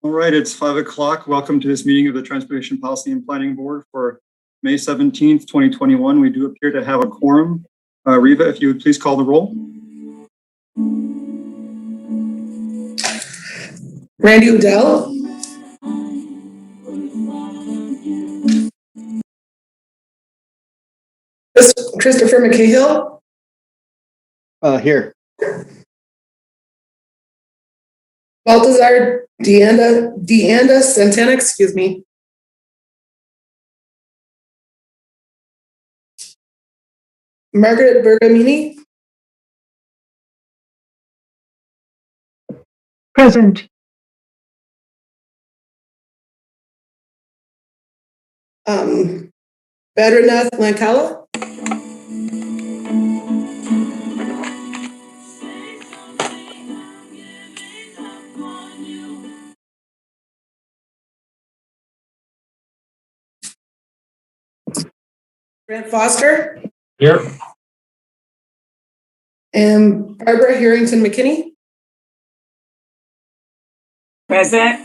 All right, it's 5 o'clock. Welcome to this meeting of the Transportation Policy and Planning Board for May 17th, 2021. We do appear to have a quorum. Reva, if you would please call the roll. Randy Udell. Christopher McCahill. Here. Baltazar Deanda Santana, excuse me. Margaret Bergamini. Present. Badranath Lankala. Grant Foster. Here. And Barbara Harrington McKinney. Present.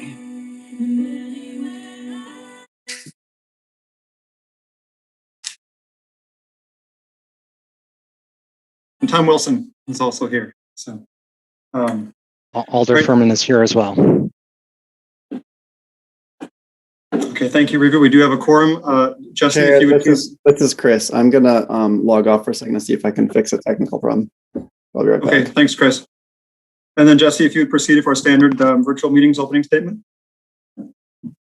And Tom Wilson is also here. So, Alder Furman is here as well. Okay, thank you, Reva. We do have a quorum. Justin, Chair, if you would please. this is Chris. I'm gonna log off for a second to see if I can fix a technical problem. I'll be right back. Okay, thanks, Chris. And then Jesse, if you would proceed with our standard virtual meetings opening statement.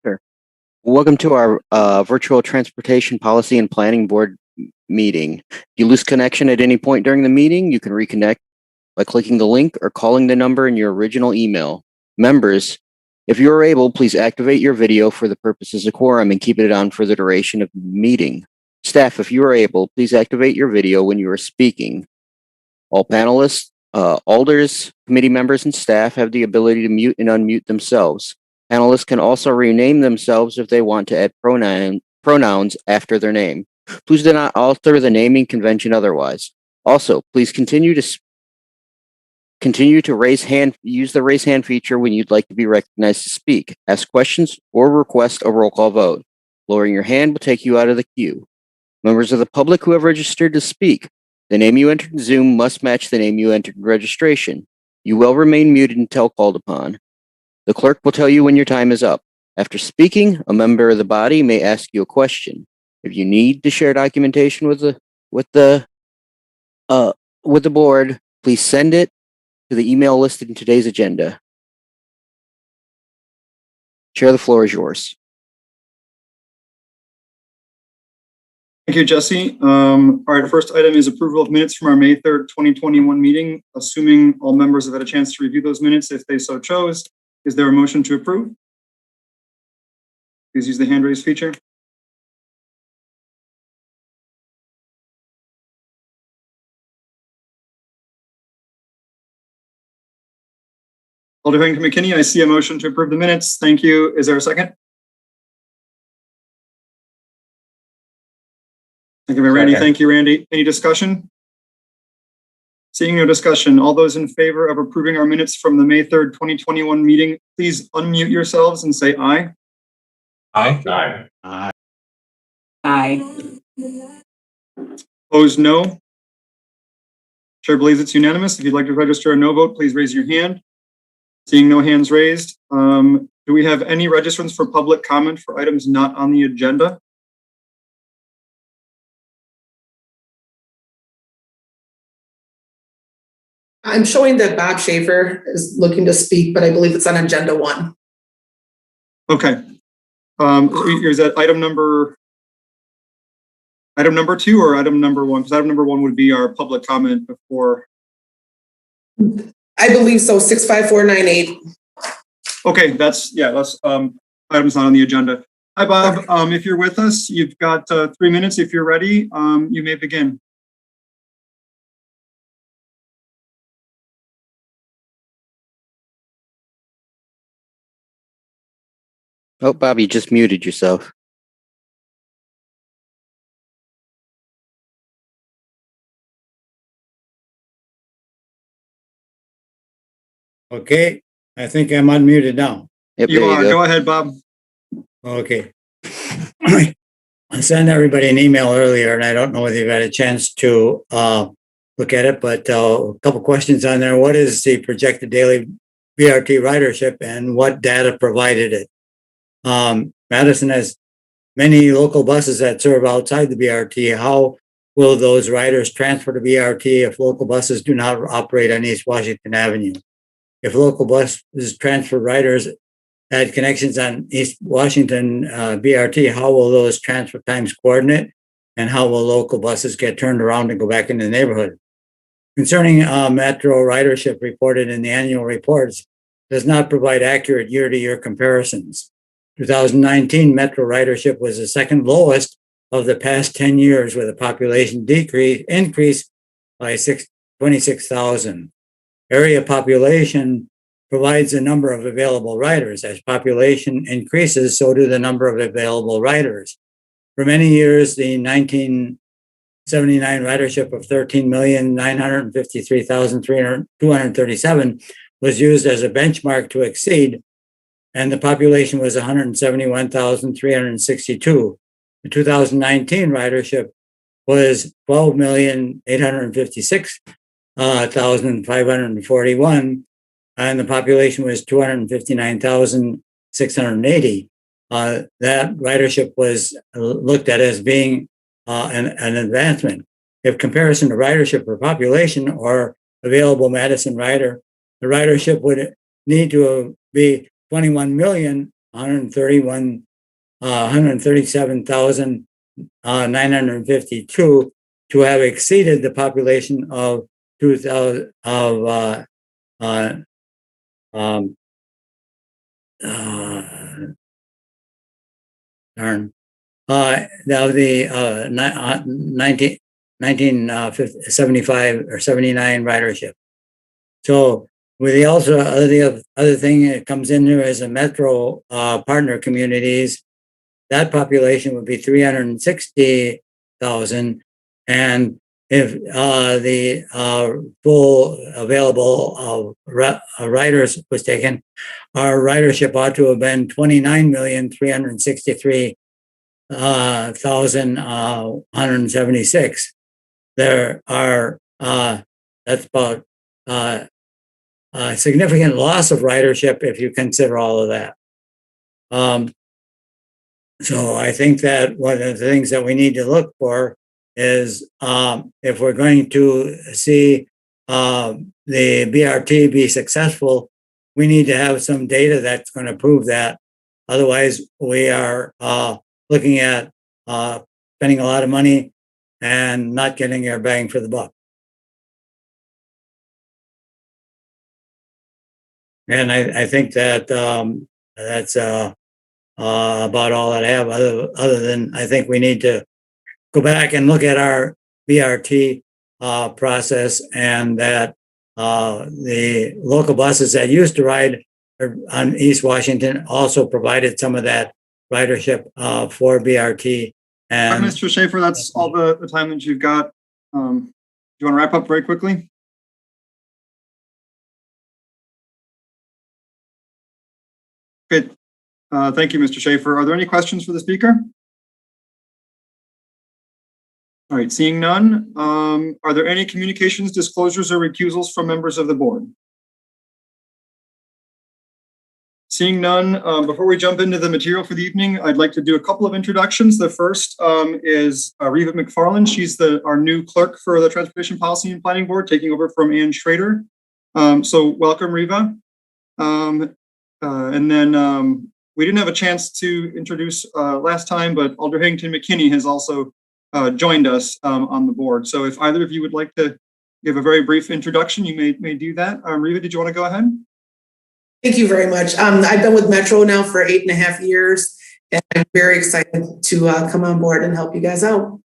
Sure. Welcome to our virtual Transportation Policy and Planning Board meeting. If you lose connection at any point during the meeting, you can reconnect by clicking the link or calling the number in your original email. Members, if you are able, please activate your video for the purposes of quorum and keep it on for the duration of the meeting. Staff, if you are able, please activate your video when you are speaking. All panelists, alders, committee members, and staff have the ability to mute and unmute themselves. Panelists can also rename themselves if they want to add pronouns after their name. Please do not alter the naming convention otherwise. Also, please continue to use the raise hand feature when you'd like to be recognized to speak, ask questions, or request a roll call vote. Lowering your hand will take you out of the queue. Members of the public who have registered to speak, the name you entered in Zoom must match the name you entered in registration. You will remain muted until called upon. The clerk will tell you when your time is up. After speaking, a member of the body may ask you a question. If you need to share documentation with the board, please send it to the email listed in today's agenda. Chair, the floor is yours. Thank you, Jesse. All right, first item is approval of minutes from our May 3rd, 2021 meeting. Assuming all members have had a chance to review those minutes if they so chose, is there a motion to approve? Please use the hand raise feature. Alder Harrington McKinney, I see a motion to approve the minutes. Thank you. Is there a second? Thank you, Randy. Thank you, Randy. Any discussion? Seeing no discussion, all those in favor of approving our minutes from the May 3rd, 2021 meeting, please unmute yourselves and say aye. Aye. Aye. Aye. Aye. Opposed, no. Chair believes it's unanimous. If you'd like to register a no vote, please raise your hand. Seeing no hands raised, do we have any registrants for public comment for items not on the agenda? I'm showing that Bob Schaefer is looking to speak, but I believe it's on agenda 1. Okay. Is that item number 2 or item number 1? Because item number 1 would be our public comment before. I believe so, 65498. Okay, that's items not on the agenda. Hi, Bob. If you're with us, you've got 3 minutes. If you're ready, you may begin. Oh, Bob, you just muted yourself. Okay, I think I'm unmuted now. Yep, You there are. you Go go. ahead, Bob. Okay. I sent everybody an email earlier, and I don't know whether you've had a chance to look at it, but a couple questions on there. What is the projected daily BRT ridership, and what data provided it? Madison has many local buses that serve outside the BRT. How will those riders transfer to BRT if local buses do not operate on East Washington Avenue? If local buses transfer riders at connections on East Washington BRT, how will those transfer times coordinate? And how will local buses get turned around and go back into the neighborhood? Concerning Metro ridership reported in the annual reports, does not provide accurate year-to-year comparisons. 2019 Metro ridership was the second lowest of the past 10 years, with a population increase by 26,000. Area population provides a number of available riders. As population increases, so do the number of available riders. For many years, the 1979 ridership of 13,953,237 was used as a benchmark to exceed, and the population was 171,362. The 2019 ridership was 12,856,541, and the population was 259,680. That ridership was looked at as being an advancement. If comparison to ridership per population or available Madison rider, the ridership would need to be 137,952 to have exceeded the population of 2,000 now the 1975 or 79 ridership. So with the also other thing that comes in there is a Metro partner communities, that population would be 360,000, and if the full available riders was taken, our ridership ought to have been 29,363,176. There are that's about a significant loss of ridership if you consider all of that. So I think that one of the things that we need to look for is if we're going to see the BRT be successful, we need to have some data that's going to prove that. Otherwise, we are looking at spending a lot of money and not getting our bang for the buck. And I think that that's about all that I have. Other than I think we need to go back and look at our BRT process, and that the local buses that used to ride on East Washington also provided some of that ridership for BRT. And Mr. Schaefer, that's all the time that you've got. Do you want to wrap up very quickly? Good. Thank you, Mr. Schaefer. Are there any questions for the speaker? All right, seeing none. Are there any communications, disclosures, or recusals from members of the board? Seeing none, before we jump into the material for the evening, I'd like to do a couple of introductions. The first is Reva McFarland. She's our new clerk for the Transportation Policy and Planning Board, taking over from Ann Schrader. So welcome, Reva. And then we didn't have a chance to introduce last time, but Alder Harrington McKinney has also joined us on the board. So if either of you would like to give a very brief introduction, you may do that. Reva, did you want to go ahead? Thank you very much. I've been with Metro now for 8.5 years, and I'm very excited to come on board and help you guys out.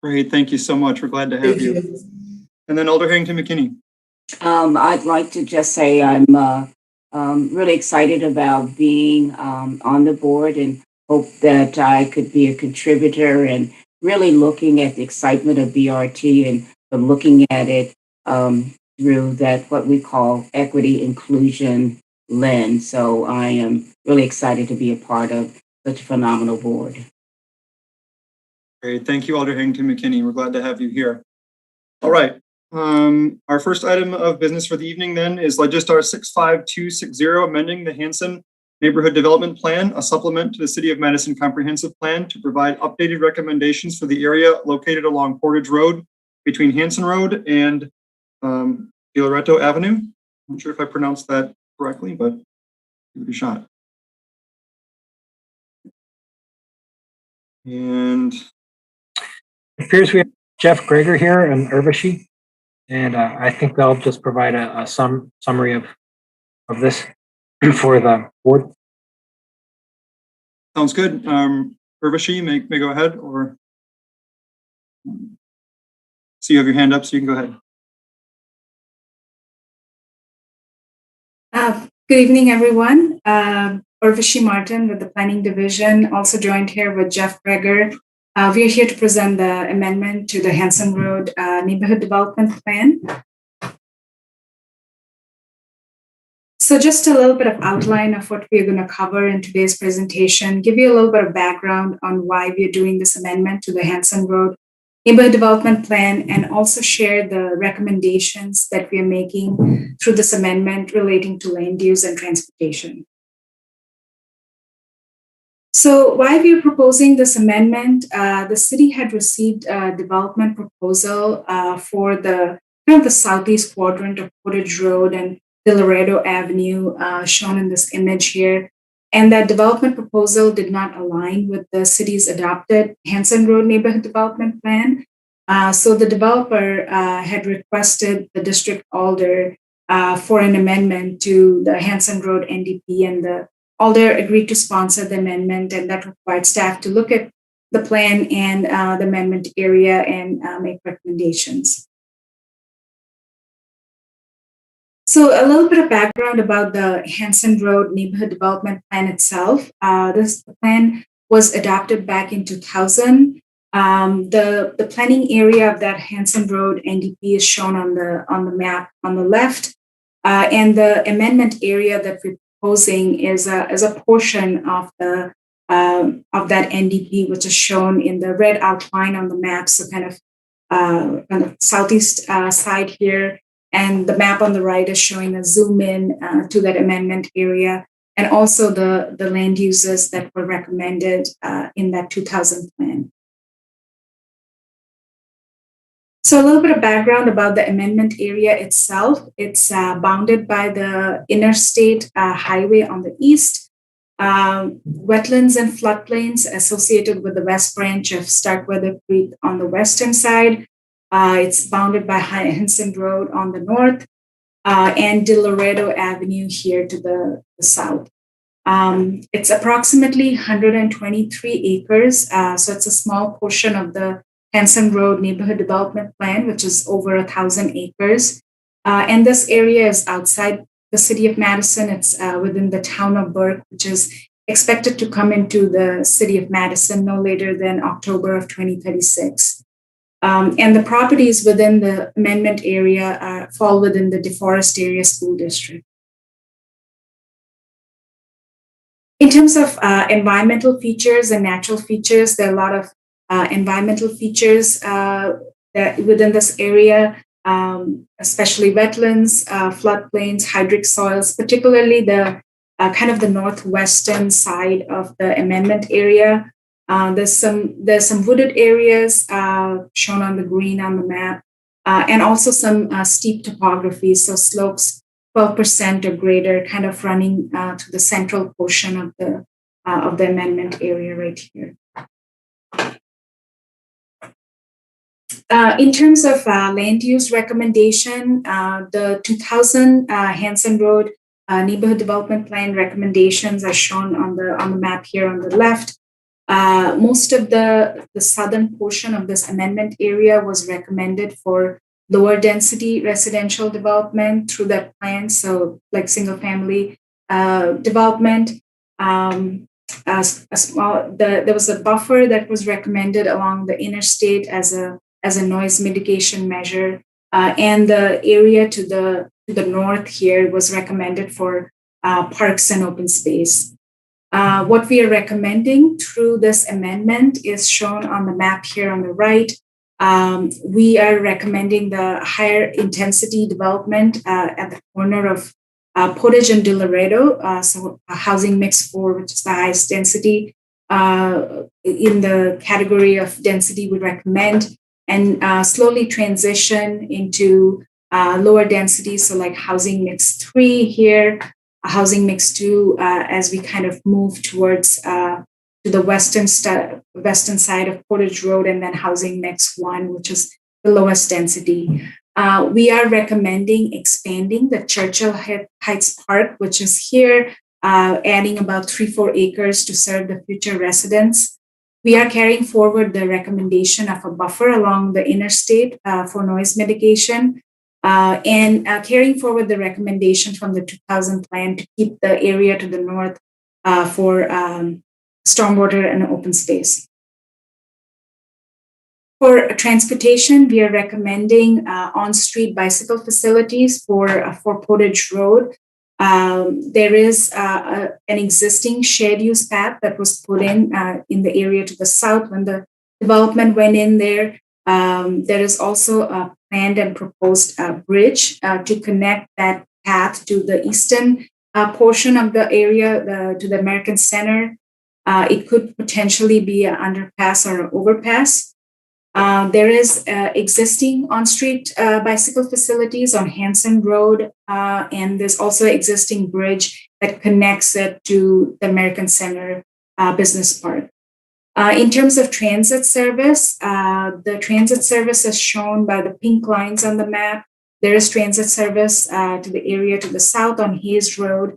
Great, thank you so much. We're glad to have you. And then Alder Harrington McKinney. I'd like to just say I'm really excited about being on the board, and hope that I could be a contributor and really looking at the excitement of BRT and looking at it through that what we call equity, inclusion, lens. So I am really excited to be a part of such a phenomenal board. Great. Thank you, Alder Harrington McKinney. We're glad to have you here. All right. Our first item of business for the evening then is Legistar 65260, amending the Hanson Neighborhood Development Plan, a supplement to the City of Madison Comprehensive Plan to provide updated recommendations for the area located along Portage Road between Hanson Road and Loretto Avenue. I'm not sure if I pronounced that correctly, but give it a shot. And It appears we have Jeff Greger here and Urvashi, and I think they'll just provide a summary of this for the board. sounds good. Urvashi, may go ahead, or so you have your hand up, so you can go ahead. Good evening, everyone. Urvashi Martin with the Planning Division, also joined here with Jeff Greger. We are here to present the amendment to the Hanson Road Neighborhood Development Plan. So just a little bit of outline of what we're going to cover in today's presentation, give you a little bit of background on why we're doing this amendment to the Hanson Road Neighborhood Development Plan, and also share the recommendations that we're making through this amendment relating to land use and transportation. So why we're proposing this amendment, the city had received a development proposal for the southeast quadrant of Portage Road and Loretto Avenue, shown in this image here. And that development proposal did not align with the city's adopted Hanson Road Neighborhood Development Plan. So the developer had requested the district alder for an amendment to the Hanson Road NDP, and the alder agreed to sponsor the amendment, and that required staff to look at the plan and the amendment area and make recommendations. So a little bit of background about the Hanson Road Neighborhood Development Plan itself. This plan was adopted back in 2000. The planning area of that Hanson Road NDP is shown on the map on the left, and the amendment area that we're proposing is a portion of that NDP, which is shown in the red outline on the map. So kind of southeast side here. And the map on the right is showing a zoom in to that amendment area, and also the land uses that were recommended in that 2000 plan. So a little bit of background about the amendment area itself. It's bounded by the interstate highway on the east, wetlands and floodplains associated with the west branch of Starkweather Creek on the western side. It's bounded by Hanson Road on the north, and Loretto Avenue here to the south. It's approximately 123 acres, so it's a small portion of the Hanson Road Neighborhood Development Plan, which is over 1,000 acres. And this area is outside the city of Madison. It's within the town of Burke, which is expected to come into the city of Madison no later than October of 2036. And the properties within the amendment area fall within the DeForest Area School District. In terms of environmental features and natural features, there are a lot of environmental features that within this area, especially wetlands, floodplains, hydric soils, particularly the kind of the northwestern side of the amendment area. There's some wooded areas shown on the green on the map, and also some steep topography, so slopes 12% or greater, kind of running to the central portion of the amendment area right here. In terms of land use recommendation, the 2000 Hanson Road Neighborhood Development Plan recommendations are shown on the map here on the left. Most of the southern portion of this amendment area was recommended for lower density residential development through that plan. So like single family development. There was a buffer that was recommended along the interstate as a noise mitigation measure. And the area to the north here was recommended for parks and open space. What we are recommending through this amendment is shown on the map here on the right. We are recommending the higher intensity development at the corner of Portage and Del Laredo, so a housing mix 4, which is the highest density in the category of density we recommend, and slowly transition into lower density, so like housing mix 3 here, housing mix 2 as we kind of move towards to the western side of Portage Road, and then housing mix 1, which is the lowest density. We are recommending expanding the Churchill Heights Park, which is here, adding about 3-4 acres to serve the future residents. We are carrying forward the recommendation of a buffer along the interstate for noise mitigation, and carrying forward the recommendation from the 2000 plan to keep the area to the north for stormwater and open space. For transportation, we are recommending on-street bicycle facilities for Portage Road. There is an existing shared use path that was put in the area to the south when the development went in there. There is also a planned and proposed bridge to connect that path to the eastern portion of the area, to the American Center. It could potentially be an underpass or an overpass. There is existing on-street bicycle facilities on Hanson Road, and there's also an existing bridge that connects it to the American Center Business Park. In terms of transit service, the transit service is shown by the pink lines on the map. There is transit service to the area to the south on Hayes Road,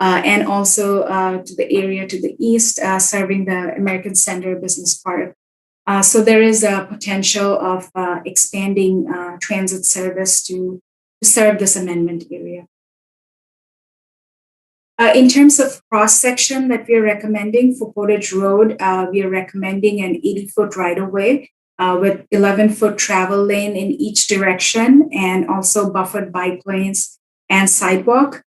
and also to the area to the east, serving the American Center Business Park. So there is a potential of expanding transit service to serve this amendment area. In terms of cross-section that we are recommending for Portage Road, we are recommending an 80-foot right-of-way with 11-foot travel lane in each direction, and also buffered bike lanes and sidewalk.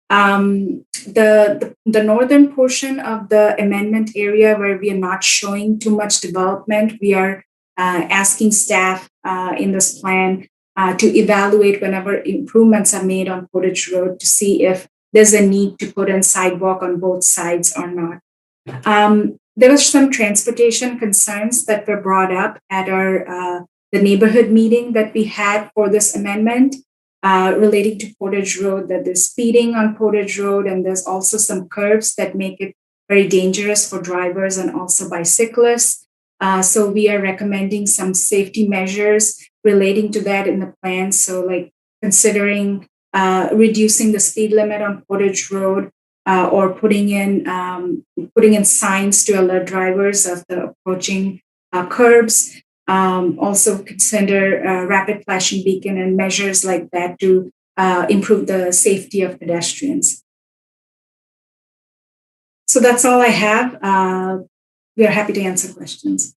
The northern portion of the amendment area where we are not showing too much development, we are asking staff in this plan to evaluate whenever improvements are made on Portage Road to see if there's a need to put in sidewalk on both sides or not. There was some transportation concerns that were brought up at our the neighborhood meeting that we had for this amendment. Relating to Portage Road, that there's speeding on Portage Road, and there's also some curves that make it very dangerous for drivers and also bicyclists. So we are recommending some safety measures relating to that in the plan. So like considering reducing the speed limit on Portage Road, or putting in signs to alert drivers of the approaching curbs. Also consider rapid flashing beacon and measures like that to improve the safety of pedestrians. So that's all I have. We are happy to answer questions.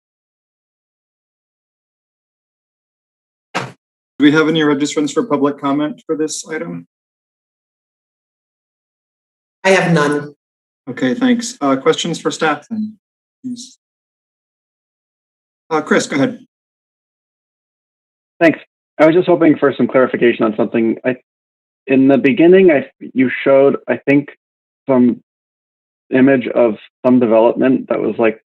Do we have any registrants for public comment for this item? I have none. Okay, thanks. Questions for staff then? Please. Chris, go ahead. Thanks. I was just hoping for some clarification on something. In the beginning, you showed, I think, some image of some development that was like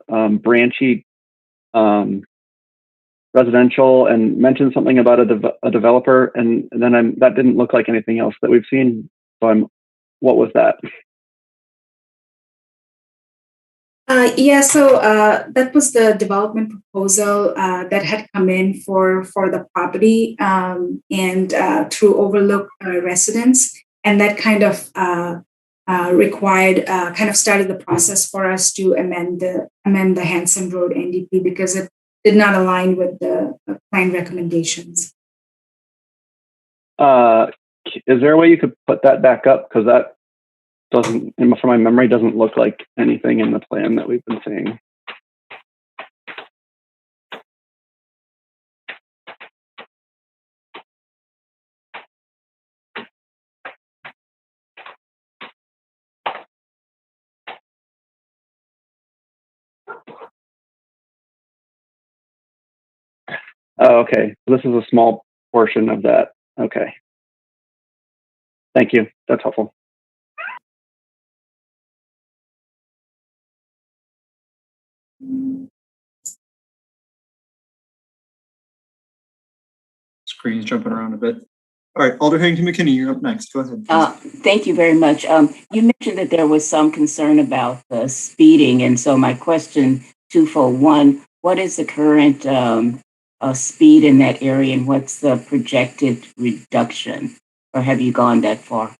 branchy residential, and mentioned something about a developer, and then that didn't look like anything else that we've seen. So what was that? So that was the development proposal that had come in for the property and through Overlook residents, and that kind of started the process for us to amend the Hanson Road NDP because it did not align with the plan recommendations. Is there a way you could put that back up? Because that doesn't, from my memory, doesn't look like anything in the plan that we've been seeing. Oh, okay. This is a small portion of that. Okay. Thank you. That's helpful. Screen's jumping around a bit. All right, Alder Harrington McKinney, you're up next. Go ahead. Thank you very much. You mentioned that there was some concern about the speeding, and so my question twofold. One, what is the current speed in that area, and what's the projected reduction, or have you gone that far?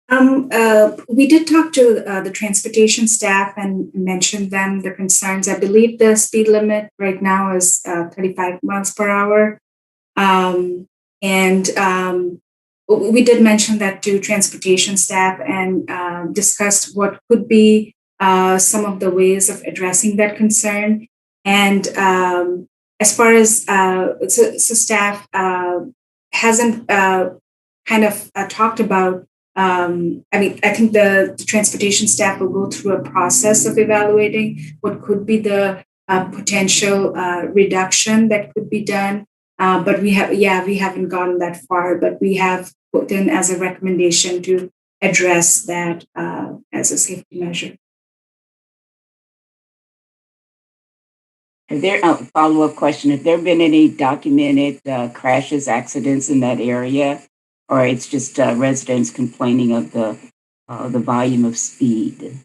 We did talk to the transportation staff and mentioned them the concerns. I believe the speed limit right now is 35 miles per hour. We did mention that to transportation staff and discussed what could be some of the ways of addressing that concern. And as far as staff hasn't kind of talked about. I think the transportation staff will go through a process of evaluating what could be the potential reduction that could be done. But we haven't gone that far, but we have put in as a recommendation to address that as a safety measure. Have there, follow-up question, have there been any documented crashes, accidents in that area? Or it's just residents complaining of the volume of speed?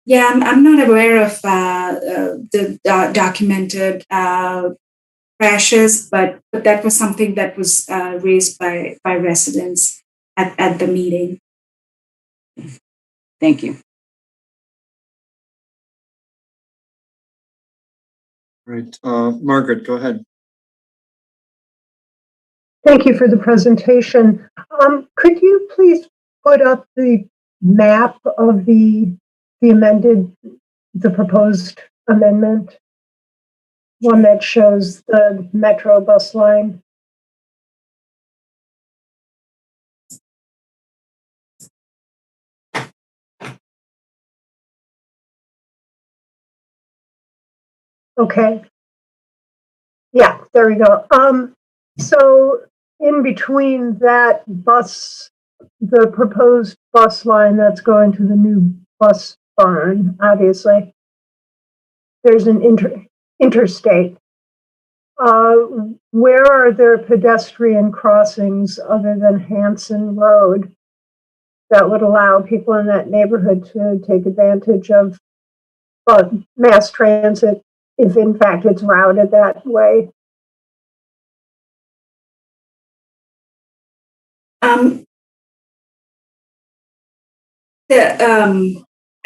Yeah, I'm not aware of the documented crashes, but that was something that was raised by residents at the meeting. Thank you. Right, Margaret, go ahead. Thank you for the presentation. Could you please put up the map of the proposed amendment? One that shows the Metro bus line. Okay. Yeah, there we go. So in between that bus, the proposed bus line that's going to the new bus barn, obviously, there's an interstate. Where are there pedestrian crossings other than Hanson Road that would allow people in that neighborhood to take advantage of mass transit if in fact it's routed that way?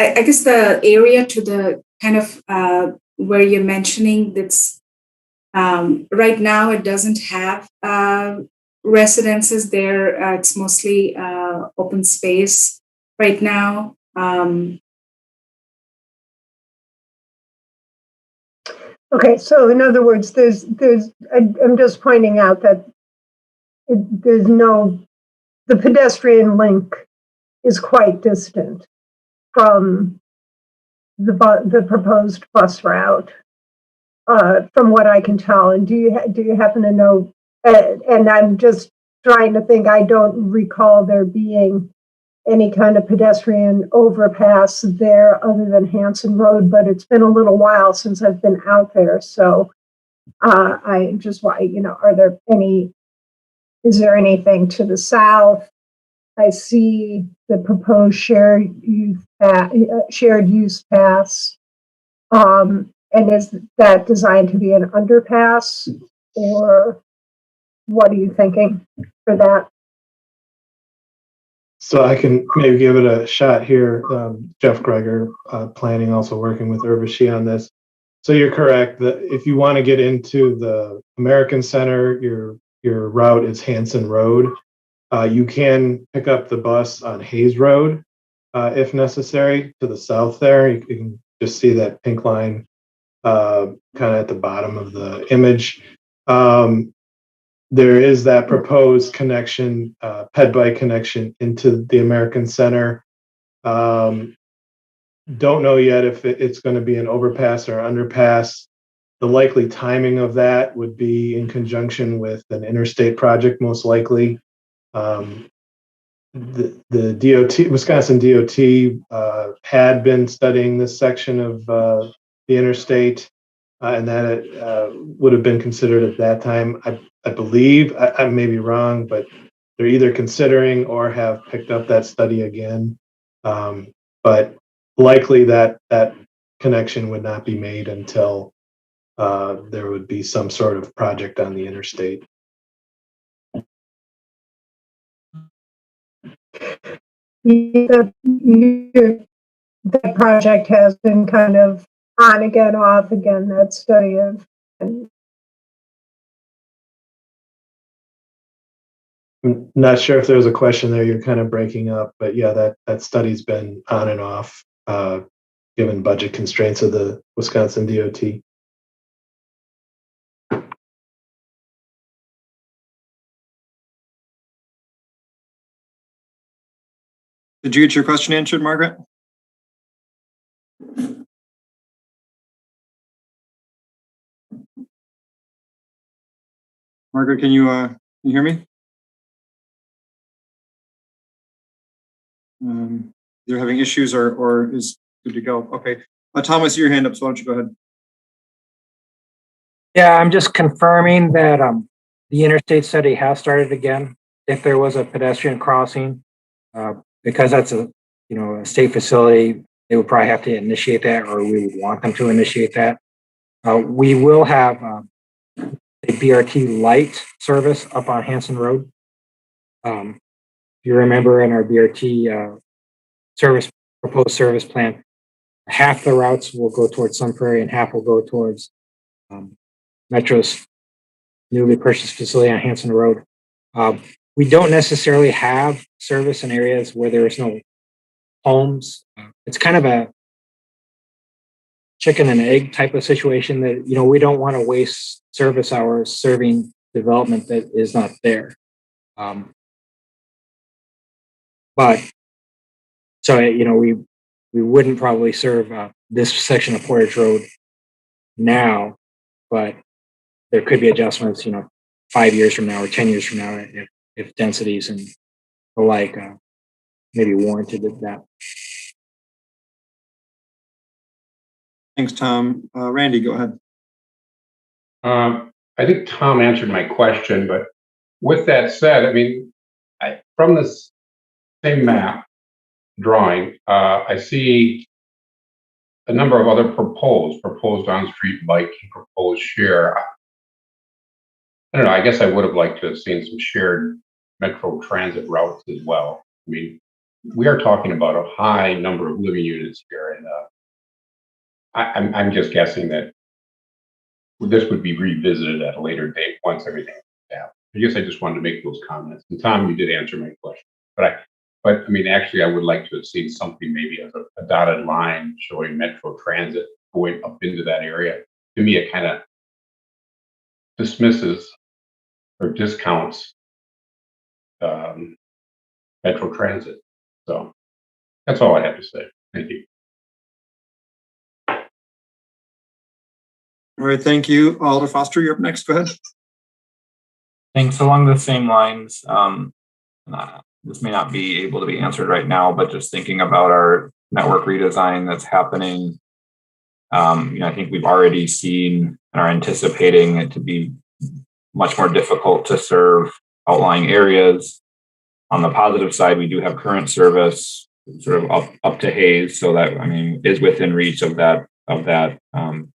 I guess the area to the kind of where you're mentioning that's right now it doesn't have residences there. It's mostly open space right now. Okay, so in other words, I'm just pointing out that the pedestrian link is quite distant from the proposed bus route, from what I can tell. And do you happen to know? And I'm just trying to think. I don't recall there being any kind of pedestrian overpass there other than Hanson Road, but it's been a little while since I've been out there. So I just want, is there anything to the south? I see the proposed shared use pass. And is that designed to be an underpass, or what are you thinking for that? So I can maybe give it a shot here. Jeff Greger, planning, also working with Urvashi on this. So you're correct that if you want to get into the American Center, your route is Hanson Road. You can pick up the bus on Hayes Road if necessary to the south there. You can just see that pink line kind of at the bottom of the image. There is that proposed connection, ped bike connection into the American Center. Don't know yet if it's going to be an overpass or underpass. the likely timing of that would be in conjunction with an interstate project, most likely. The DOT, Wisconsin DOT, had been studying this section of the interstate, and that it would have been considered at that time. I believe, I may be wrong, but they're either considering or have picked up that study again. But likely that connection would not be made until there would be some sort of project on the interstate. The project has been kind of on again, off again, that study of. I'm not sure if there was a question there. You're kind of breaking up, but yeah, that study's been on and off, given budget constraints of the Wisconsin DOT. Did you get your question answered, Margaret? Margaret, can you hear me? They're having issues or is good to go. Okay. Thomas, your hand up, so why don't you go ahead? Yeah, I'm just confirming that the interstate study has started again. If there was a pedestrian crossing, because that's a state facility, they would probably have to initiate that, or we would want them to initiate that. We will have a BRT light service up on Hanson Road. If you remember in our BRT proposed service plan, half the routes will go towards Sun Prairie and half will go towards Metro's newly purchased facility on Hanson Road. We don't necessarily have service in areas where there is no homes. It's kind of a chicken and egg type of situation that, we don't want to waste service hours serving development that is not there. But so, we wouldn't probably serve this section of Portage Road now, but there could be adjustments, 5 years from now or 10 years from now if densities and the like maybe warranted that. Thanks, Tom. Randy, go ahead. I think Tom answered my question, but with that said, from this same map drawing, I see a number of other proposed on-street biking, proposed share. I don't know, I guess I would have liked to have seen some shared Metro transit routes as well. We are talking about a high number of living units here, and I'm just guessing that this would be revisited at a later date once everything is down. I guess I just wanted to make those comments. And Tom, you did answer my question, but actually, I would like to have seen something maybe as a dotted line showing Metro Transit going up into that area. To me, it kind of dismisses or discounts Metro Transit. So that's all I have to say. Thank you. All right, thank you. Alder Foster, you're up next. Go ahead. Thanks. Along the same lines, this may not be able to be answered right now, but just thinking about our network redesign that's happening, I think we've already seen and are anticipating it to be much more difficult to serve outlying areas. On the positive side, we do have current service sort of up to Hayes, so that is within reach of that kind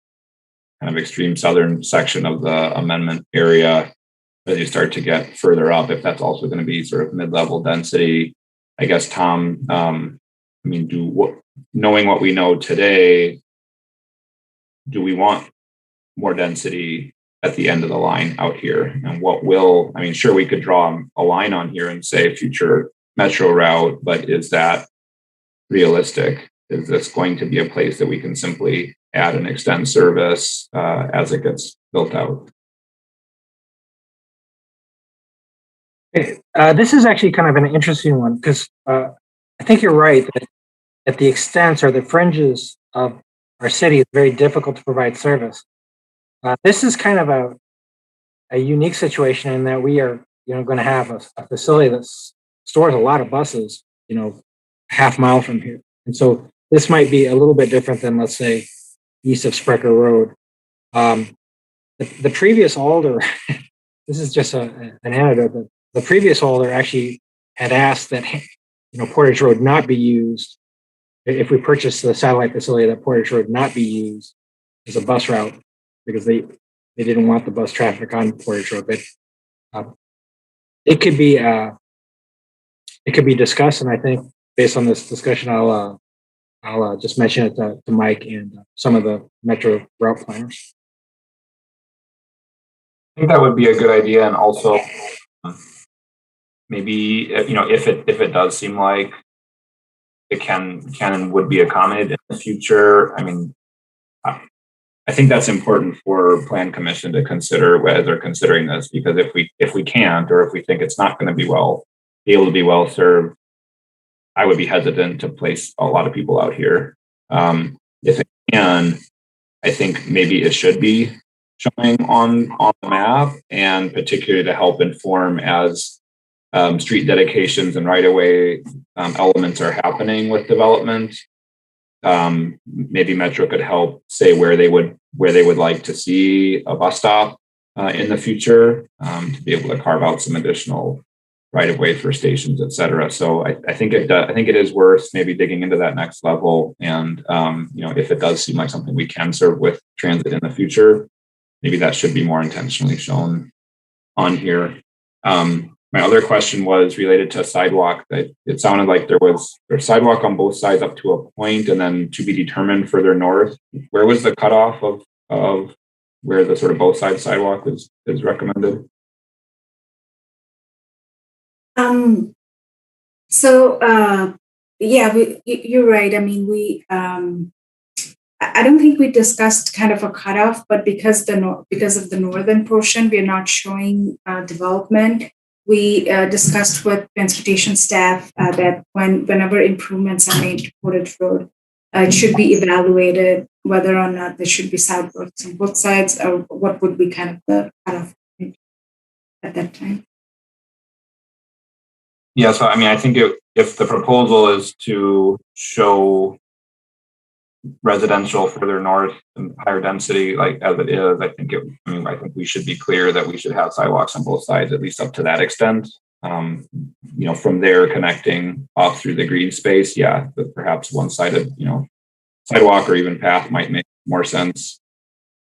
of extreme southern section of the amendment area. As you start to get further up, if that's also going to be sort of mid-level density, I guess, Tom, knowing what we know today, do we want more density at the end of the line out here? And sure, we could draw a line on here and say future metro route, but is that realistic? Is this going to be a place that we can simply add and extend service as it gets built out? This is actually kind of an interesting one because I think you're right that at the extents or the fringes of our city, it's very difficult to provide service. This is kind of a unique situation in that we are, going to have a facility that stores a lot of buses, half mile from here. And so this might be a little bit different than, let's say, east of Sprecher Road. The previous alder, this is just an anecdote, but the previous alder actually had asked that, Portage Road not be used. If we purchase the satellite facility, that Portage Road not be used as a bus route because they didn't want the bus traffic on Portage Road. But it could be discussed, and I think based on this discussion, I'll just mention it to Mike and some of the Metro route planners. I think that would be a good idea, and also maybe if it does seem like it can and would be accommodated in the future. I mean, I think that's important for Plan Commission to consider as they're considering this, because if we can't, or if we think it's not going to be able to be well served, I would be hesitant to place a lot of people out here. If it can, I think maybe it should be showing on the map, and particularly to help inform as street dedications and right-of-way elements are happening with development. Maybe Metro could help say where they would like to see a bus stop in the future, to be able to carve out some additional right-of-way for stations, et cetera. So I think it is worth maybe digging into that next level. And if it does seem like something we can serve with transit in the future, maybe that should be more intentionally shown on here. My other question was related to sidewalk. It sounded like there's sidewalk on both sides up to a point, and then to be determined further north. Where was the cutoff of where the sort of both sides sidewalk is recommended? You're right. I mean, I don't think we discussed kind of a cutoff, but because of the northern portion, we're not showing development. We discussed with transportation staff that whenever improvements are made to Portage Road, it should be evaluated whether or not there should be sidewalks on both sides, or what would be kind of the cutoff point at that time. Yeah, so I mean, I think if the proposal is to show residential further north and higher density, like as it is, I think we should be clear that we should have sidewalks on both sides, at least up to that extent. From there connecting off through the green space, but perhaps one-sided, sidewalk or even path might make more sense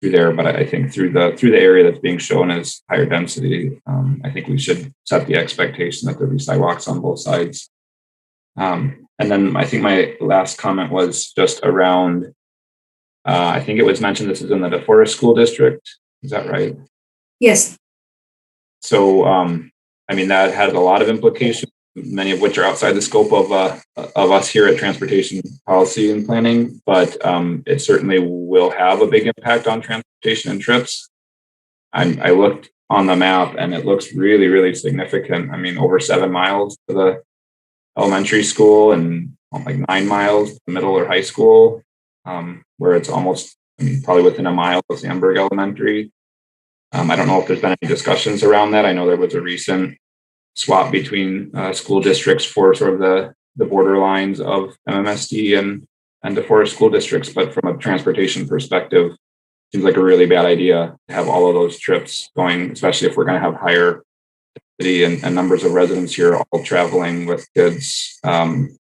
through there. But I think through the area that's being shown as higher density, I think we should set the expectation that there'll be sidewalks on both sides. And then I think my last comment was just around, I think it was mentioned this is in the DeForest School District. Is that right? Yes. So, that has a lot of implications, many of which are outside the scope of us here at Transportation Policy and Planning, but it certainly will have a big impact on transportation and trips. I looked on the map and it looks really, really significant. Over 7 miles to the elementary school and like 9 miles to middle or high school, where it's almost probably within a mile of Sandburg Elementary. I don't know if there's been any discussions around that. I know there was a recent swap between school districts for sort of the borderlines of MMSD and DeForest school districts, but from a transportation perspective, seems like a really bad idea to have all of those trips going, especially if we're going to have higher and numbers of residents here all traveling with kids 7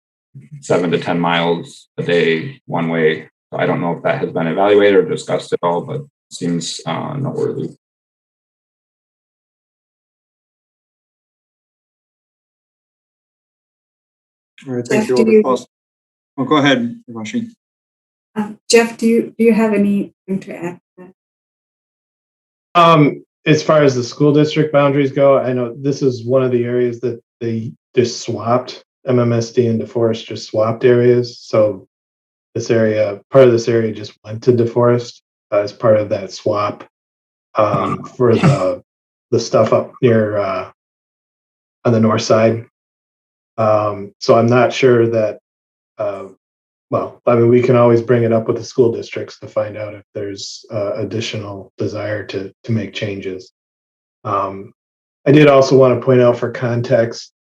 to 10 miles a day one way. I don't know if that has been evaluated or discussed at all, but it seems noteworthy. All right, thank you. Go ahead, Rashi. Jeff, do you have anything to add to that? As far as the school district boundaries go, I know this is one of the areas that they just swapped. MMSD and DeForest just swapped areas. So part of this area just went to DeForest as part of that swap for the stuff up near on the north side. So I'm not sure that well, I mean, we can always bring it up with the school districts to find out if there's additional desire to make changes. I did also want to point out for context,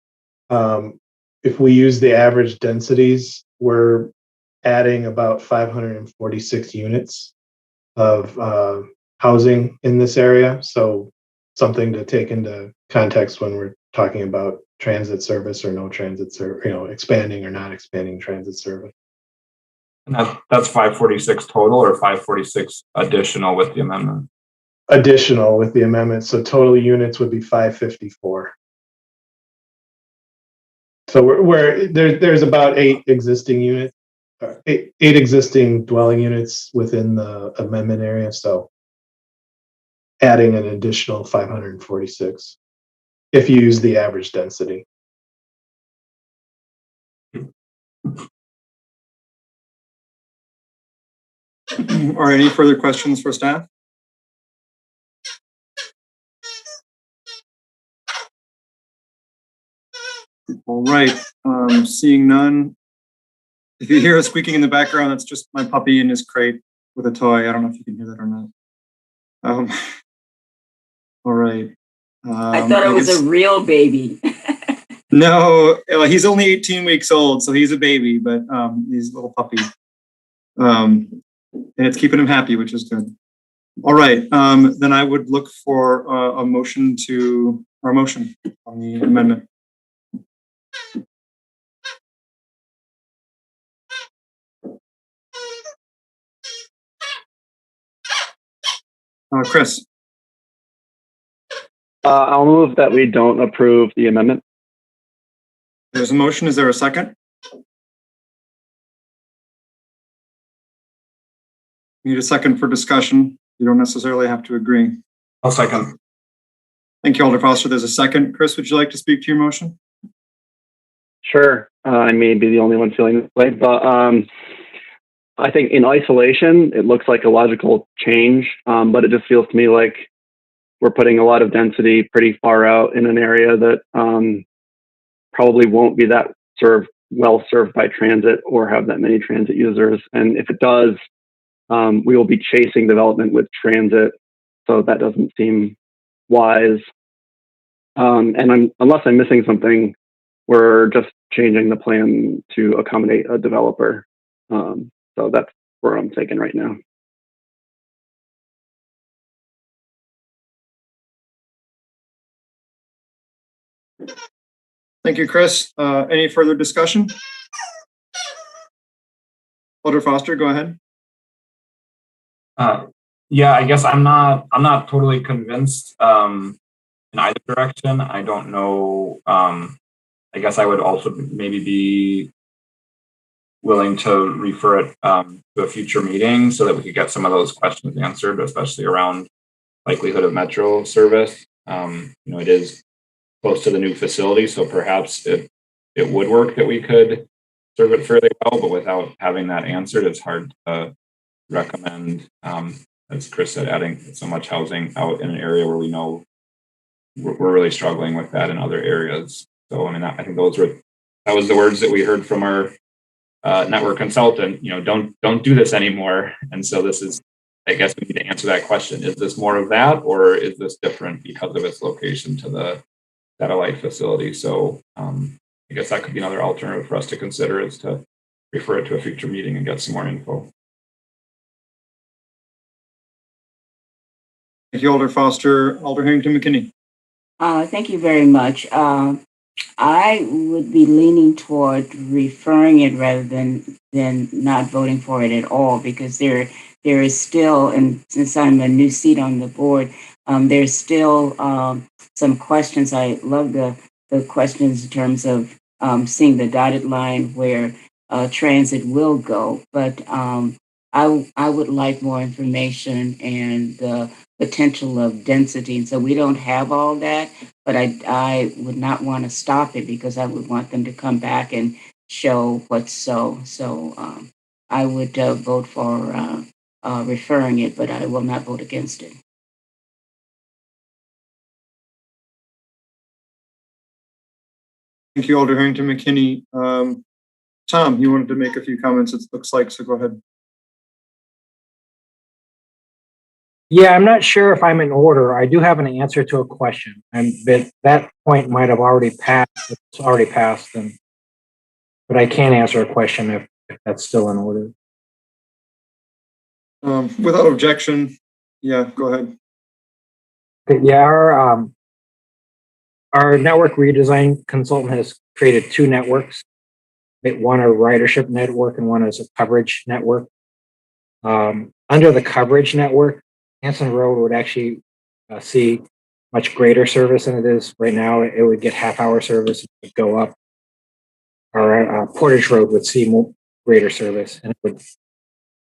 if we use the average densities, we're adding about 546 units of housing in this area. So something to take into context when we're talking about transit service or no transit service, expanding or not expanding transit service. And that's 546 total or 546 additional with the amendment? Additional with the amendment. So total units would be 554. So there's about 8 existing units, eight existing dwelling units within the amendment area. So adding an additional 546 if you use the average density. Or any further questions for staff? All right, seeing none. If you hear a squeaking in the background, that's just my puppy in his crate with a toy. I don't know if you can hear that or not. All right. I thought it was a real baby. No, he's only 18 weeks old, so he's a baby, but he's a little puppy. And it's keeping him happy, which is good. All right, then I would look for a motion on the amendment. Chris. I'll move that we don't approve the amendment. There's a motion. Is there a second? Need a second for discussion. You don't necessarily have to agree. I'll second. Thank you, Alder Foster. There's a second. Chris, would you like to speak to your motion? Sure. I may be the only one feeling this way, but I think in isolation, it looks like a logical change, but it just feels to me like we're putting a lot of density pretty far out in an area that probably won't be that well served by transit or have that many transit users. And if it does, we will be chasing development with transit. So that doesn't seem wise. And unless I'm missing something, we're just changing the plan to accommodate a developer. So that's where I'm thinking right now. Thank you, Chris. Any further discussion? Alder Foster, go ahead. Yeah, I guess I'm not totally convinced in either direction. I don't know. I guess I would also maybe be willing to refer it to a future meeting so that we could get some of those questions answered, especially around likelihood of metro service. It is close to the new facility, so perhaps it would work that we could serve it fairly well, but without having that answered, it's hard to recommend, as Chris said, adding so much housing out in an area where we know we're really struggling with that in other areas. So, I mean, I think that was the words that we heard from our network consultant. Don't do this anymore. And so this is, I guess we need to answer that question. Is this more of that, or is this different because of its location to the satellite facility? So I guess that could be another alternative for us to consider, is to refer it to a future meeting and get some more info. Thank you, Alder Foster. Alder Harrington McKinney. Thank you very much. I would be leaning toward referring it rather than not voting for it at all, because there is still, and since I'm a new seat on the board, there's still some questions. I love the questions in terms of seeing the dotted line where transit will go, but I would like more information and the potential of density. And so we don't have all that, but I would not want to stop it, because I would want them to come back and show what's so. So I would vote for referring it, but I will not vote against it. Thank you, Alder Harrington McKinney. Tom, you wanted to make a few comments, it looks like, so go ahead. Yeah, I'm not sure if I'm in order. I do have an answer to a question, and that point might have already passed. It's already passed, but I can answer a question if that's still in order. Without objection, yeah, go ahead. Yeah, our network redesign consultant has created two networks. One a ridership network and one is a coverage network. Under the coverage network, Hanson Road would actually see much greater service than it is right now. It would get half-hour service, it would go up. Our Portage Road would see more greater service and it would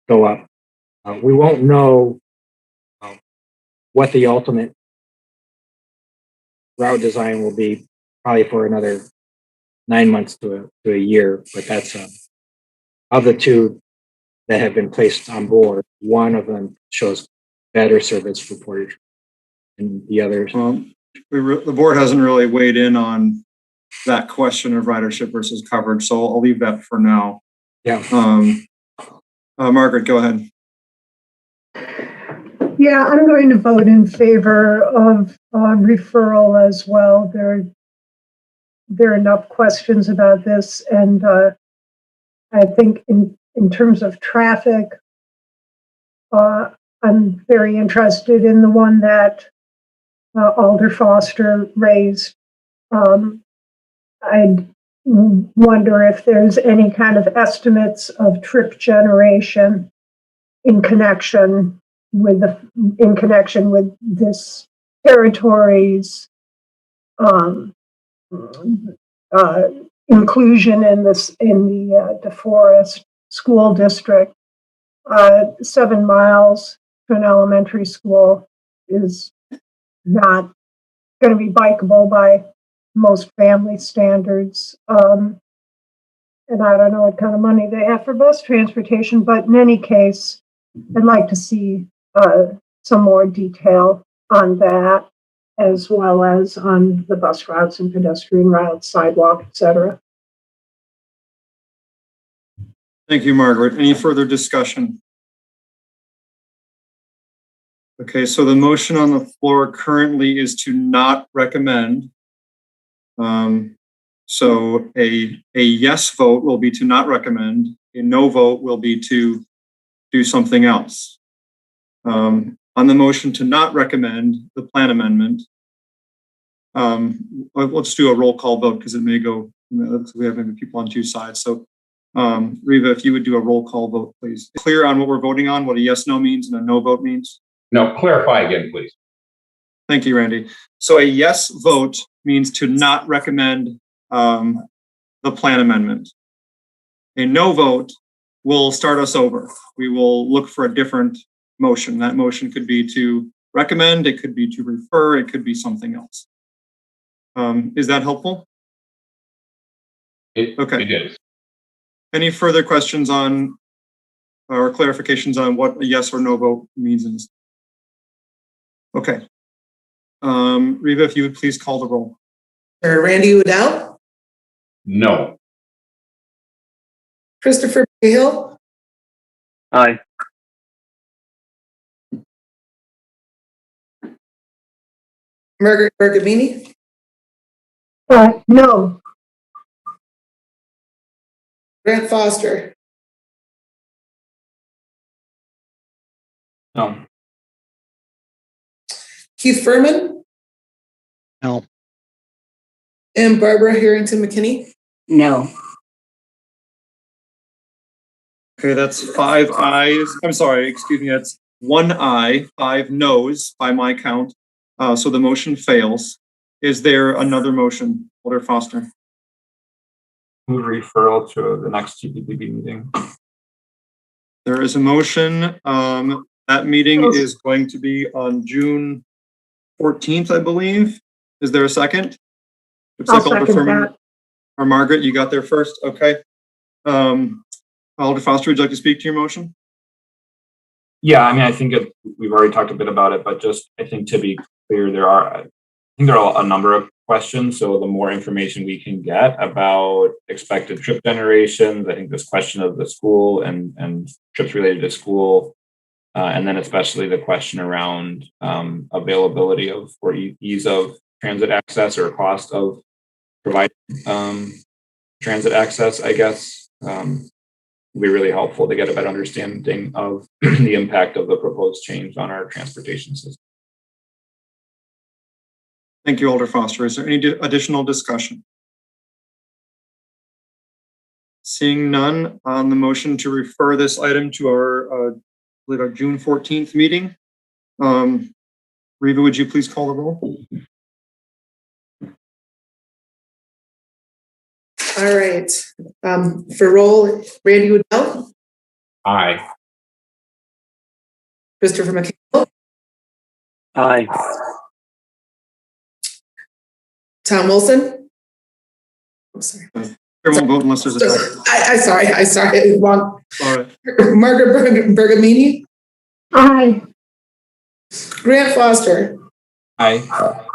go up. We won't know what the ultimate route design will be probably for another 9 months to a year, but that's of the two that have been placed on board, one of them shows better service for Portage and the others. The board hasn't really weighed in on that question of ridership versus coverage, so I'll leave that for now. Yeah. Margaret, go ahead. Yeah, I'm going to vote in favor of referral as well. There are enough questions about this, and I think in terms of traffic, I'm very interested in the one that Alder Foster raised. I'd wonder if there's any kind of estimates of trip generation in connection with this territory's inclusion in the DeForest School District. 7 miles to an elementary school is not going to be bikeable by most family standards. And I don't know what kind of money they have for bus transportation, but in any case, I'd like to see some more detail on that, as well as on the bus routes and pedestrian routes, sidewalk, etc. Thank you, Margaret. Any further discussion? Okay, so the motion on the floor currently is to not recommend. So a yes vote will be to not recommend. A no vote will be to do something else. On the motion to not recommend the plan amendment, let's do a roll call vote because it may go, we have maybe people on two sides. So Reva, if you would do a roll call vote, please. Clear on what we're voting on, what a yes, no means and a no vote means? No, clarify again, please. Thank you, Randy. So a yes vote means to not recommend the plan amendment. A no vote will start us over. We will look for a different motion. That motion could be to recommend, it could be to refer, it could be something else. Is that helpful? Okay. It is. Any further questions on or clarifications on what a yes or no vote means in this? Okay. Reva, if you would please call the roll. Randy Udell, No. Christopher Cahill, Aye. Margaret Bergamini, No. Grant Foster, No. Keith Furman, No. and Barbara Harrington McKinney. No. Okay, that's 5 ayes. I'm sorry, excuse me, that's 1 aye, 5 noes by my count. So the motion fails. Is there another motion, Alder Foster? Move referral to the next TPPB meeting. There is a motion. That meeting is going to be on June 14th, I believe. Is there a second? Looks I'll like Alder second Furman that. or Margaret, you got there first. Okay. Alder Foster, would you like to speak to your motion? Yeah, I mean, I think we've already talked a bit about it, but just I think to be clear, there are a number of questions. So the more information we can get about expected trip generations, I think this question of the school and trips related to school, and then especially the question around availability of or ease of transit access or cost of providing transit access, I guess, will be really helpful to get a better understanding of the impact of the proposed change on our transportation system. Thank you, Alder Foster. Is there any additional discussion? Seeing none, on the motion to refer this item to our June 14th meeting, Reva, would you please call the roll? All right. For roll, Randy Woodell. Aye. Christopher McCampbell. Aye. Tom Wilson. I'm sorry. There won't vote unless there's a second. I sorry. Wrong. All right. Margaret Bergamini. Aye. Grant Foster. Aye.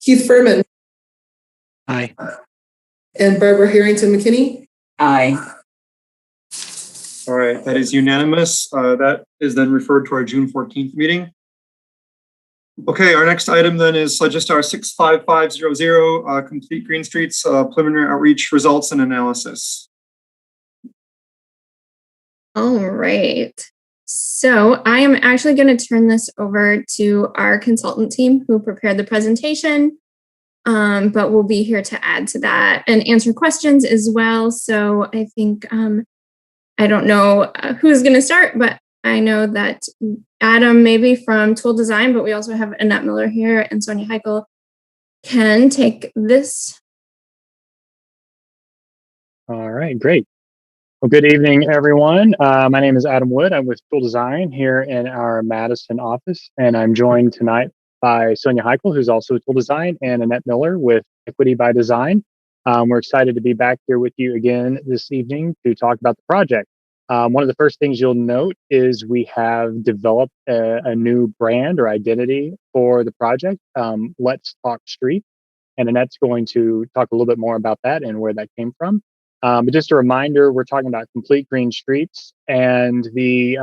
Keith Furman. Aye. And Barbara Harrington McKinney. Aye. All right, that is unanimous. That is then referred to our June 14th meeting. Okay, our next item then is legistar 65500, complete Green Streets preliminary outreach results and analysis. All right. So I am actually going to turn this over to our consultant team who prepared the presentation, but we'll be here to add to that and answer questions as well. So I think, I don't know who's going to start, but I know that Adam maybe from Tool Design, but we also have Annette Miller here and Sonia Heichel can take this. All right, great. Well, good evening, everyone. My name is Adam Wood. I'm with Tool Design here in our Madison office, and I'm joined tonight by Sonia Heichel, who's also with Tool Design, and Annette Miller with Equity by Design. We're excited to be back here with you again this evening to talk about the project. One of the first things you'll note is we have developed a new brand or identity for the project, Let's Talk Street. And Annette's going to talk a little bit more about that and where that came from. But just a reminder, we're talking about complete green streets and the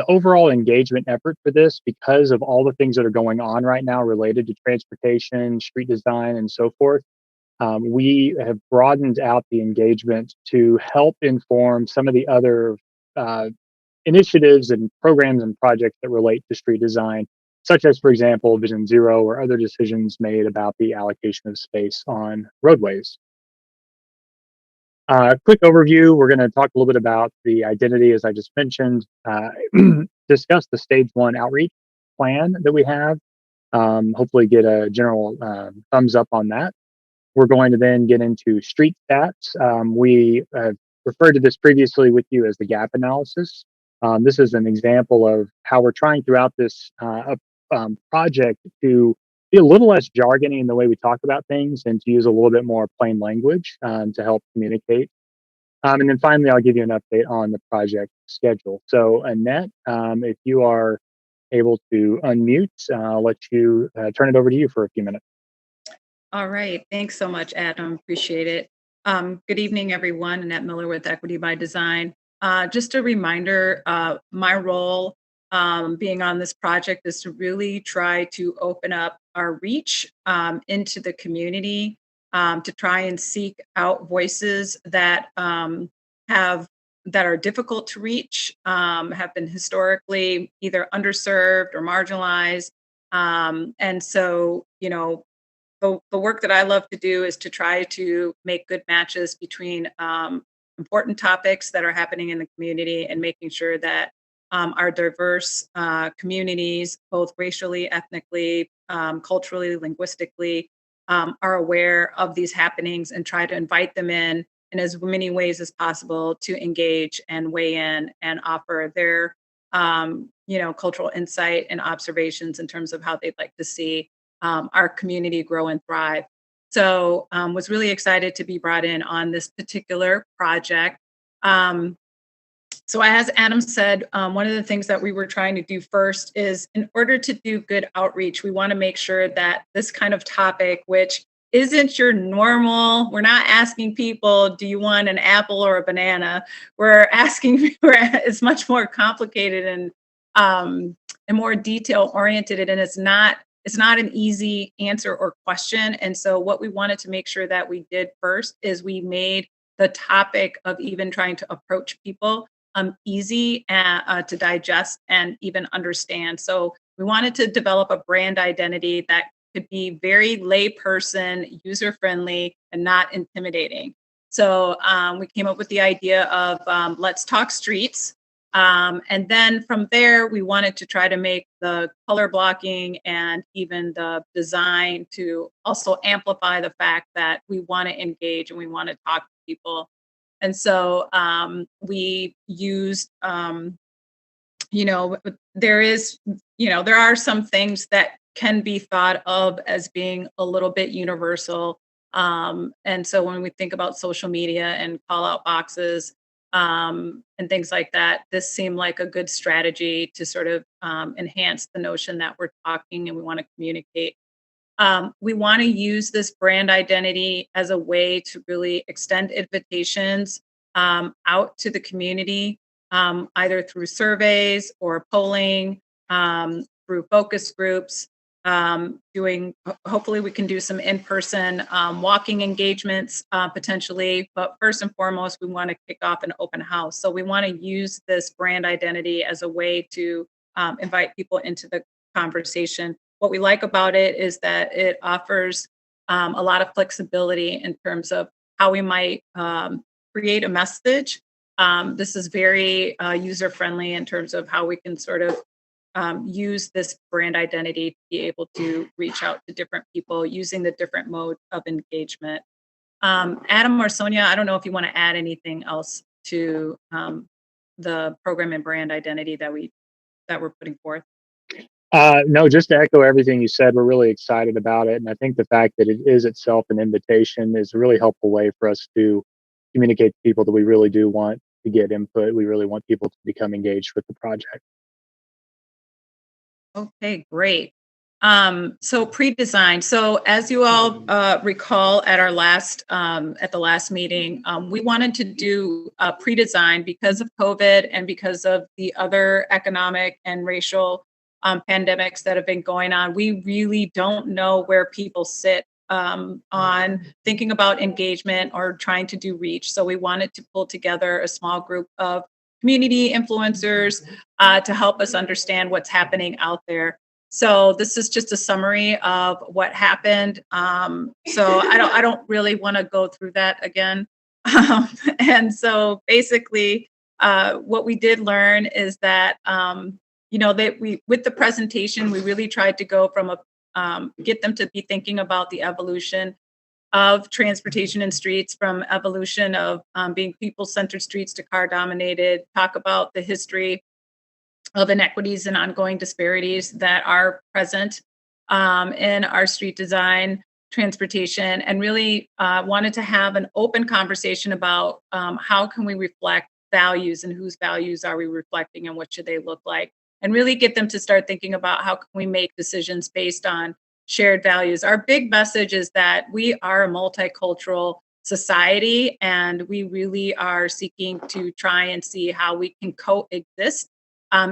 overall engagement effort for this, because of all the things that are going on right now related to transportation, street design, and so forth. We have broadened out the engagement to help inform some of the other initiatives and programs and projects that relate to street design, such as, for example, Vision Zero or other decisions made about the allocation of space on roadways. Quick overview, we're going to talk a little bit about the identity, as I just mentioned, discuss the stage 1 outreach plan that we have, hopefully get a general thumbs up on that. We're going to then get into street stats. We referred to this previously with you as the gap analysis. This is an example of how we're trying throughout this project to be a little less jargony in the way we talk about things and to use a little bit more plain language to help communicate. And then finally, I'll give you an update on the project schedule. So Annette, if you are able to unmute, I'll let you turn it over to you for a few minutes. All right. Thanks so much, Adam. Appreciate it. Good evening, everyone. Annette Miller with Equity by Design. Just a reminder, my role being on this project is to really try to open up our reach into the community, to try and seek out voices that that are difficult to reach, have been historically either underserved or marginalized. And so, you know, the work that I love to do is to try to make good matches between important topics that are happening in the community and making sure that our diverse communities, both racially, ethnically, culturally, linguistically, are aware of these happenings and try to invite them in as many ways as possible to engage and weigh in and offer their cultural insight and observations in terms of how they'd like to see our community grow and thrive. So was really excited to be brought in on this particular project. So as Adam said, one of the things that we were trying to do first is, in order to do good outreach, we want to make sure that this kind of topic, which isn't your normal. We're not asking people, do you want an apple or a banana? We're asking, it's much more complicated and more detail oriented, and it's not an easy answer or question. And so what we wanted to make sure that we did first is we made the topic of even trying to approach people easy to digest and even understand. So we wanted to develop a brand identity that could be very layperson, user friendly, and not intimidating. So we came up with the idea of let's talk streets. And then from there, we wanted to try to make the color blocking and even the design to also amplify the fact that we want to engage and we want to talk to people. And so we used, there are some things that can be thought of as being a little bit universal. And so when we think about social media and call out boxes and things like that, this seemed like a good strategy to sort of enhance the notion that we're talking and we want to communicate. We want to use this brand identity as a way to really extend invitations out to the community, either through surveys or polling, through focus groups, hopefully we can do some in-person walking engagements potentially, but first and foremost, we want to kick off an open house. So we want to use this brand identity as a way to invite people into the conversation. What we like about it is that it offers a lot of flexibility in terms of how we might create a message. This is very user-friendly in terms of how we can sort of use this brand identity to be able to reach out to different people using the different modes of engagement. Adam or Sonia, I don't know if you want to add anything else to the program and brand identity that we're putting forth. No, just to echo everything you said, we're really excited about it. And I think the fact that it is itself an invitation is a really helpful way for us to communicate to people that we really do want to get input. We really want people to become engaged with the project. Okay, great. So pre-design. So as you all recall at our at the last meeting, we wanted to do pre-design because of COVID and because of the other economic and racial pandemics that have been going on. We really don't know where people sit on thinking about engagement or trying to do reach. So we wanted to pull together a small group of community influencers to help us understand what's happening out there. So this is just a summary of what happened. So I don't really want to go through that again. And so basically, what we did learn is that with the presentation, we really tried to go from get them to be thinking about the evolution of transportation and streets, from evolution of being people-centered streets to car-dominated, talk about the history of inequities and ongoing disparities that are present in our street design, transportation, and really wanted to have an open conversation about how can we reflect values and whose values are we reflecting and what should they look like, and really get them to start thinking about how can we make decisions based on shared values. Our big message is that we are a multicultural society, and we really are seeking to try and see how we can coexist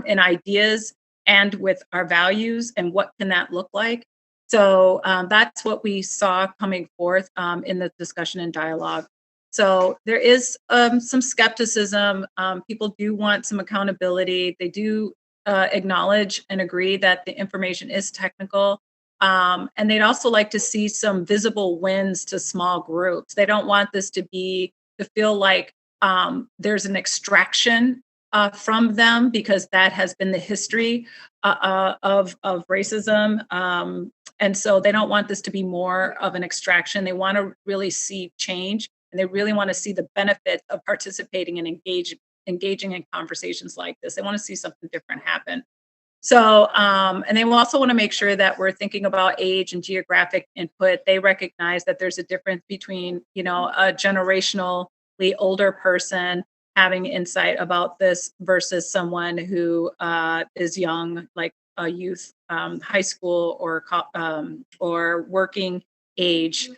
in ideas and with our values, and what can that look like. So that's what we saw coming forth in the discussion and dialogue. So there is some skepticism. People do want some accountability. They do acknowledge and agree that the information is technical. And they'd also like to see some visible wins to small groups. They don't want this to feel like there's an extraction from them, because that has been the history of racism. And so they don't want this to be more of an extraction. They want to really see change, and they really want to see the benefits of participating and engaging in conversations like this. They want to see something different happen. So, and they will also want to make sure that we're thinking about age and geographic input. They recognize that there's a difference between, a generationally older person having insight about this versus someone who is young, like a youth, high school or working age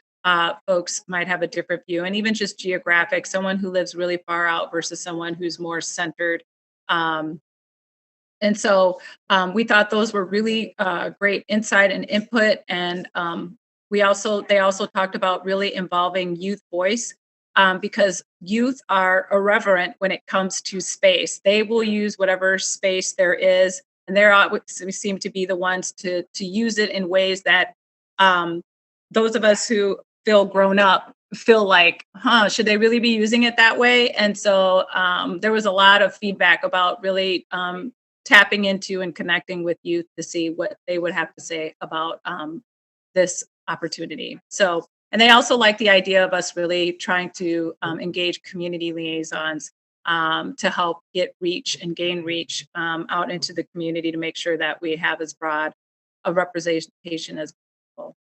folks might have a different view, and even just geographic, someone who lives really far out versus someone who's more centered. And so we thought those were really great insight and input. And they also talked about really involving youth voice, because youth are irreverent when it comes to space. They will use whatever space there is, and we seem to be the ones to use it in ways that those of us who feel grown up feel like, should they really be using it that way? And so there was a lot of feedback about really tapping into and connecting with youth to see what they would have to say about this opportunity. So, and they also like the idea of us really trying to engage community liaisons to help get reach and gain reach out into the community to make sure that we have as broad a representation as possible.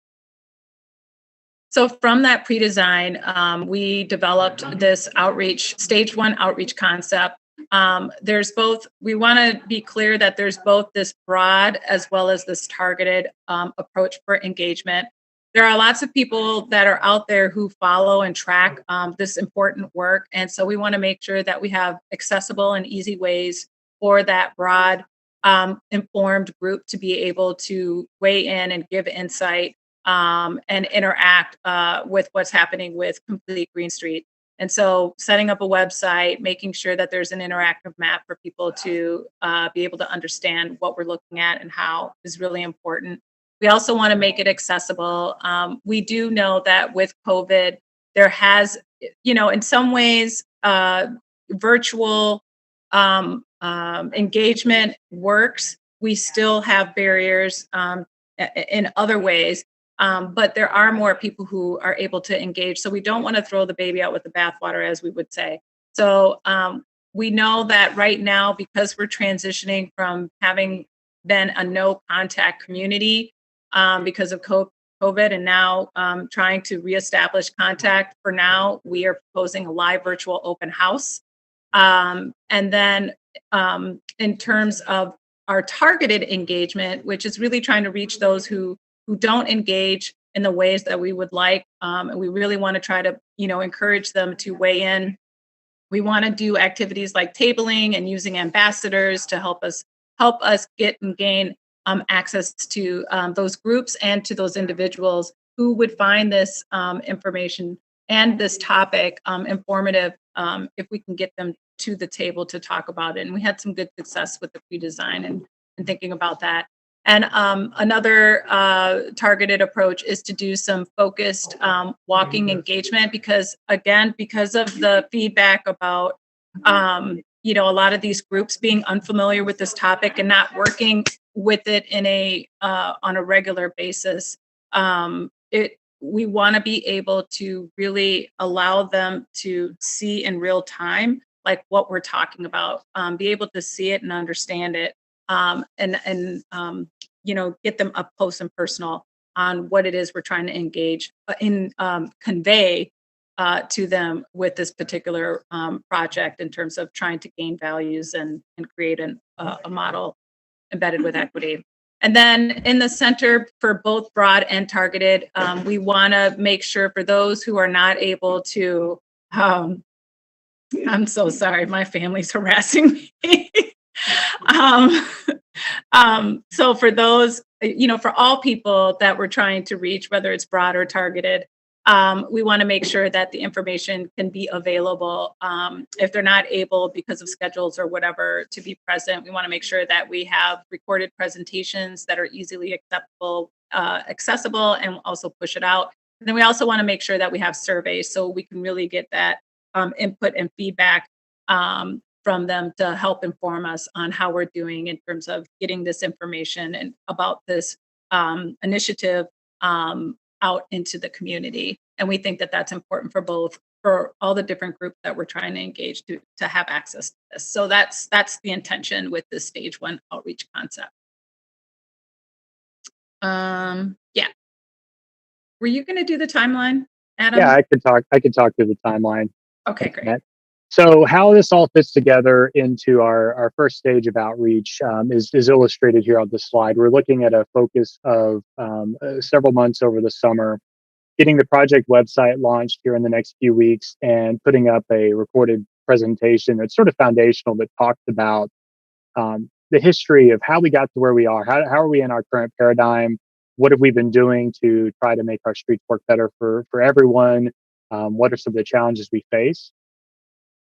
So from that pre-design, we developed this outreach, stage 1 outreach concept. We want to be clear that there's both this broad as well as this targeted approach for engagement. There are lots of people that are out there who follow and track this important work. And so we want to make sure that we have accessible and easy ways for that broad, informed group to be able to weigh in and give insight and interact with what's happening with Complete Green Street. And so setting up a website, making sure that there's an interactive map for people to be able to understand what we're looking at and how is really important. We also want to make it accessible. We do know that with COVID, there has, in some ways, virtual engagement works. We still have barriers in other ways. But there are more people who are able to engage. So we don't want to throw the baby out with the bathwater, as we would say. So we know that right now, because we're transitioning from having been a no contact community because of COVID and now trying to reestablish contact, for now, we are proposing a live virtual open house. And then in terms of our targeted engagement, which is really trying to reach those who don't engage in the ways that we would like. And we really want to try to, encourage them to weigh in. We want to do activities like tabling and using ambassadors to help us get and gain access to those groups and to those individuals who would find this information and this topic informative if we can get them to the table to talk about it. And we had some good success with the pre-design and thinking about that. And another targeted approach is to do some focused walking engagement because of the feedback about, a lot of these groups being unfamiliar with this topic and not working with it on a regular basis. We want to be able to really allow them to see in real time, like what we're talking about, be able to see it and understand it. Get them up close and personal on what it is we're trying to engage convey to them with this particular project in terms of trying to gain values and create a model embedded with equity. And then in the center for both broad and targeted, we want to make sure for those who are not able to, I'm so sorry, my family's harassing me. So for those, for all people that we're trying to reach, whether it's broad or targeted, we want to make sure that the information can be available. If they're not able because of schedules or whatever to be present, we want to make sure that we have recorded presentations that are easily accessible and also push it out. And then we also want to make sure that we have surveys so we can really get that input and feedback from them to help inform us on how we're doing in terms of getting this information and about this initiative out into the community. And we think that that's important for all the different groups that we're trying to engage to have access to this. So that's the intention with this stage 1 outreach concept. Yeah. Were you going to do the timeline, Adam? Yeah, I could talk through the timeline. Okay, great. So how this all fits together into our first stage of outreach is illustrated here on the slide. We're looking at a focus of several months over the summer getting the project website launched here in the next few weeks and putting up a recorded presentation that's sort of foundational that talks about the history of how we got to where we are. How are we in our current paradigm? What have we been doing to try to make our streets work better for everyone? What are some of the challenges we face?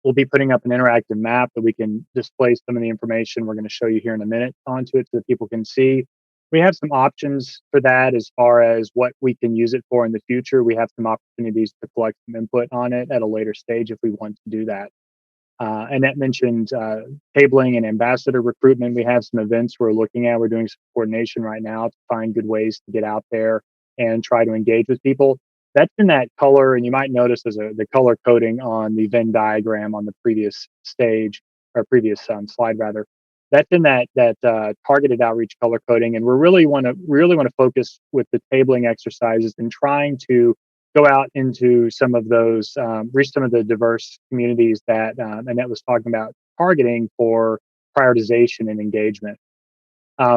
We'll be putting up an interactive map that we can display some of the information we're going to show you here in a minute onto it so that people can see. We have some options for that as far as what we can use it for in the future. We have some opportunities to collect some input on it at a later stage if we want to do that. Annette mentioned tabling and ambassador recruitment. We have some events we're looking at. We're doing some coordination right now to find good ways to get out there and try to engage with people. That's in that color, and you might notice there's the color coding on the Venn diagram on the previous stage or previous slide rather. That's in that targeted outreach color coding, and we really want to focus with the tabling exercises and trying to go out into some of those, reach some of the diverse communities that Annette was talking about targeting for prioritization and engagement.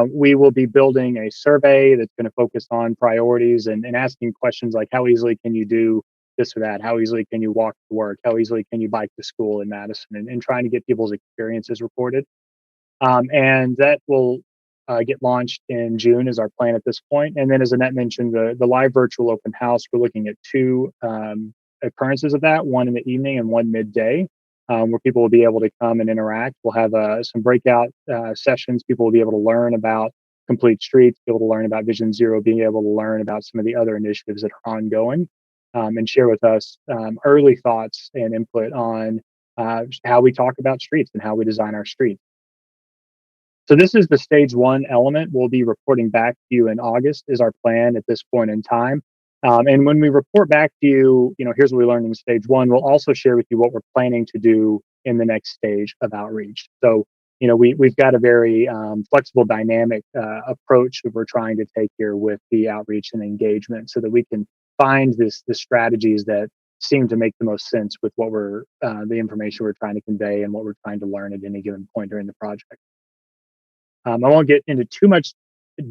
We will be building a survey that's going to focus on priorities and asking questions like how easily can you do this or that? How easily can you walk to work? How easily can you bike to school in Madison? And trying to get people's experiences recorded. And that will get launched in June is our plan at this point. And then as Annette mentioned, the live virtual open house, we're looking at two occurrences of that, one in the evening and one midday. Where people will be able to come and interact. We'll have some breakout sessions. People will be able to learn about complete streets, be able to learn about Vision Zero, being able to learn about some of the other initiatives that are ongoing, and share with us early thoughts and input on how we talk about streets and how we design our streets. So this is the stage one element. We'll be reporting back to you in August is our plan at this point in time. And when we report back to you, here's what we learned in stage one. We'll also share with you what we're planning to do in the next stage of outreach. So, we've got a very flexible, dynamic approach that we're trying to take here with the outreach and engagement, so that we can find the strategies that seem to make the most sense with what the information we're trying to convey and what we're trying to learn at any given point during the project. I won't get into too much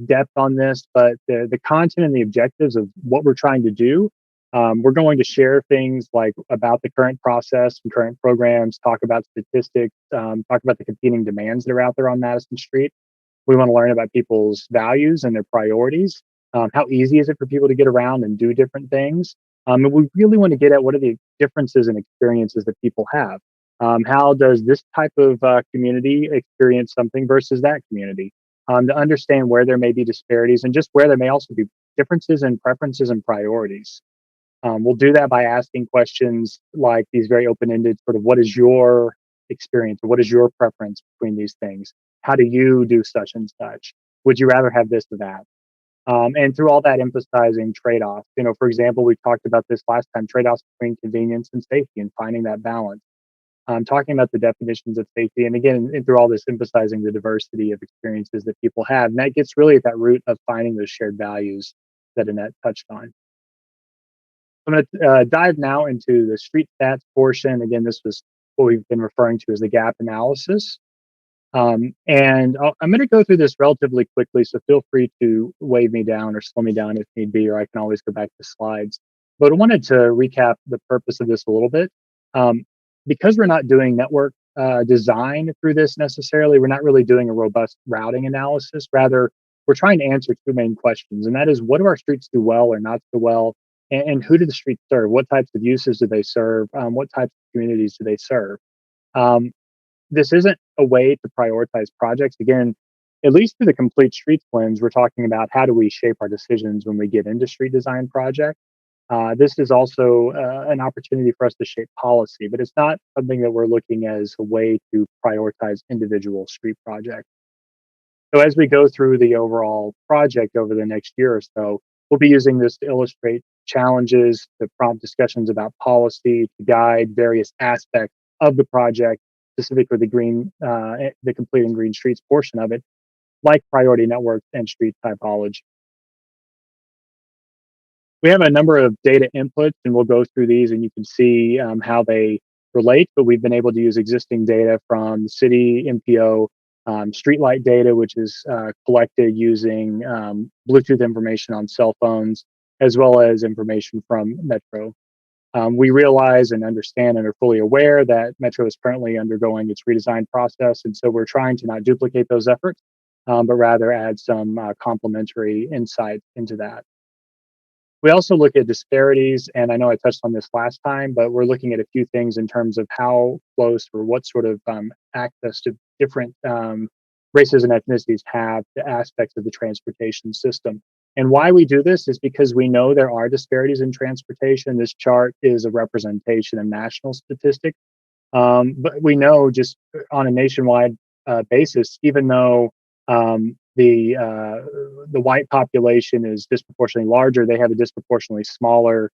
depth on this, but the content and the objectives of what we're trying to do, we're going to share things like about the current process and current programs, talk about statistics, talk about the competing demands that are out there on Madison Street. We want to learn about people's values and their priorities. How easy is it for people to get around and do different things? And we really want to get at what are the differences and experiences that people have. How does this type of community experience something versus that community? To understand where there may be disparities and just where there may also be differences in preferences and priorities. We'll do that by asking questions like these very open-ended sort of, what is your experience or what is your preference between these things? How do you do such and such? Would you rather have this or that? And through all that, emphasizing trade-offs. For example, we talked about this last time, trade-offs between convenience and safety and finding that balance. Talking about the definitions of safety, and again, and through all this, emphasizing the diversity of experiences that people have. And that gets really at that root of finding those shared values that Annette touched on. I'm going to dive now into the street stats portion. Again, this was what we've been referring to as the gap analysis. And I'm going to go through this relatively quickly, so feel free to wave me down or slow me down if need be, or I can always go back to slides. But I wanted to recap the purpose of this a little bit. Because we're not doing network design through this necessarily, we're not really doing a robust routing analysis. Rather, we're trying to answer two main questions, and that is, what do our streets do well or not so well? And who do the streets serve? What types of uses do they serve? What types of communities do they serve? This isn't a way to prioritize projects. Again, at least through the complete streets lens, we're talking about how do we shape our decisions when we get into street design projects. This is also an opportunity for us to shape policy, but it's not something that we're looking as a way to prioritize individual street projects. So as we go through the overall project over the next year or so, we'll be using this to illustrate challenges, to prompt discussions about policy, to guide various aspects of the project, specifically the completing green streets portion of it, like priority networks and street typology. We have a number of data inputs, and we'll go through these and you can see how they relate, but we've been able to use existing data from the city MPO, streetlight data, which is collected using Bluetooth information on cell phones, as well as information from Metro. We realize and understand and are fully aware that Metro is currently undergoing its redesign process, and so we're trying to not duplicate those efforts, but rather add some complementary insight into that. We also look at disparities, and I know I touched on this last time, but we're looking at a few things in terms of how close or what sort of access to different races and ethnicities have to aspects of the transportation system. And why we do this is because we know there are disparities in transportation. This chart is a representation of national statistics, but we know just on a nationwide basis, even though the white population is disproportionately larger, they have a disproportionately smaller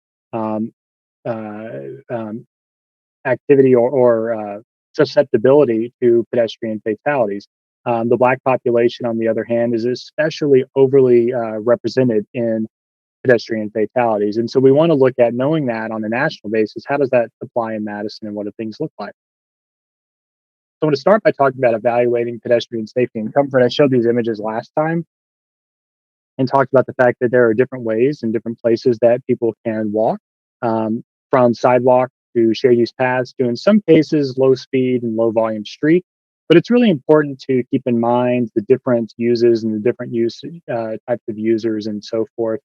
activity or susceptibility to pedestrian fatalities. The Black population, on the other hand, is especially overly represented in pedestrian fatalities. And so we want to look at, knowing that on a national basis, how does that apply in Madison and what do things look like? So I'm going to start by talking about evaluating pedestrian safety and comfort. I showed these images last time and talked about the fact that there are different ways and different places that people can walk, from sidewalk to shared use paths to, in some cases, low speed and low volume street. But it's really important to keep in mind the different uses and the different types of users and so forth.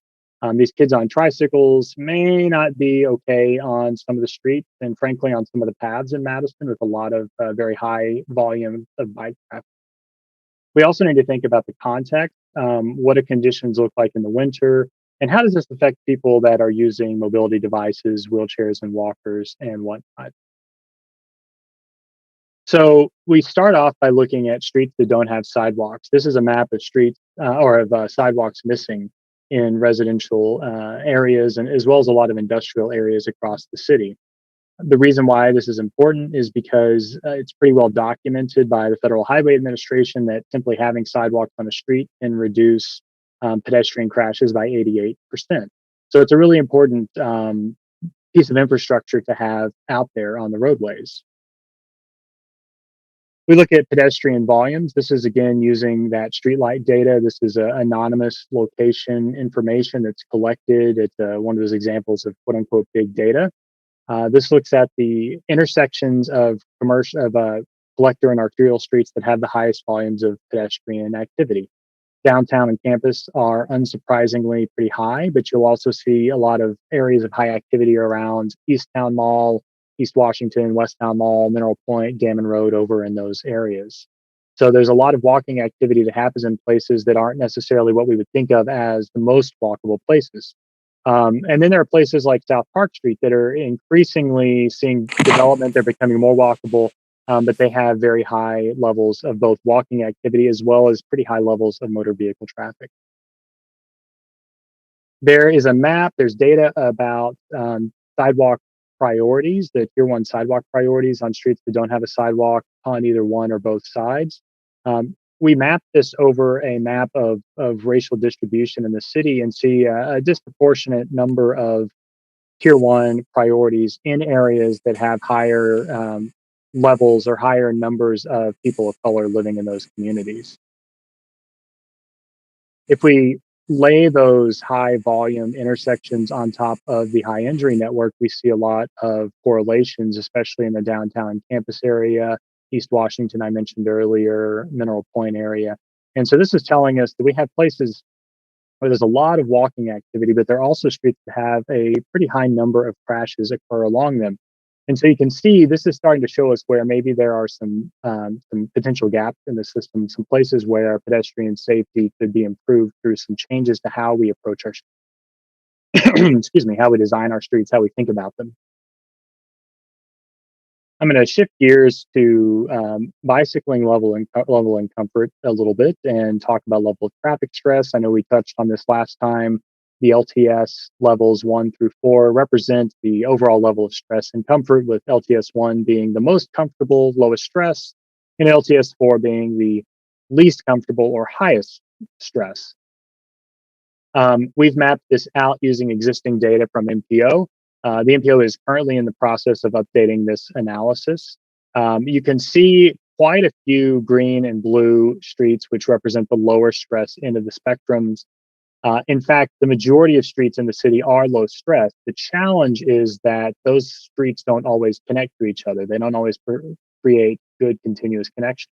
These kids on tricycles may not be okay on some of the streets and frankly on some of the paths in Madison with a lot of very high volume of bike traffic. We also need to think about the context. What do conditions look like in the winter? And how does this affect people that are using mobility devices, wheelchairs and walkers and whatnot? So we start off by looking at streets that don't have sidewalks. This is a map of streets or of sidewalks missing in residential areas and as well as a lot of industrial areas across the city. The reason why this is important is because it's pretty well documented by the Federal Highway Administration that simply having sidewalks on a street can reduce pedestrian crashes by 88%. So it's a really important piece of infrastructure to have out there on the roadways. We look at pedestrian volumes. This is again using that streetlight data. This is anonymous location information that's collected. It's one of those examples of quote unquote big data. This looks at the intersections of collector and arterial streets that have the highest volumes of pedestrian activity. Downtown and campus are unsurprisingly pretty high, but you'll also see a lot of areas of high activity around East Town Mall, East Washington, West Town Mall, Mineral Point, Gammon Road, over in those areas. So there's a lot of walking activity that happens in places that aren't necessarily what we would think of as the most walkable places. And then there are places like South Park Street that are increasingly seeing development. They're becoming more walkable, but they have very high levels of both walking activity as well as pretty high levels of motor vehicle traffic. There is a map, there's data about sidewalk priorities, the tier 1 sidewalk priorities on streets that don't have a sidewalk on either one or both sides. We map this over a map of racial distribution in the city and see a disproportionate number of tier 1 priorities in areas that have higher levels or higher numbers of people of color living in those communities. If we lay those high volume intersections on top of the high injury network, we see a lot of correlations, especially in the downtown campus area, East Washington, I mentioned earlier, Mineral Point area. And so this is telling us that we have places where there's a lot of walking activity, but there are also streets that have a pretty high number of crashes occur along them. And so you can see this is starting to show us where maybe there are some potential gaps in the system, some places where pedestrian safety could be improved through some changes to how we approach our excuse me, how we design our streets, how we think about them. I'm going to shift gears to bicycling level and comfort a little bit and talk about level of traffic stress. I know we touched on this last time. The LTS levels 1 through 4 represent the overall level of stress and comfort, with LTS 1 being the most comfortable, lowest stress, and LTS 4 being the least comfortable or highest stress. We've mapped this out using existing data from MPO. The MPO is currently in the process of updating this analysis. You can see quite a few green and blue streets, which represent the lower stress end of the spectrums. In fact, the majority of streets in the city are low stress. The challenge is that those streets don't always connect to each other. They don't always create good continuous connection.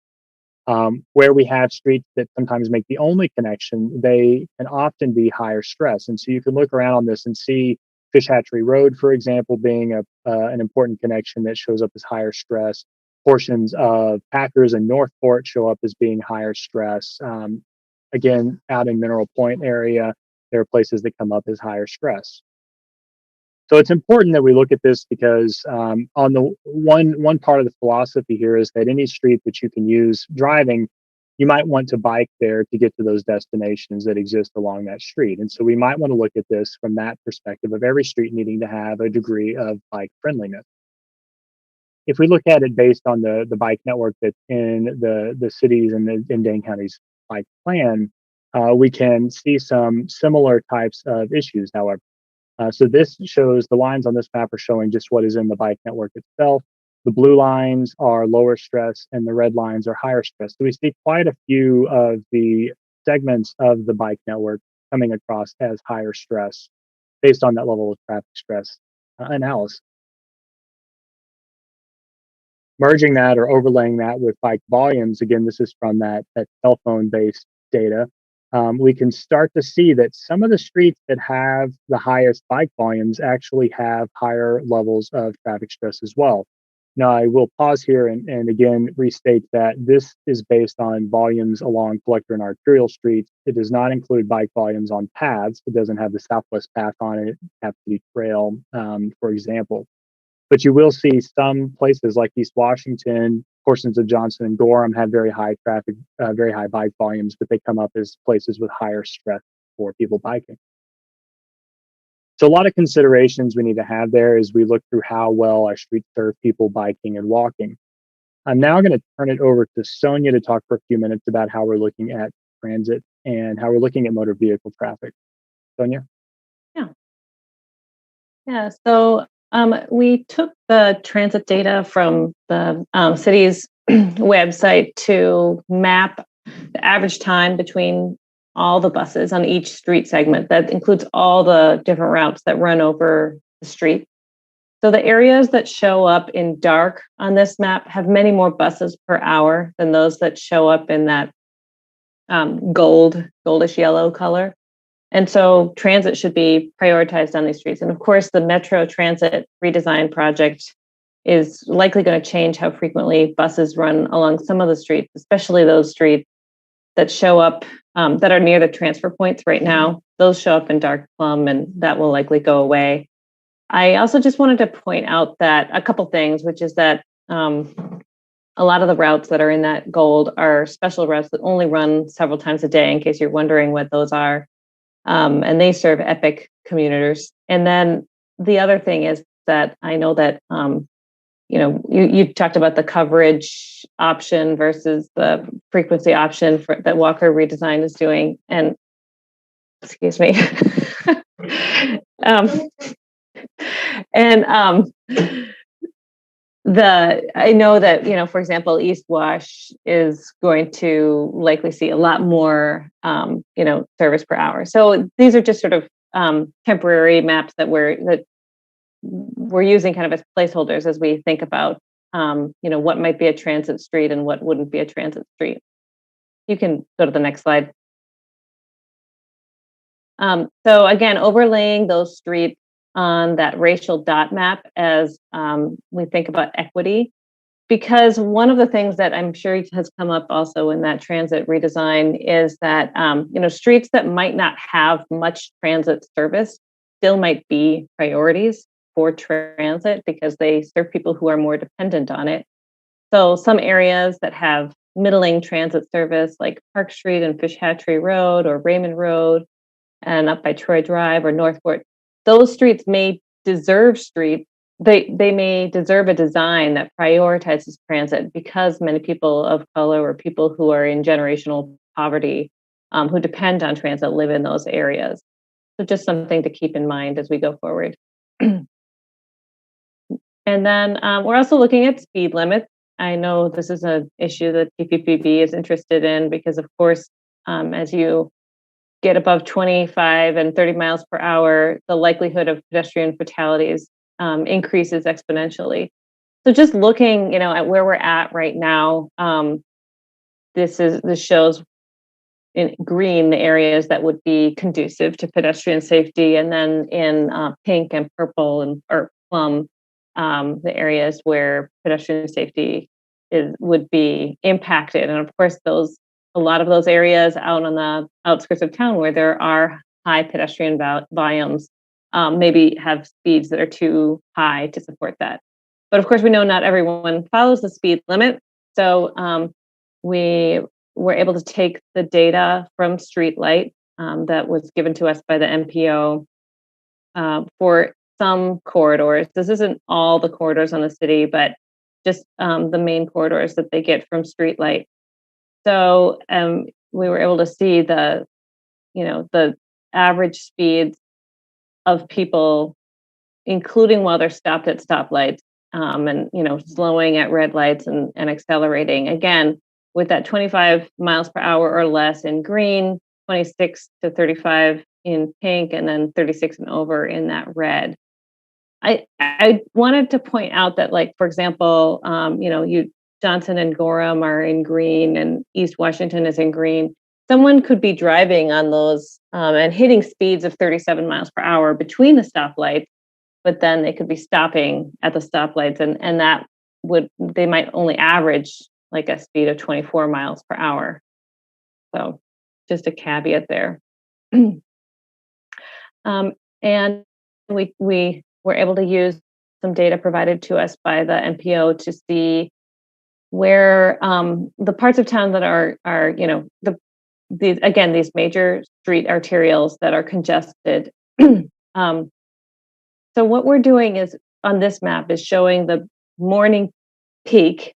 Where we have streets that sometimes make the only connection, they can often be higher stress. And so you can look around on this and see Fish Hatchery Road, for example, being an important connection that shows up as higher stress. Portions of Packers and Northport show up as being higher stress. Again, out in Mineral Point area, there are places that come up as higher stress. So it's important that we look at this because on the one part of the philosophy here is that any street that you can use driving, you might want to bike there to get to those destinations that exist along that street. And so we might want to look at this from that perspective of every street needing to have a degree of bike friendliness. If we look at it based on the bike network that's in the cities and in Dane County's bike plan, we can see some similar types of issues, however. So this shows the lines on this map are showing just what is in the bike network itself. The blue lines are lower stress and the red lines are higher stress. So we see quite a few of the segments of the bike network coming across as higher stress based on that level of traffic stress analysis. Merging that or overlaying that with bike volumes, again, this is from that cell phone based data. We can start to see that some of the streets that have the highest bike volumes actually have higher levels of traffic stress as well. Now, I will pause here and again restate that this is based on volumes along collector and arterial streets. It does not include bike volumes on paths. It doesn't have the Southwest Path on it, Cap City Trail, for example. But you will see some places like East Washington, portions of Johnson and Gorham have very high traffic, very high bike volumes, but they come up as places with higher stress for people biking. So a lot of considerations we need to have there as we look through how well our streets serve people biking and walking. I'm now going to turn it over to Sonia to talk for a few minutes about how we're looking at transit and how we're looking at motor vehicle traffic. Sonia? Yeah, so we took the transit data from the city's website to map the average time between all the buses on each street segment. That includes all the different routes that run over the street. So the areas that show up in dark on this map have many more buses per hour than those that show up in that goldish yellow color. And so transit should be prioritized on these streets. And of course, the Metro Transit redesign project is likely going to change how frequently buses run along some of the streets, especially those streets that show up, that are near the transfer points right now. Those show up in dark plum, and that will likely go away. I also just wanted to point out that a couple things, which is that a lot of the routes that are in that gold are special routes that only run several times a day, in case you're wondering what those are. And they serve epic commuters. And then the other thing is that I know that, you talked about the coverage option versus the frequency option that Walker Redesign is doing. And excuse me. I know that, for example, East Wash is going to likely see a lot more, service per hour. So these are just sort of temporary maps that we're using kind of as placeholders as we think about, what might be a transit street and what wouldn't be a transit street. You can go to the next slide. So again, overlaying those streets on that racial dot map as we think about equity, because one of the things that I'm sure has come up also in that transit redesign is that streets that might not have much transit service still might be priorities for transit because they serve people who are more dependent on it. So some areas that have middling transit service like Park Street and Fish Hatchery Road or Raymond Road and up by Troy Drive or Northport, those streets may deserve they may deserve a design that prioritizes transit because many people of color or people who are in generational poverty who depend on transit live in those areas. So just something to keep in mind as we go forward. And then we're also looking at speed limits. I know this is an issue that TPPB is interested in because, of course, as you get above 25 and 30 miles per hour, the likelihood of pedestrian fatalities increases exponentially. So just looking, at where we're at right now, this shows in green the areas that would be conducive to pedestrian safety, and then in pink and purple or plum, the areas where pedestrian safety would be impacted. And of course, a lot of those areas out on the outskirts of town where there are high pedestrian volumes maybe have speeds that are too high to support that. But of course, we know not everyone follows the speed limit. So we were able to take the data from Streetlight that was given to us by the MPO for some corridors. This isn't all the corridors on the city, but just the main corridors that they get from Streetlight. So we were able to see the average speeds of people, including while they're stopped at stoplights, and slowing at red lights and accelerating. Again, with that 25 miles per hour or less in green, 26 to 35 in pink, and then 36 and over in that red. I wanted to point out that, like, for example, Johnson and Gorham are in green and East Washington is in green. Someone could be driving on those and hitting speeds of 37 miles per hour between the stoplights, but then they could be stopping at the stoplights, and they might only average like a speed of 24 miles per hour. So just a caveat there. And we were able to use some data provided to us by the MPO to see where the parts of town that are these major street arterials that are congested. So what we're doing is on this map is showing the morning peak,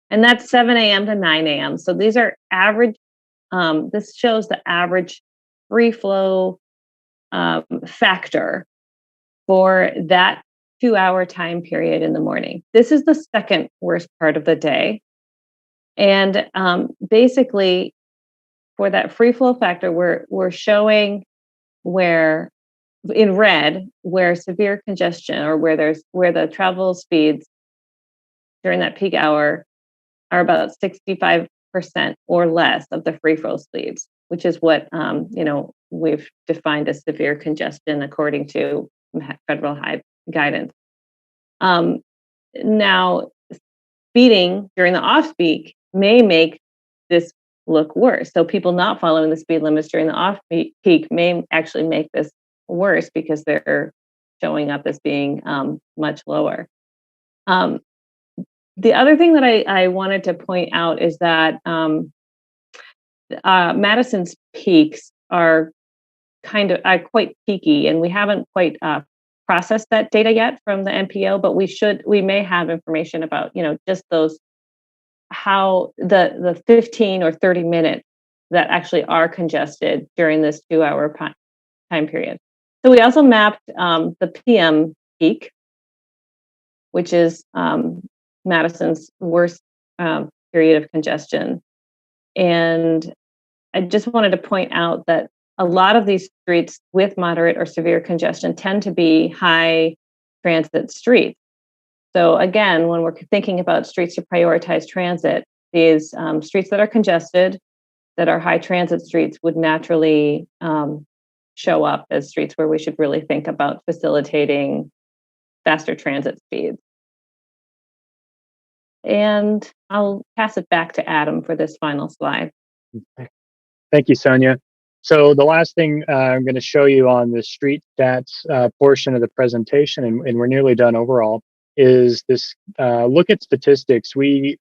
and that's 7 a.m. to 9 a.m. So these are average. This shows the average free flow factor for that 2-hour time period in the morning. This is the second worst part of the day. And basically, for that free flow factor, we're showing where, in red, where severe congestion or where the travel speeds during that peak hour are about 65% or less of the free flow speeds, which is what we've defined as severe congestion according to federal high guidance. Now, speeding during the off-peak may make this look worse. So people not following the speed limits during the off-peak may actually make this worse because they're showing up as being much lower. The other thing that I wanted to point out is that Madison's peaks are quite peaky, and we haven't quite processed that data yet from the MPO, but we may have information about, just those, how the 15 or 30 minutes that actually are congested during this 2-hour time period. So we also mapped the PM peak, which is Madison's worst period of congestion. And I just wanted to point out that a lot of these streets with moderate or severe congestion tend to be high transit streets. So again, when we're thinking about streets to prioritize transit, these streets that are congested, that are high transit streets, would naturally show up as streets where we should really think about facilitating faster transit speeds. And I'll pass it back to Adam for this final slide. Thank you, Sonia. So the last thing I'm going to show you on the street stats portion of the presentation, and we're nearly done overall, is this look at statistics. We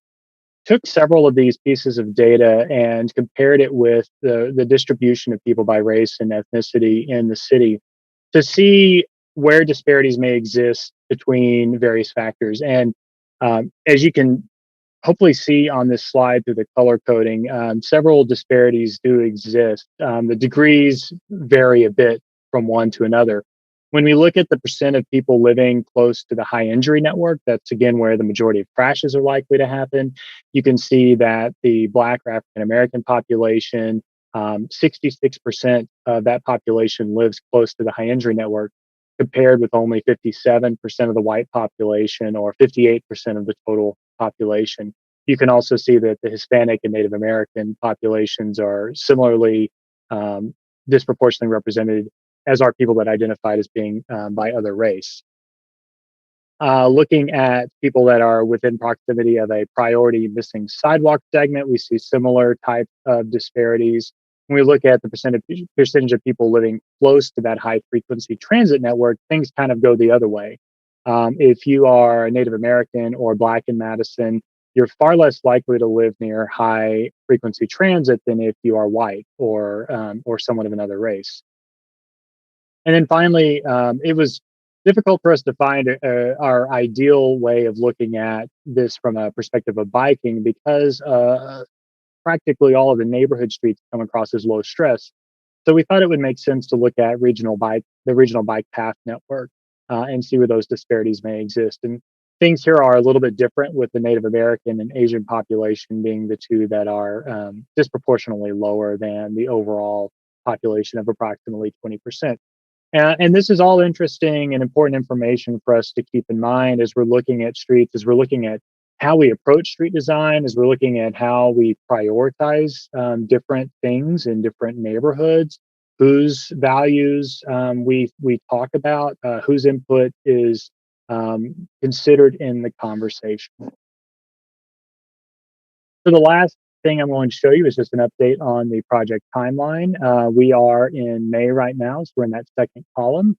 took several of these pieces of data and compared it with the distribution of people by race and ethnicity in the city to see where disparities may exist between various factors. And as you can hopefully see on this slide through the color coding, several disparities do exist. The degrees vary a bit from one to another. When we look at the percent of people living close to the high injury network, that's again where the majority of crashes are likely to happen. You can see that the Black or African American population 66% of that population lives close to the high entry network, compared with only 57% of the white population or 58% of the total population. You can also see that the Hispanic and Native American populations are similarly disproportionately represented, as are people that identified as being by other race. Looking at people that are within proximity of a priority missing sidewalk segment, we see similar type of disparities. When we look at the percentage of people living close to that high frequency transit network, things kind of go the other way. If you are a Native American or Black in Madison, you're far less likely to live near high frequency transit than if you are white or someone of another race. And then finally, it was difficult for us to find our ideal way of looking at this from a perspective of biking, because practically all of the neighborhood streets come across as low stress. So we thought it would make sense to look at the regional bike path network and see where those disparities may exist. And things here are a little bit different, with the Native American and Asian population being the two that are disproportionately lower than the overall population of approximately 20%. And this is all interesting and important information for us to keep in mind as we're looking at streets, as we're looking at how we approach street design, as we're looking at how we prioritize different things in different neighborhoods, whose values we talk about, whose input is considered in the conversation. So the last thing I'm going to show you is just an update on the project timeline. We are in May right now, so we're in that second column.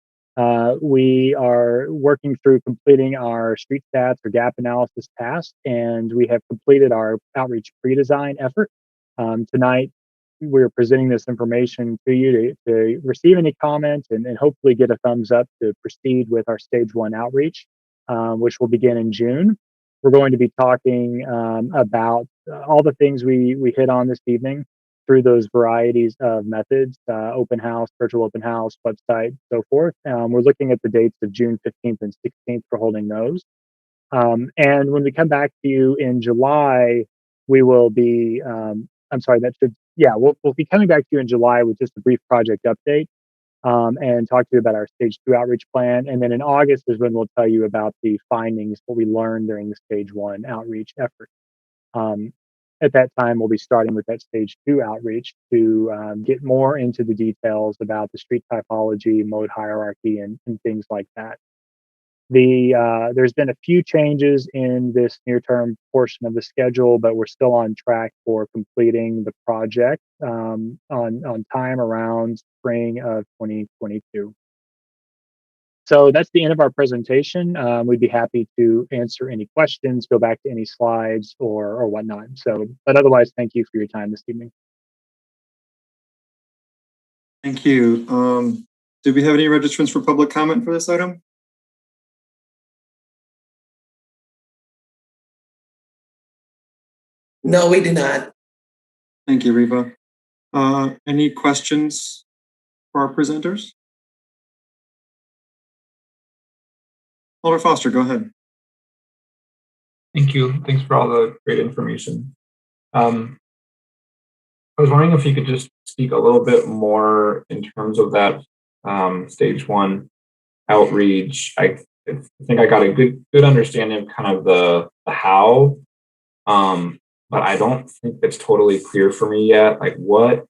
We are working through completing our street stats or gap analysis task, and we have completed our outreach pre-design effort. Tonight, we're presenting this information to you to receive any comments and hopefully get a thumbs up to proceed with our stage 1 outreach, which will begin in June. We're going to be talking about all the things we hit on this evening through those varieties of methods, open house, virtual open house, website, so forth. We're looking at the dates of June 15th and 16th for holding those. And when we come back to you in July, we will be, we'll be coming back to you in July with just a brief project update. And talk to you about our stage 2 outreach plan. And then in August is when we'll tell you about the findings, what we learned during the stage 1 outreach effort. At that time, we'll be starting with that stage 2 outreach to get more into the details about the street typology, mode hierarchy, and things like that. There's been a few changes in this near-term portion of the schedule, but we're still on track for completing the project on time around spring of 2022. So that's the end of our presentation. We'd be happy to answer any questions, go back to any slides or whatnot. But otherwise, thank you for your time this evening. Thank you. Do we have any registrants for public comment for this item? No, we do not. Thank you, Reva. Any questions for our presenters? Alder Foster, go ahead. Thank you. Thanks for all the great information. I was wondering if you could just speak a little bit more in terms of that stage 1 outreach. I think I got a good understanding of kind of the how, but I don't think it's totally clear for me yet. Like what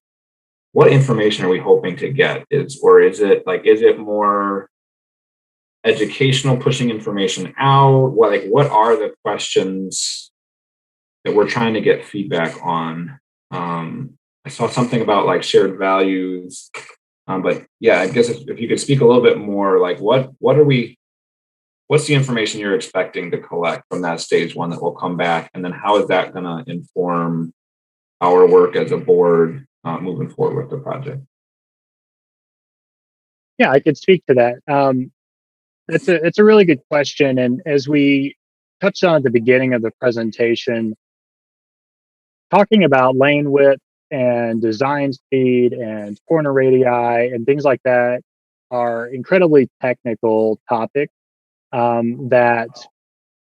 information are we hoping to get? Is it more educational, pushing information out? What are the questions that we're trying to get feedback on? I saw something about like shared values, but yeah, I guess if you could speak a little bit more, like what's the information you're expecting to collect from that stage 1 that will come back, and then how is that going to inform our work as a board moving forward with the project? Yeah, I could speak to that. It's a really good question. And as we touched on at the beginning of the presentation, talking about lane width and design speed and corner radii and things like that are incredibly technical topics that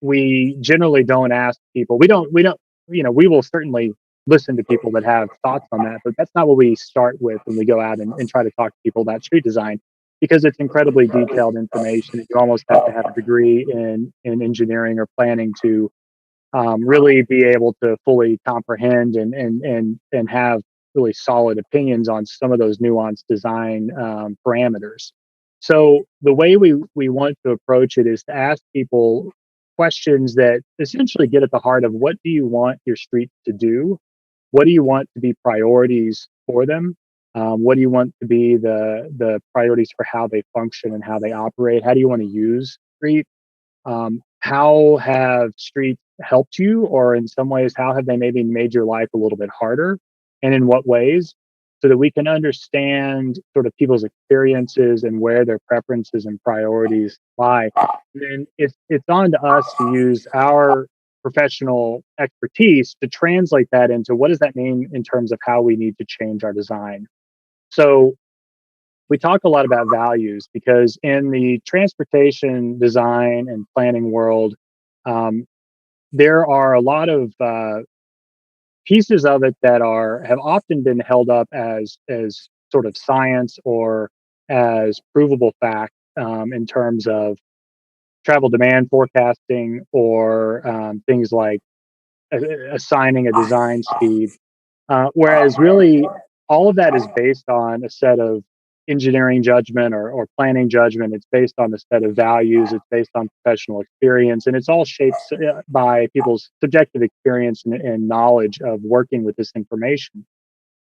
we generally don't ask people. We will certainly listen to people that have thoughts on that. But that's not what we start with when we go out and try to talk to people about street design, because it's incredibly detailed information. You almost have to have a degree in engineering or planning to really be able to fully comprehend and have really solid opinions on some of those nuanced design parameters. So the way we want to approach it is to ask people questions that essentially get at the heart of, what do you want your streets to do? What do you want to be priorities for them? What do you want to be the priorities for how they function and how they operate? How do you want to use streets? How have streets helped you, or in some ways, how have they maybe made your life a little bit harder, and in what ways, so that we can understand sort of people's experiences and where their preferences and priorities lie. And then it's on to us to use our professional expertise to translate that into, what does that mean in terms of how we need to change our design. So we talk a lot about values, because in the transportation design and planning world, there are a lot of pieces of it that have often been held up as sort of science or as provable fact, in terms of travel demand forecasting, or things like assigning a design speed. Whereas really all of that is based on a set of engineering judgment or planning judgment. It's based on a set of values. It's based on professional experience, and it's all shaped by people's subjective experience and knowledge of working with this information.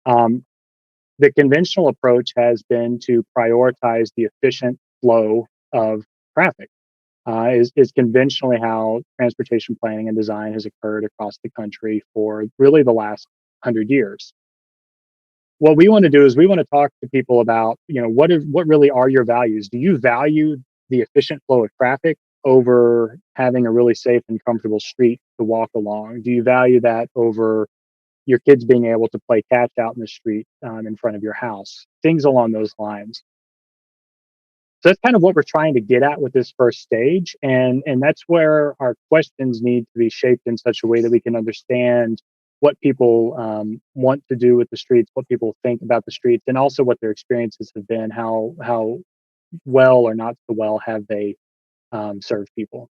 The conventional approach has been to prioritize the efficient flow of traffic. Is conventionally how transportation planning and design has occurred across the country for really the last 100 years. What we want to do is we want to talk to people about, what really are your values? Do you value the efficient flow of traffic over having a really safe and comfortable street to walk along? Do you value that over your kids being able to play catch out in the street in front of your house? Things along those lines. So that's kind of what we're trying to get at with this first stage. And that's where our questions need to be shaped in such a way that we can understand what people want to do with the streets, what people think about the streets, and also what their experiences have been, how well or not so well have they served people.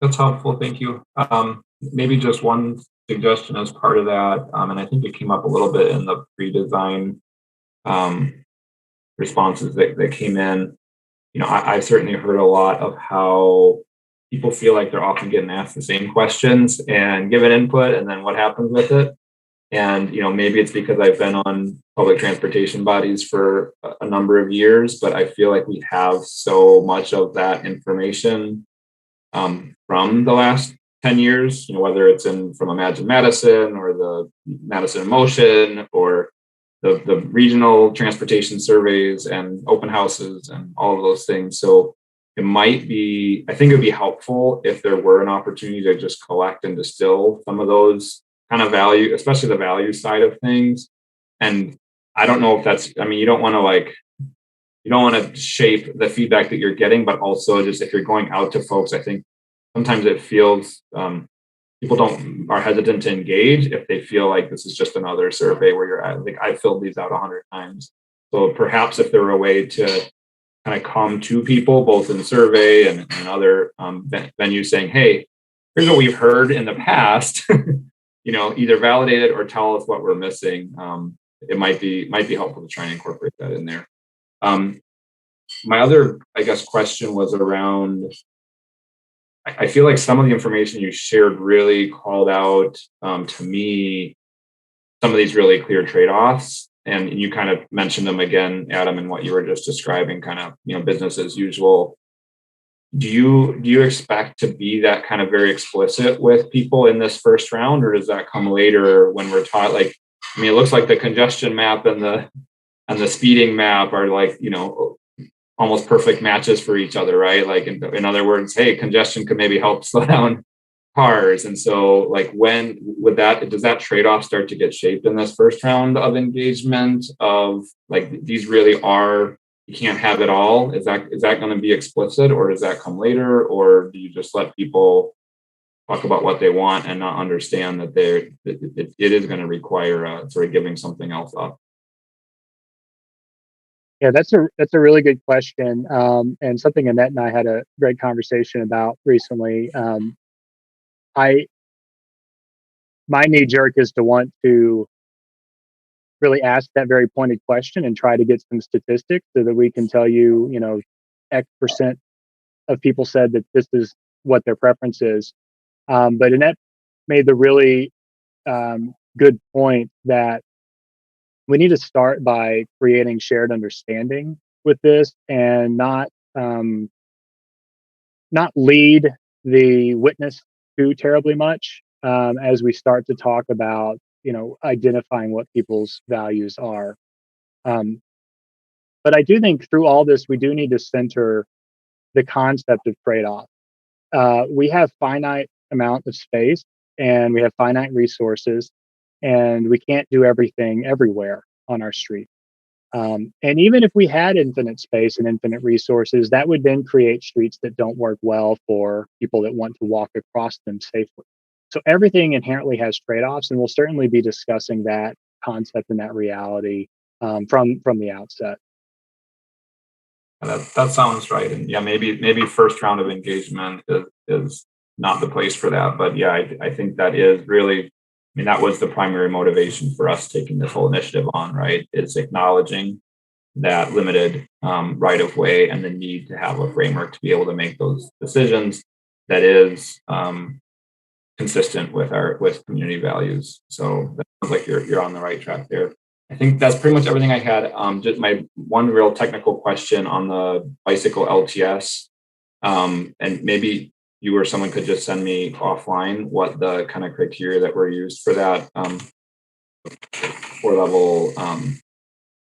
That's helpful. Thank you. Maybe just one suggestion as part of that, and I think it came up a little bit in the pre-design responses that came in. I certainly heard a lot of how people feel like they're often getting asked the same questions and given input, and then what happens with it. And, maybe it's because I've been on public transportation bodies for a number of years, but I feel like we have so much of that information from the last 10 years, whether it's from Imagine Madison or the Madison in Motion or the regional transportation surveys and open houses and all of those things. So I think it would be helpful if there were an opportunity to just collect and distill some of those kind of value, especially the value side of things. And I don't know if you don't want to shape the feedback that you're getting, but also just if you're going out to folks, I think sometimes it feels people are hesitant to engage if they feel like this is just another survey where you're at. Like, I filled these out 100 times. So perhaps if there were a way to kind of come to people, both in survey and other venues, saying, hey, here's what we've heard in the past, either validate it or tell us what we're missing. It might be helpful to try and incorporate that in there. My other, question was around, I feel like some of the information you shared really called out to me some of these really clear trade-offs. And you kind of mentioned them again, Adam, in what you were just describing, kind of, business as usual. Do you expect to be that kind of very explicit with people in this first round, or does that come later when we're taught? It looks like the congestion map and the speeding map are almost perfect matches for each other, right? In other words, hey, congestion could maybe help slow down cars. And so when does that trade-off start to get shaped in this first round of engagement of these really are, you can't have it all? Is that going to be explicit, or does that come later? Or do you just let people talk about what they want and not understand that it is going to require sort of giving something else up. Yeah, that's a really good question, and something Annette and I had a great conversation about recently. My knee jerk is to want to really ask that very pointed question and try to get some statistics so that we can tell you, X percent of people said that this is what their preference is. But Annette made the really good point that we need to start by creating shared understanding with this and not lead the witness too terribly much as we start to talk about identifying what people's values are. But I do think through all this we do need to center the concept of trade-off. We have finite amount of space and we have finite resources, and we can't do everything everywhere on our street. And even if we had infinite space and infinite resources, that would then create streets that don't work well for people that want to walk across them safely. So everything inherently has trade-offs, and we'll certainly be discussing that concept and that reality from the outset. That sounds right. And yeah, maybe first round of engagement is not the place for that. But yeah, I think that is really, that was the primary motivation for us taking this whole initiative on, right? Is acknowledging that limited right of way and the need to have a framework to be able to make those decisions that is consistent with community values. So that sounds like you're on the right track there. I think that's pretty much everything I had. Just my one real technical question on the bicycle LTS, and maybe you or someone could just send me offline what the kind of criteria that were used for that 4-level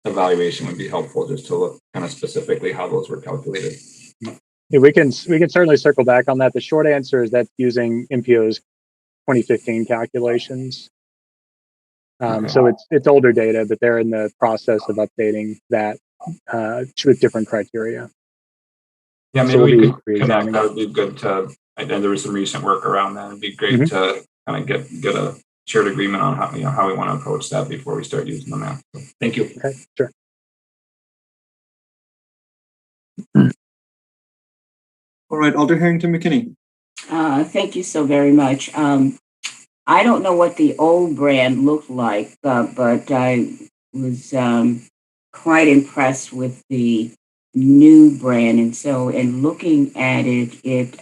evaluation would be helpful, just to look kind of specifically how those were calculated. Yeah, we can certainly circle back on that. The short answer is that's using MPO's 2015 calculations. So it's older data, but they're in the process of updating that with different criteria. Yeah, maybe so we we'll could connect. That would be good to. I know there was some recent work around that. It'd be great to kind of get a shared agreement on how we want to approach that before we start using the map. So, thank you. Okay, sure. All right, Alder Harrington McKinney. Thank you so very much. I don't know what the old brand looked like, but I was quite impressed with the new brand. And so in looking at it, it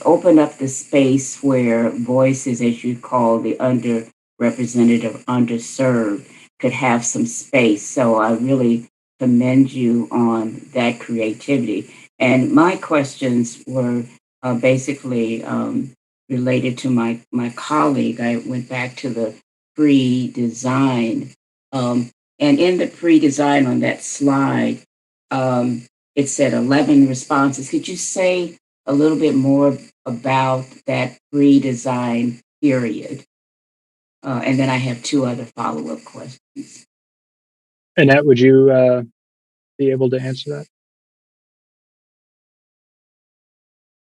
opened up the space where voices, as you call the underrepresented or underserved, could have some space. So I really commend you on that creativity. And my questions were basically related to my colleague. I went back to the pre-design. And in the pre-design on that slide, it said 11 responses. Could you say a little bit more about that pre-design period? And then I have 2 other follow-up questions. Annette, would you be able to answer that?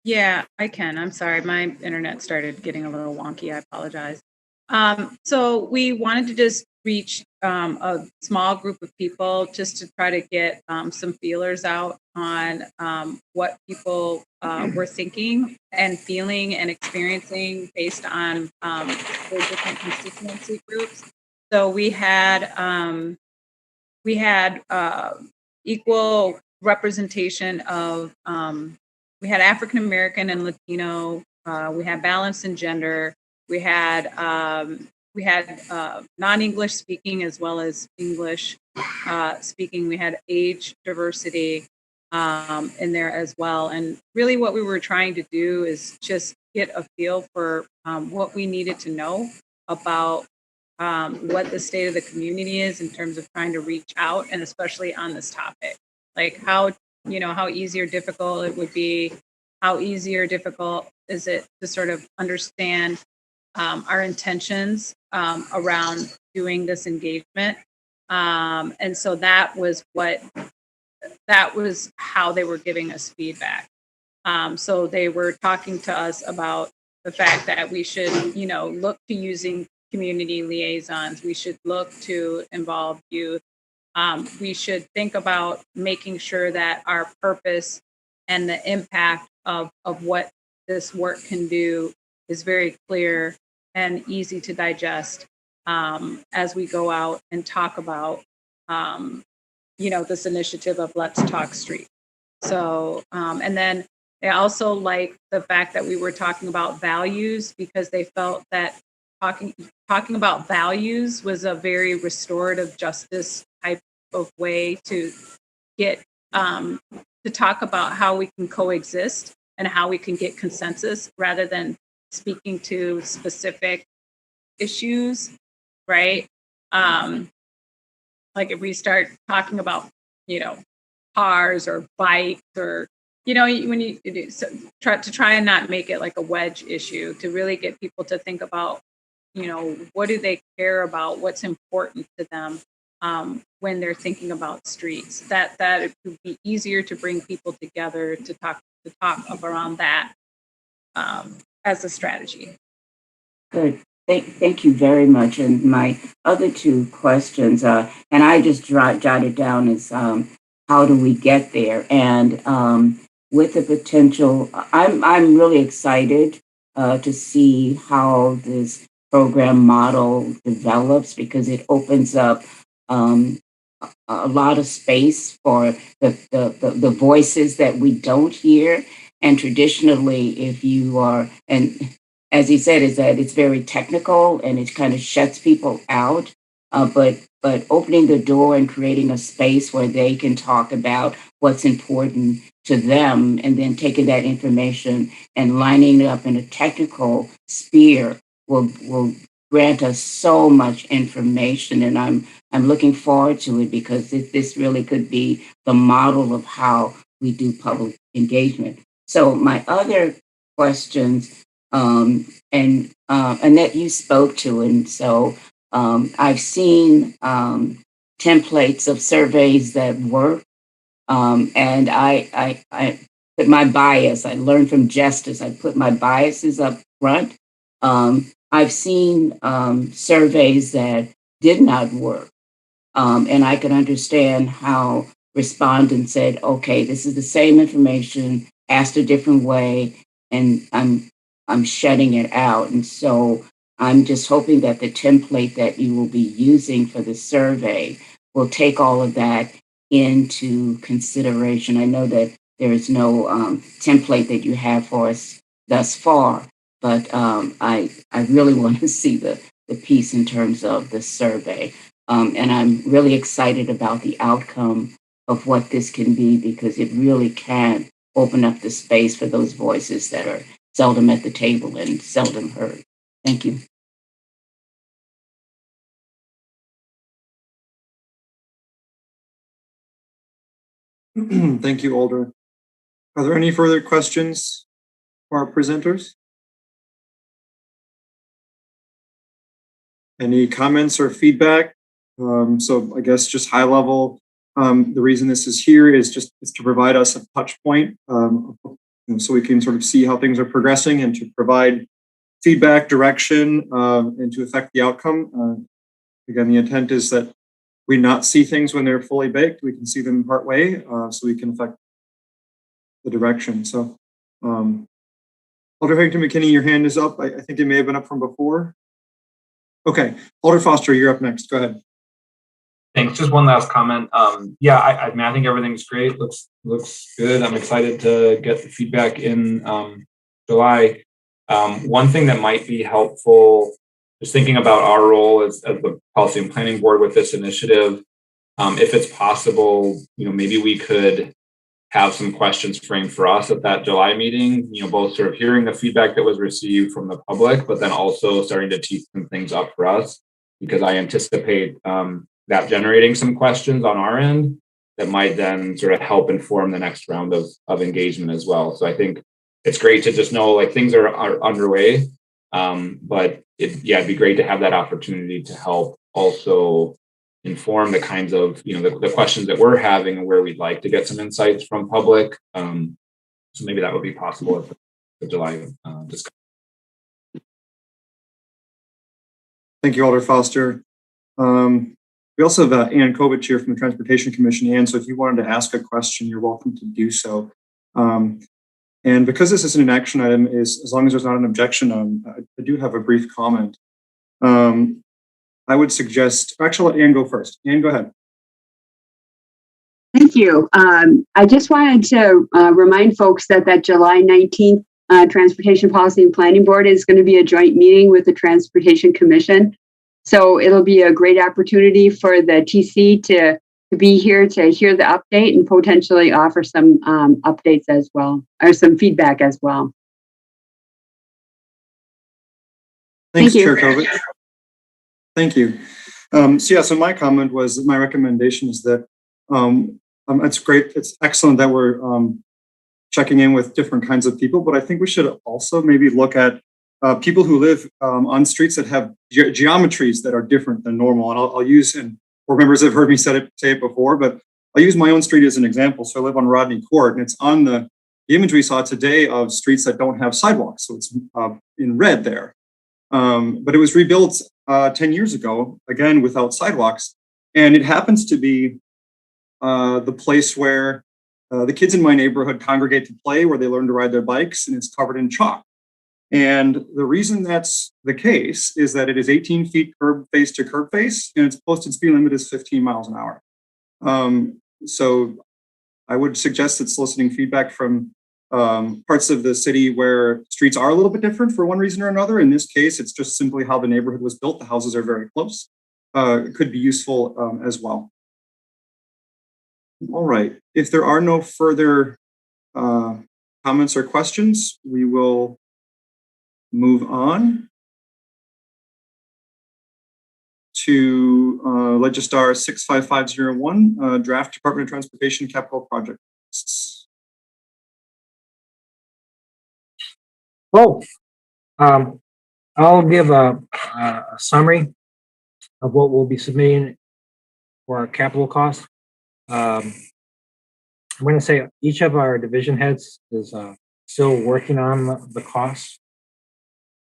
Yeah, I can. I'm sorry. My internet started getting a little wonky. I apologize. So we wanted to just reach a small group of people just to try to get some feelers out on what people were thinking and feeling and experiencing based on their different constituency groups. So we had equal representation of we had African American and Latino. We had balance in gender. We had non-English speaking as well as English speaking. We had age diversity in there as well. And really, what we were trying to do is just get a feel for what we needed to know about what the state of the community is in terms of trying to reach out, and especially on this topic, like how easy or difficult it would be, how easy or difficult is it to sort of understand our intentions around doing this engagement. And so that was how they were giving us feedback. So they were talking to us about the fact that we should, look to using community liaisons. We should look to involve youth. We should think about making sure that our purpose and the impact of what this work can do is very clear and easy to digest as we go out and talk about, this initiative of Let's Talk Street. So, and then they also like the fact that we were talking about values because they felt that talking about values was a very restorative justice type of way to get to talk about how we can coexist and how we can get consensus rather than speaking to specific issues, right? Like if we start talking about, cars or bikes or, when you try and not make it like a wedge issue, to really get people to think about, what do they care about, what's important to them when they're thinking about streets. That it would be easier to bring people together to talk around that as a strategy. Good. Thank you very much. And my other two questions, and I just jotted down is how do we get there? And with the potential, I'm really excited to see how this program model develops because it opens up a lot of space for the voices that we don't hear. And traditionally, if you are, and as he said, is that it's very technical and it kind of shuts people out. But opening the door and creating a space where they can talk about what's important to them, and then taking that information and lining it up in a technical sphere will grant us so much information. And I'm looking forward to it because this really could be the model of how we do public engagement. So my other questions, and Annette, you spoke to, and so I've seen templates of surveys that work, and I put my bias. I learned from Justice. I put my biases up front. I've seen surveys that did not work, and I can understand how respondents said, "Okay, this is the same information asked a different way, and I'm shutting it out." And so I'm just hoping that the template that you will be using for the survey will take all of that into consideration. I know that there is no template that you have for us thus far, but I really want to see the piece in terms of the survey. And I'm really excited about the outcome of what this can be because it really can open up the space for those voices that are seldom at the table and seldom heard. Thank you. Thank you, Alder. Are there any further questions for our presenters? Any comments or feedback? So I guess just high level, the reason this is here is to provide us a touch point so we can sort of see how things are progressing and to provide feedback, direction, and to affect the outcome. Again, the intent is that we not see things when they're fully baked. We can see them part way so we can affect the direction. So Alder Harrington McKinney, your hand is up. I think it may have been up from before. Okay, Alder Foster, you're up next. Go ahead. Thanks. Just one last comment. Yeah, I mean, I think everything's great. Looks good. I'm excited to get the feedback in July. One thing that might be helpful, just thinking about our role as the Policy and Planning Board with this initiative, if it's possible, maybe we could have some questions framed for us at that July meeting, both sort of hearing the feedback that was received from the public, but then also starting to tee some things up for us, because I anticipate that generating some questions on our end that might then sort of help inform the next round of engagement as well. So I think it's great to just know like things are underway, but it'd be great to have that opportunity to help also inform the kinds of, the questions that we're having and where we'd like to get some insights from public. So maybe that would be possible at the July discussion. Thank you, Alder Foster. We also have Ann Kovich here from the Transportation Commission. Ann, so if you wanted to ask a question, you're welcome to do so. And because this is an action item, as long as there's not an objection, I do have a brief comment. I would suggest, actually, let Ann go first. Ann, go ahead. Thank you. I just wanted to remind folks that July 19th Transportation Policy and Planning Board is going to be a joint meeting with the Transportation Commission. So it'll be a great opportunity for the TC to be here to hear the update and potentially offer some updates as well, or some feedback as well. Thanks, Thank you. Chair Kovich. Thank you. So my comment was, my recommendation is that it's great, it's excellent that we're checking in with different kinds of people, but I think we should also maybe look at people who live on streets that have geometries that are different than normal. And I'll use, and board members have heard me say it before, but I'll use my own street as an example. So I live on Rodney Court, and it's on the image we saw today of streets that don't have sidewalks. So it's in red there. But it was rebuilt 10 years ago, again, without sidewalks. And it happens to be the place where the kids in my neighborhood congregate to play, where they learn to ride their bikes, and it's covered in chalk. And the reason that's the case is that it is 18 feet curb face to curb face, and its posted speed limit is 15 miles an hour. So I would suggest that soliciting feedback from parts of the city where streets are a little bit different for one reason or another. In this case, it's just simply how the neighborhood was built. The houses are very close. It could be useful as well. All right. If there are no further comments or questions, we will move on to legistar 65501, draft Department of Transportation capital projects. I'll give a summary of what we'll be submitting for our capital costs. I'm going to say each of our division heads is still working on the costs,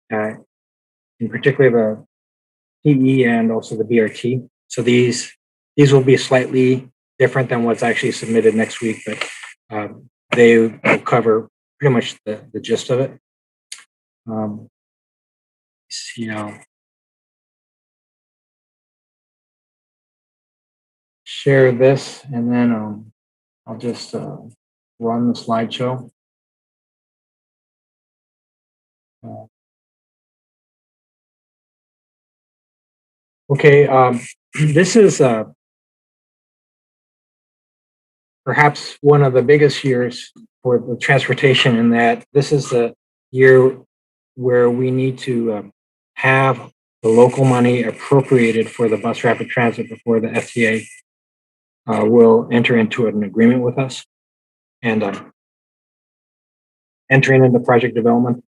in particular the PE and also the BRT. So these will be slightly different than what's actually submitted next week, but they will cover pretty much the gist of it. See now. Share this, and then I'll just run the slideshow. Okay, this is perhaps one of the biggest years for the transportation, in that this is the year where we need to have the local money appropriated for the bus rapid transit before the FTA will enter into an agreement with us. And entering into project development,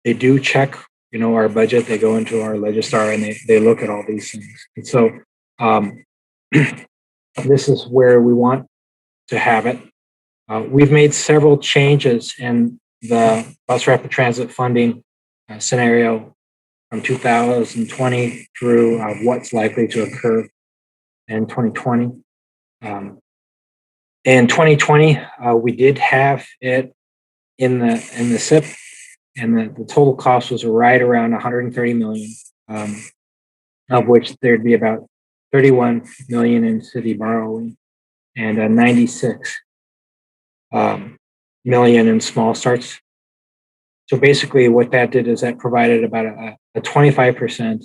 they do check, our budget. They go into our legistar and they look at all these things. And so this is where we want to have it. We've made several changes in the bus rapid transit funding scenario from 2020 through what's likely to occur in 2020. In 2020, we did have it in the SIP, and the total cost was right around 130 million, of which there'd be about 31 million in city borrowing and 96 million in small starts. So basically what that did is that provided about a 25%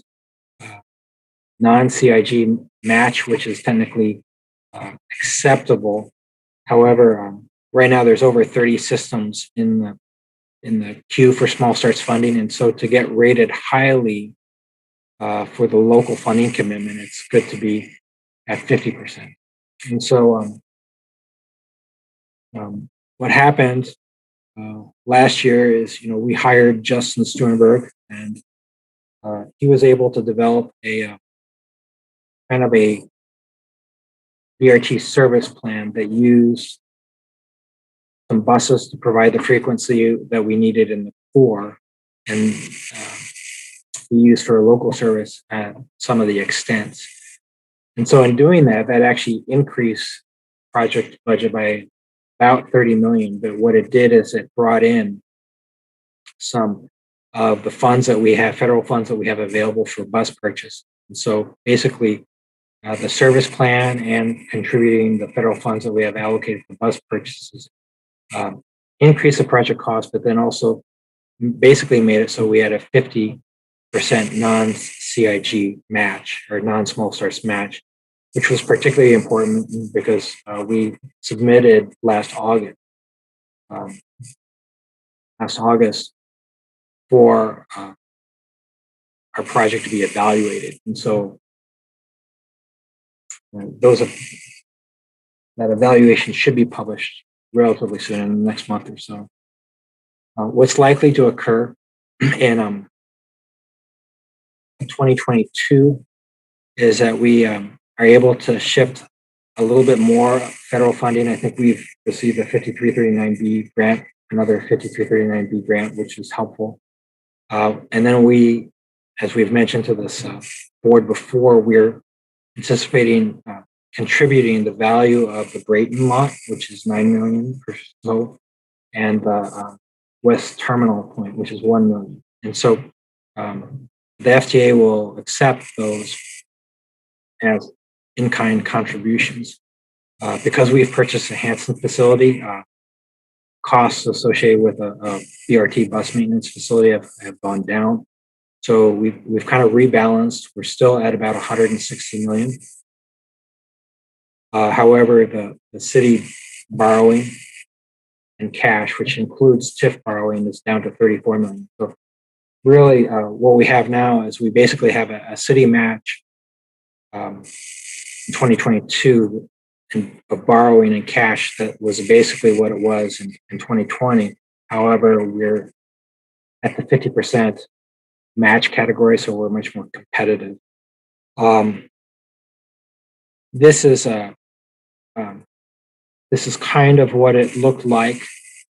non-CIG match, which is technically acceptable. However, right now there's over 30 systems in the queue for small starts funding. And so to get rated highly for the local funding commitment, it's good to be at 50%. And so what happened last year is, we hired Justin Sternberg, and he was able to develop a kind of a BRT service plan that used some buses to provide the frequency that we needed in the core, and we used for local service at some of the extents. And so in doing that, that actually increased project budget by about 30 million. But what it did is it brought in some of the funds that we have, federal funds that we have available for bus purchase. And so basically, the service plan and contributing the federal funds that we have allocated for bus purchases increase the project cost, but then also basically made it so we had a 50% non-CIG match or non-small starts match, which was particularly important because we submitted last August for our project to be evaluated. And so that evaluation should be published relatively soon, in the next month or so. What's likely to occur in 2022 is that we are able to shift a little bit more federal funding. I think we've received a 5339B grant, another 5339B grant, which is helpful. And then we, as we've mentioned to this board before, we're anticipating contributing the value of the Brayton lot, which is 9 million or so, and the West Terminal Point, which is 1 million. And so the FTA will accept those as in-kind contributions. Because we've purchased a Hanson facility, costs associated with a BRT bus maintenance facility have gone down. So we've kind of rebalanced. We're still at about 160 million. However, the city borrowing and cash, which includes TIF borrowing, is down to 34 million. So really, what we have now is we basically have a city match in 2022 of borrowing and cash that was basically what it was in 2020. However, we're at the 50% match category, so we're much more competitive. This is kind of what it looked like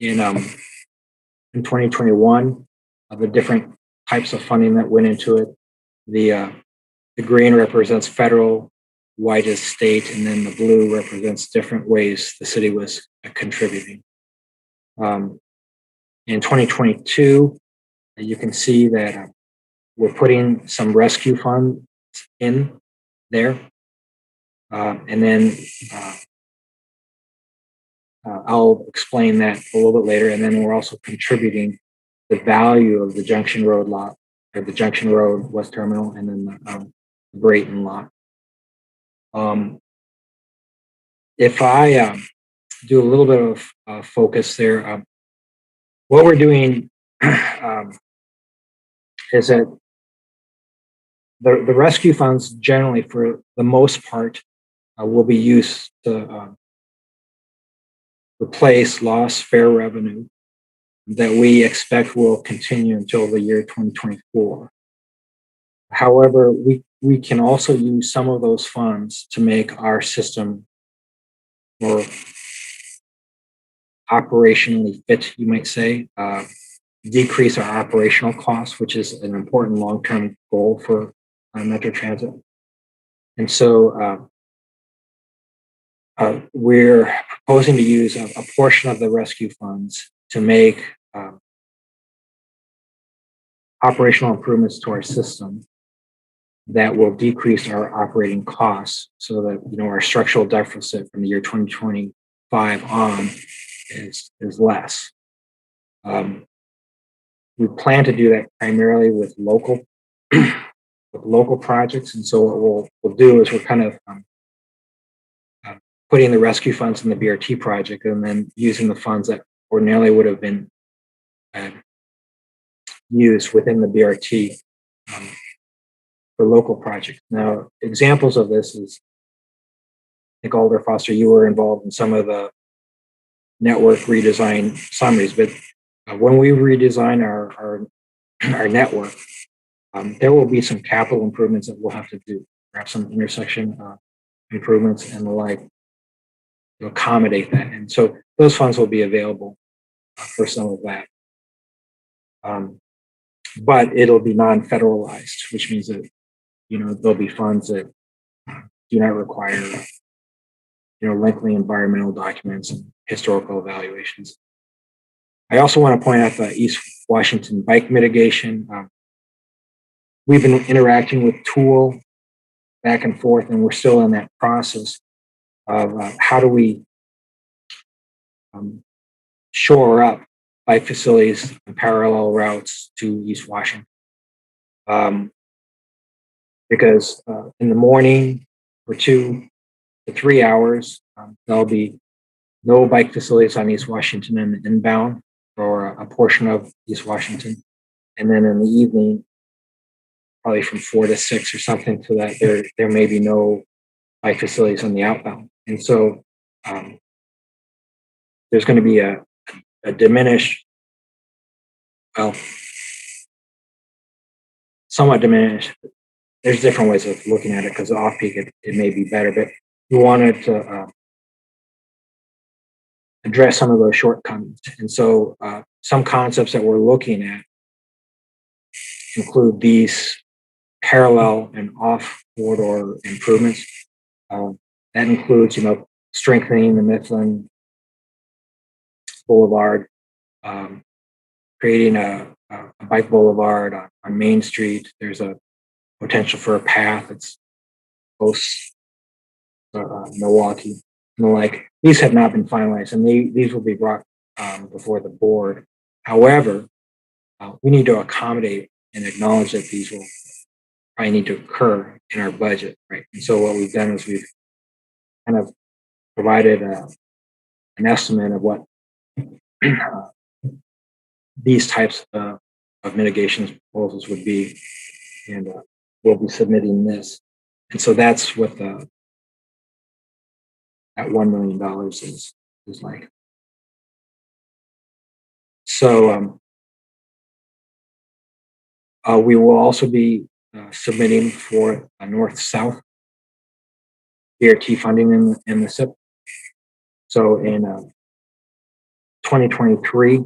in 2021, the different types of funding that went into it. The green represents federal, white is state, and then the blue represents different ways the city was contributing. In 2022, you can see that we're putting some rescue funds in there. And then I'll explain that a little bit later. And then we're also contributing the value of the Junction Road lot, or the Junction Road West Terminal, and then the Brayton lot. If I do a little bit of focus there, what we're doing is that the rescue funds generally, for the most part, will be used to replace lost fare revenue that we expect will continue until the year 2024. However, we can also use some of those funds to make our system more operationally fit, you might say, decrease our operational costs, which is an important long-term goal for Metro Transit. And so we're proposing to use a portion of the rescue funds to make operational improvements to our system that will decrease our operating costs, so that our structural deficit from the year 2025 on is less. We plan to do that primarily with local projects, and so what we'll do is we're kind of putting the rescue funds in the BRT project, and then using the funds that ordinarily would have been used within the BRT for local projects. Now, examples of this is, I think Alder Foster, you were involved in some of the network redesign summaries, but when we redesign our network, there will be some capital improvements that we'll have to do, perhaps some intersection improvements and the like, to accommodate that. And so those funds will be available for some of that. But it'll be non-federalized, which means that, there'll be funds that do not require, lengthy environmental documents and historical evaluations. I also want to point out the East Washington bike mitigation. We've been interacting with Tool back and forth, and we're still in that process of how do we shore up bike facilities and parallel routes to East Washington. Because in the morning for 2 to 3 hours, there'll be no bike facilities on East Washington and inbound for a portion of East Washington. And then in the evening, probably from 4 to 6 or something, so that there may be no bike facilities on the outbound. And so there's going to be a diminished, well, somewhat diminished. There's different ways of looking at it, because off-peak it may be better, but we wanted to address some of those shortcomings. And so some concepts that we're looking at include these parallel and off corridor improvements. That includes, strengthening the Mifflin Boulevard, creating a bike boulevard on Main Street. There's a potential for a path that's close to Milwaukee and the like. These have not been finalized, and these will be brought before the board. However, we need to accommodate and acknowledge that these will probably need to occur in our budget, right? And so what we've done is we've kind of provided an estimate of what these types of mitigation proposals would be, and we'll be submitting this. And so that's what that $1 million is like. So we will also be submitting for a north-south BRT funding in the SIP. So in 2023,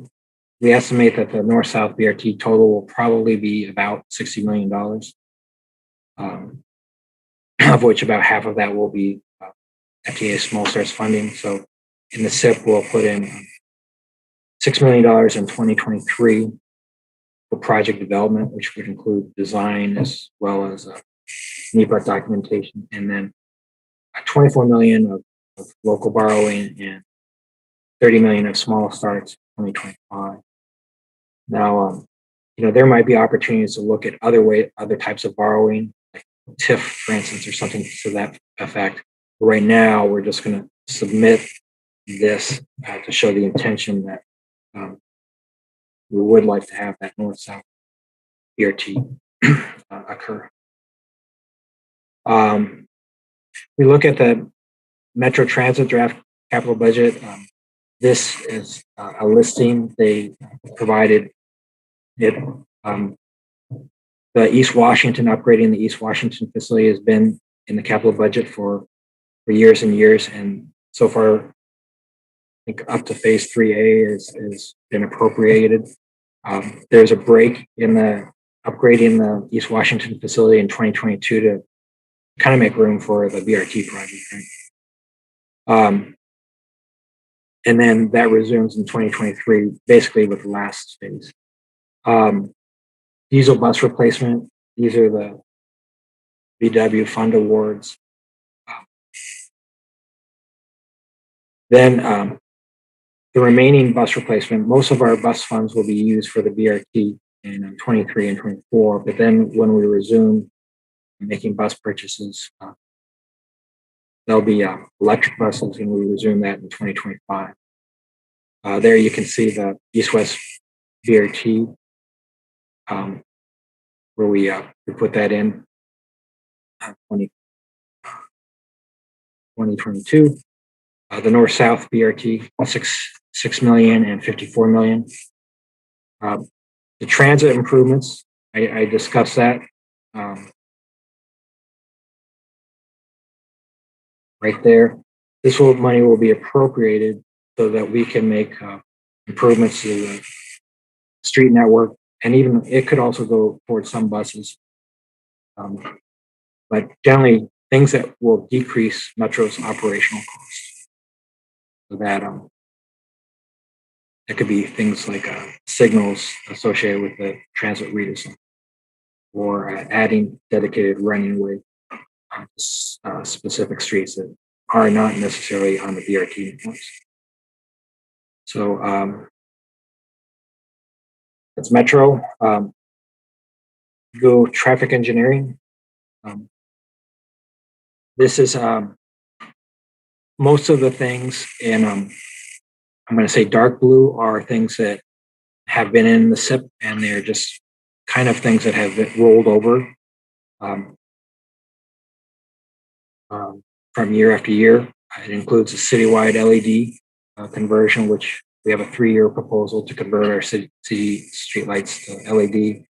we estimate that the north-south BRT total will probably be about $60 million, of which about half of that will be FTA small starts funding. So in the SIP, we'll put in $6 million in 2023 for project development, which would include design as well as NEPA documentation, and then $24 million of local borrowing and $30 million of small starts 2025. Now, there might be opportunities to look at other types of borrowing, like TIF, for instance, or something to that effect. But right now, we're just going to submit this to show the intention that we would like to have that north-south BRT occur. We look at the Metro Transit draft capital budget. This is a listing they provided. The East Washington, upgrading the East Washington facility has been in the capital budget for years and years. And so far, I think up to phase 3A has been appropriated. There's a break in the upgrading the East Washington facility in 2022 to kind of make room for the BRT project. Right? And then that resumes in 2023, basically with the last phase. Diesel bus replacement, these are the VW fund awards. Then the remaining bus replacement, most of our bus funds will be used for the BRT in 23 and 24, but then when we resume making bus purchases, there'll be electric buses, and we resume that in 2025. There you can see the East-West BRT, where we put that in 2022. The North-South BRT, 6 million and 54 million. The transit improvements, I discussed that. Right there. This money will be appropriated so that we can make improvements to the street network, and even it could also go towards some buses. But generally, things that will decrease Metro's operational costs. So that it could be things like signals associated with the transit redesign, or adding dedicated running width on specific streets that are not necessarily on the BRT networks. So that's Metro. Go traffic engineering. This is most of the things in, I'm going to say dark blue, are things that have been in the SIP, and they're just kind of things that have been rolled over from year after year. It includes a citywide LED conversion, which we have a 3-year proposal to convert our city streetlights to LED.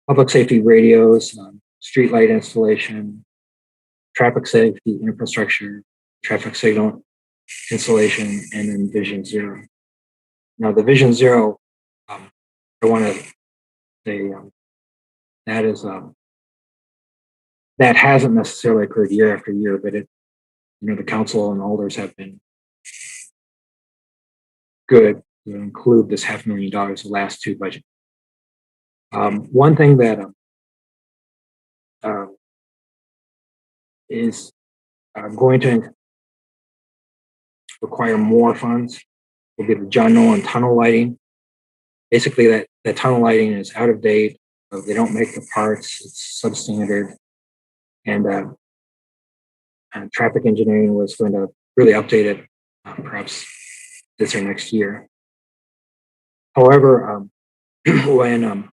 Public safety radios, streetlight installation, traffic safety infrastructure, traffic signal installation, and then Vision Zero. Now, the Vision Zero, I want to say that is that hasn't necessarily occurred year after year, but it, the council and alders have been good to include this $500,000 the last 2 budgets. One thing that is going to require more funds will be the John Nolan tunnel lighting. Basically, that tunnel lighting is out of date. They don't make the parts. It's substandard. And traffic engineering was going to really update it, perhaps this or next year. However, when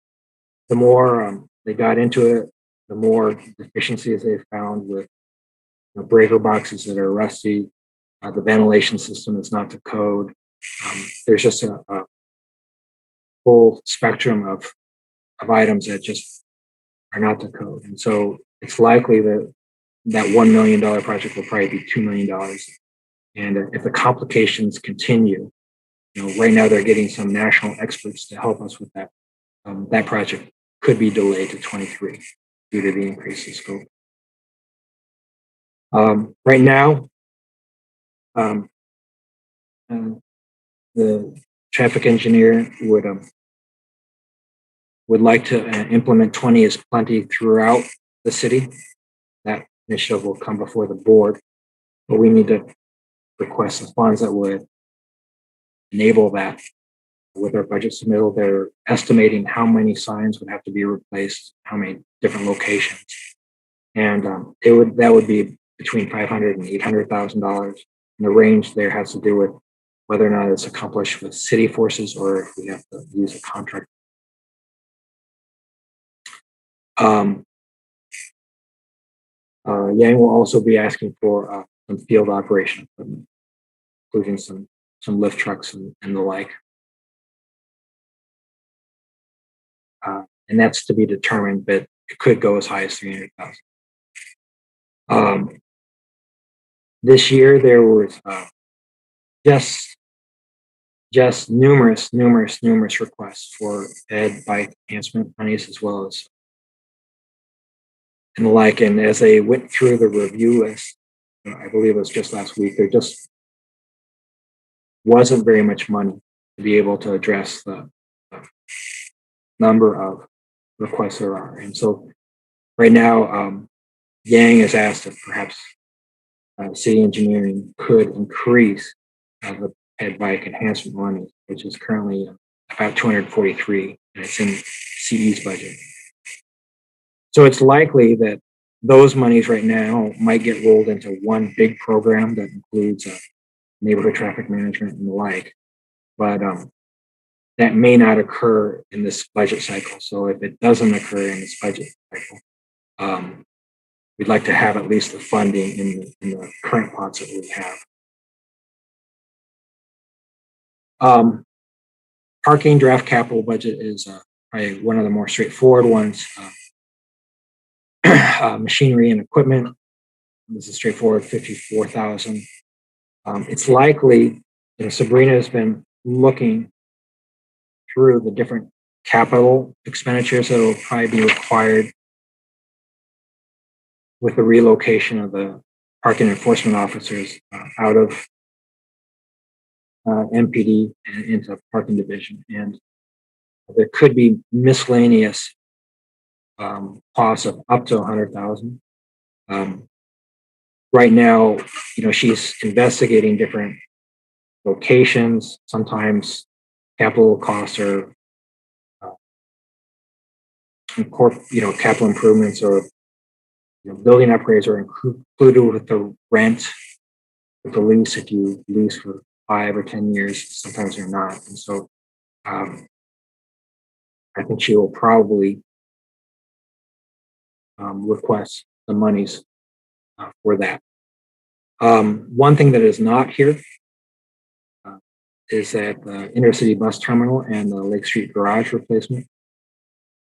the more they got into it, the more deficiencies they found with breaker boxes that are rusty. The ventilation system is not to code. There's just a full spectrum of items that just are not to code. And so it's likely that that $1 million project will probably be $2 million. And if the complications continue, right now they're getting some national experts to help us with that. That project could be delayed to 23 due to the increase in scope. Right now, the traffic engineer would like to implement 20 is plenty throughout the city. That initiative will come before the board, but we need to request the funds that would enable that. With our budget submittal, they're estimating how many signs would have to be replaced, how many different locations, and that would be between $500,000 and $800,000. And the range there has to do with whether or not it's accomplished with city forces or if we have to use a contract. Yang will also be asking for some field operation equipment, including some lift trucks and the like. And that's to be determined, but it could go as high as $300,000. This year there was just numerous requests for ed bike enhancement monies as well as and the like. And as they went through the review list, I believe it was just last week, there just wasn't very much money to be able to address the number of requests there are. And so right now, Yang has asked if perhaps city engineering could increase the ed bike enhancement money, which is currently about 243, and it's in CE's budget. So it's likely that those monies right now might get rolled into one big program that includes neighborhood traffic management and the like, but that may not occur in this budget cycle. So if it doesn't occur in this budget cycle, we'd like to have at least the funding in the current pots that we have. Parking draft capital budget is probably one of the more straightforward ones. Machinery and equipment. This is straightforward, $54,000. It's likely Sabrina has been looking through the different capital expenditures that will probably be required with the relocation of the parking enforcement officers out of MPD and into parking division. And there could be miscellaneous costs of up to 100,000. Right now, she's investigating different locations. Sometimes capital costs are, capital improvements or building upgrades are included with the rent, with the lease. If you lease for 5 or 10 years, sometimes they're not. And so I think she will probably request the monies for that. One thing that is not here is that the intercity bus terminal and the Lake Street garage replacement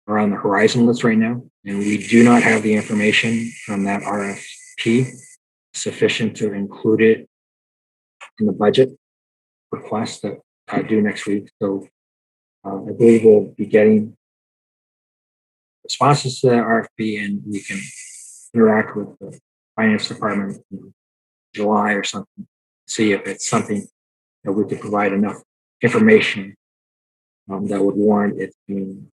are on the horizon list right now, and we do not have the information from that RFP sufficient to include it in the budget request that I do next week. So I believe we'll be getting responses to that RFP, and we can interact with the finance department in July or something, see if it's something that we could provide enough information that would warrant it being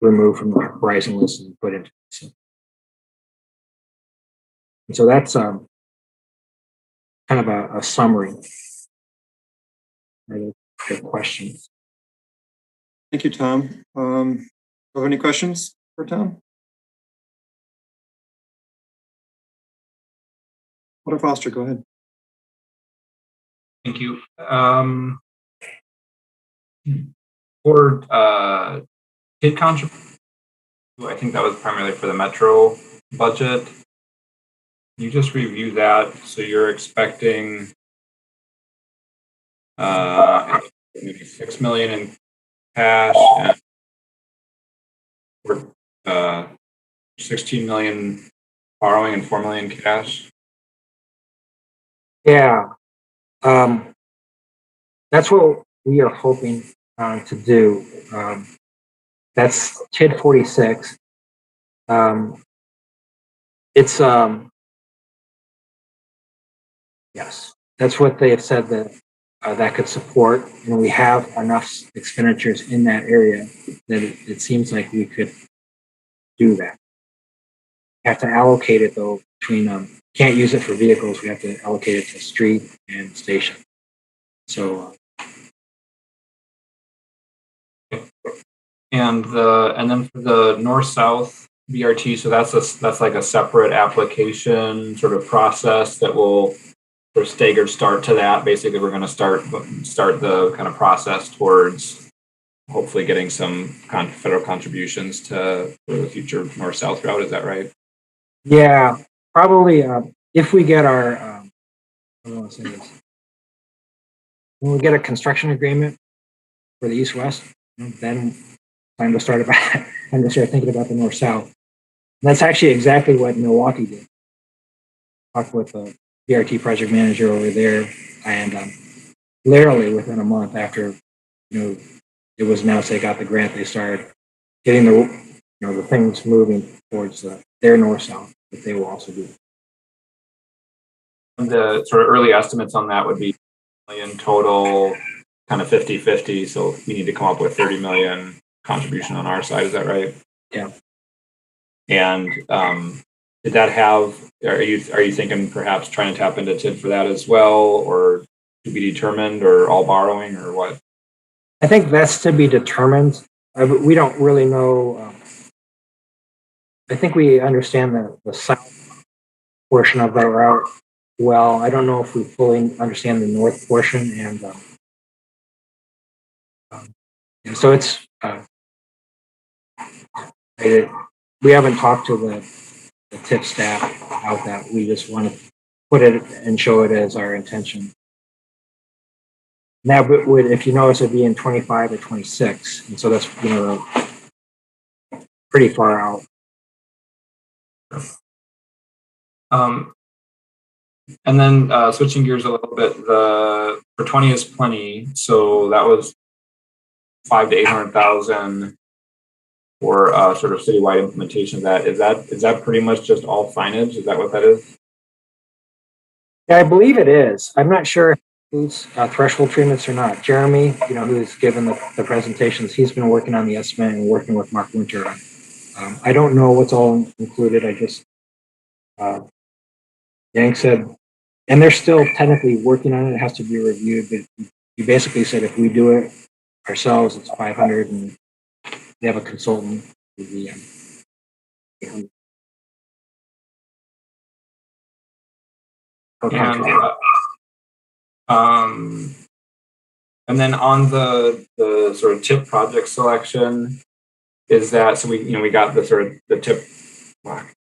removed from the horizon list and put into it. And so that's kind of a summary of the questions. Thank you, Tom. Do you have any questions for Tom? Walter Foster, go ahead. Thank you. For kid contribution, I think that was primarily for the Metro budget. Can you just review that? So you're expecting maybe $6 million in cash and 16 million borrowing and 4 million cash. Yeah, that's what we are hoping to do. That's TID 46. It's yes, that's what they have said that that could support, and we have enough expenditures in that area that it seems like we could do that. We have to allocate it though between can't use it for vehicles. We have to allocate it to street and station. So. And then for the north-south BRT, so that's like a separate application sort of process that will sort of staggered start to that. Basically, we're going to start the kind of process towards hopefully getting some federal contributions for the future north-south route. Is that right? Yeah, probably. If we get our, I don't want to say this. When we get a construction agreement for the east-west, then time to start thinking about the north-south. That's actually exactly what Milwaukee did. Talked with the BRT project manager over there, and literally within a month after it was announced they got the grant, they started getting the things moving towards their north-south that they will also do. And the sort of early estimates on that would be in total, kind of 50-50. So we need to come up with 30 million contribution on our side. Is that right? Yeah. And did that have? Are you thinking perhaps trying to tap into TID for that as well, or to be determined, or all borrowing, or what? I think that's to be determined. We don't really know. I think we understand the south portion of the route well. I don't know if we fully understand the north portion, and so it's. We haven't talked to the TIP staff about that. We just want to put it and show it as our intention. Now, if you notice, it'd be in 25 or 26, and so that's pretty far out. And then switching gears a little bit, for 20 is plenty. So that was 500 to 800,000 for sort of citywide implementation of that. Is that pretty much just all signage? Is that what that is? Yeah, I believe it is. I'm not sure who's threshold treatments or not. Jeremy, who's given the presentations, he's been working on the estimate and working with Mark Winter on. I don't know what's all included. I just Yank said, and they're still technically working on it. It has to be reviewed, but you basically said if we do it ourselves, it's 500, and they have a consultant with the 800. And then on the sort of tip project selection, is that so we got the sort of the tip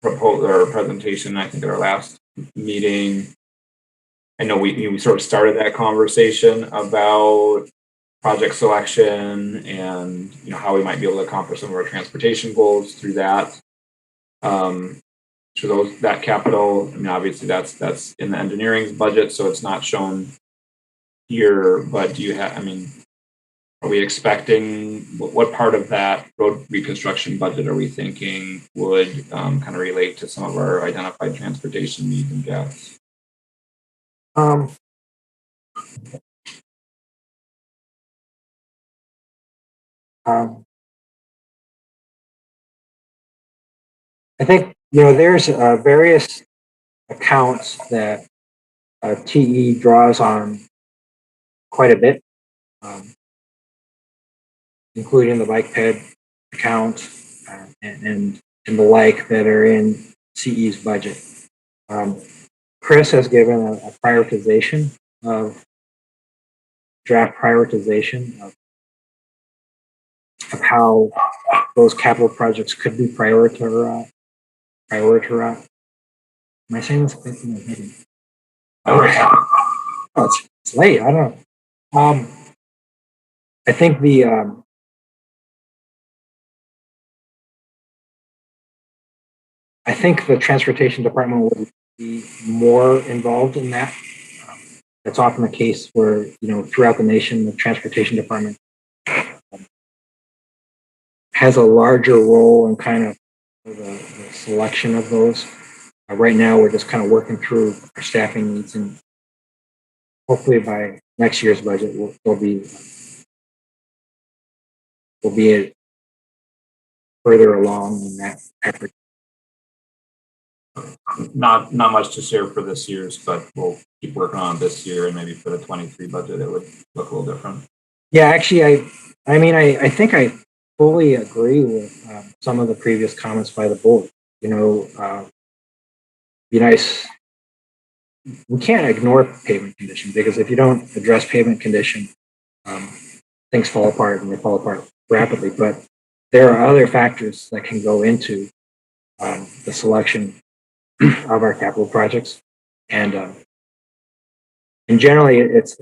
proposal or presentation, I think, at our last meeting. I know we sort of started that conversation about project selection and how we might be able to accomplish some of our transportation goals through that. So that capital, obviously that's in the engineering's budget, so it's not shown here. But do you have? Are we expecting what part of that road reconstruction budget are we thinking would kind of relate to some of our identified transportation needs and gaps? I think there's various accounts that TE draws on quite a bit, including the bike ped account and the like that are in CE's budget. Chris has given a prioritization of draft prioritization of how those capital projects could be prioritized. Am I saying this correctly? Oh, it's late. I don't know. I think the transportation department would be more involved in that. That's often the case where, throughout the nation, the transportation department has a larger role in kind of the selection of those. Right now, we're just kind of working through our staffing needs, and hopefully by next year's budget, we'll be further along in that effort. Not much to share for this year's, but we'll keep working on this year, and maybe for the 23 budget, it would look a little different. Yeah, actually, I think I fully agree with some of the previous comments by the board. Be nice. We can't ignore pavement condition, because if you don't address pavement condition, things fall apart, and they fall apart rapidly. But there are other factors that can go into the selection of our capital projects, and generally it's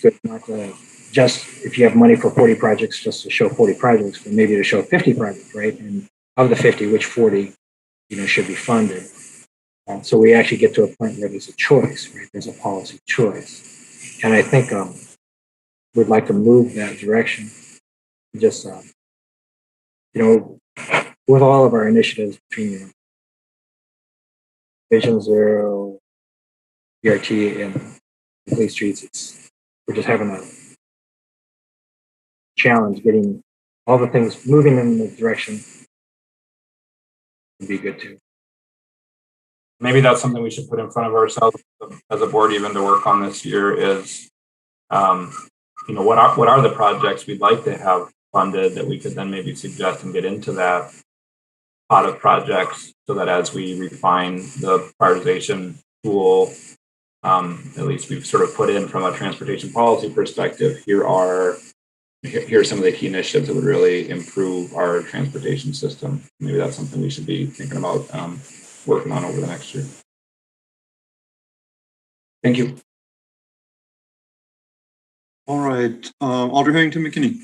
good not to just, if you have money for 40 projects, just to show 40 projects, but maybe to show 50 projects, right? And of the 50, which 40 should be funded. So we actually get to a point where there's a choice, right? There's a policy choice, and I think we'd like to move that direction. Just with all of our initiatives between Vision Zero, BRT, and Complete Streets, we're just having a challenge getting all the things moving in the direction would be good too. Maybe that's something we should put in front of ourselves as a board, even to work on this year, is what are the projects we'd like to have funded that we could then maybe suggest and get into that pot of projects, so that as we refine the prioritization tool, at least we've sort of put in, from a transportation policy perspective, here are some of the key initiatives that would really improve our transportation system. Maybe that's something we should be thinking about working on over the next year. Thank you. All right, Alder Harrington McKinney.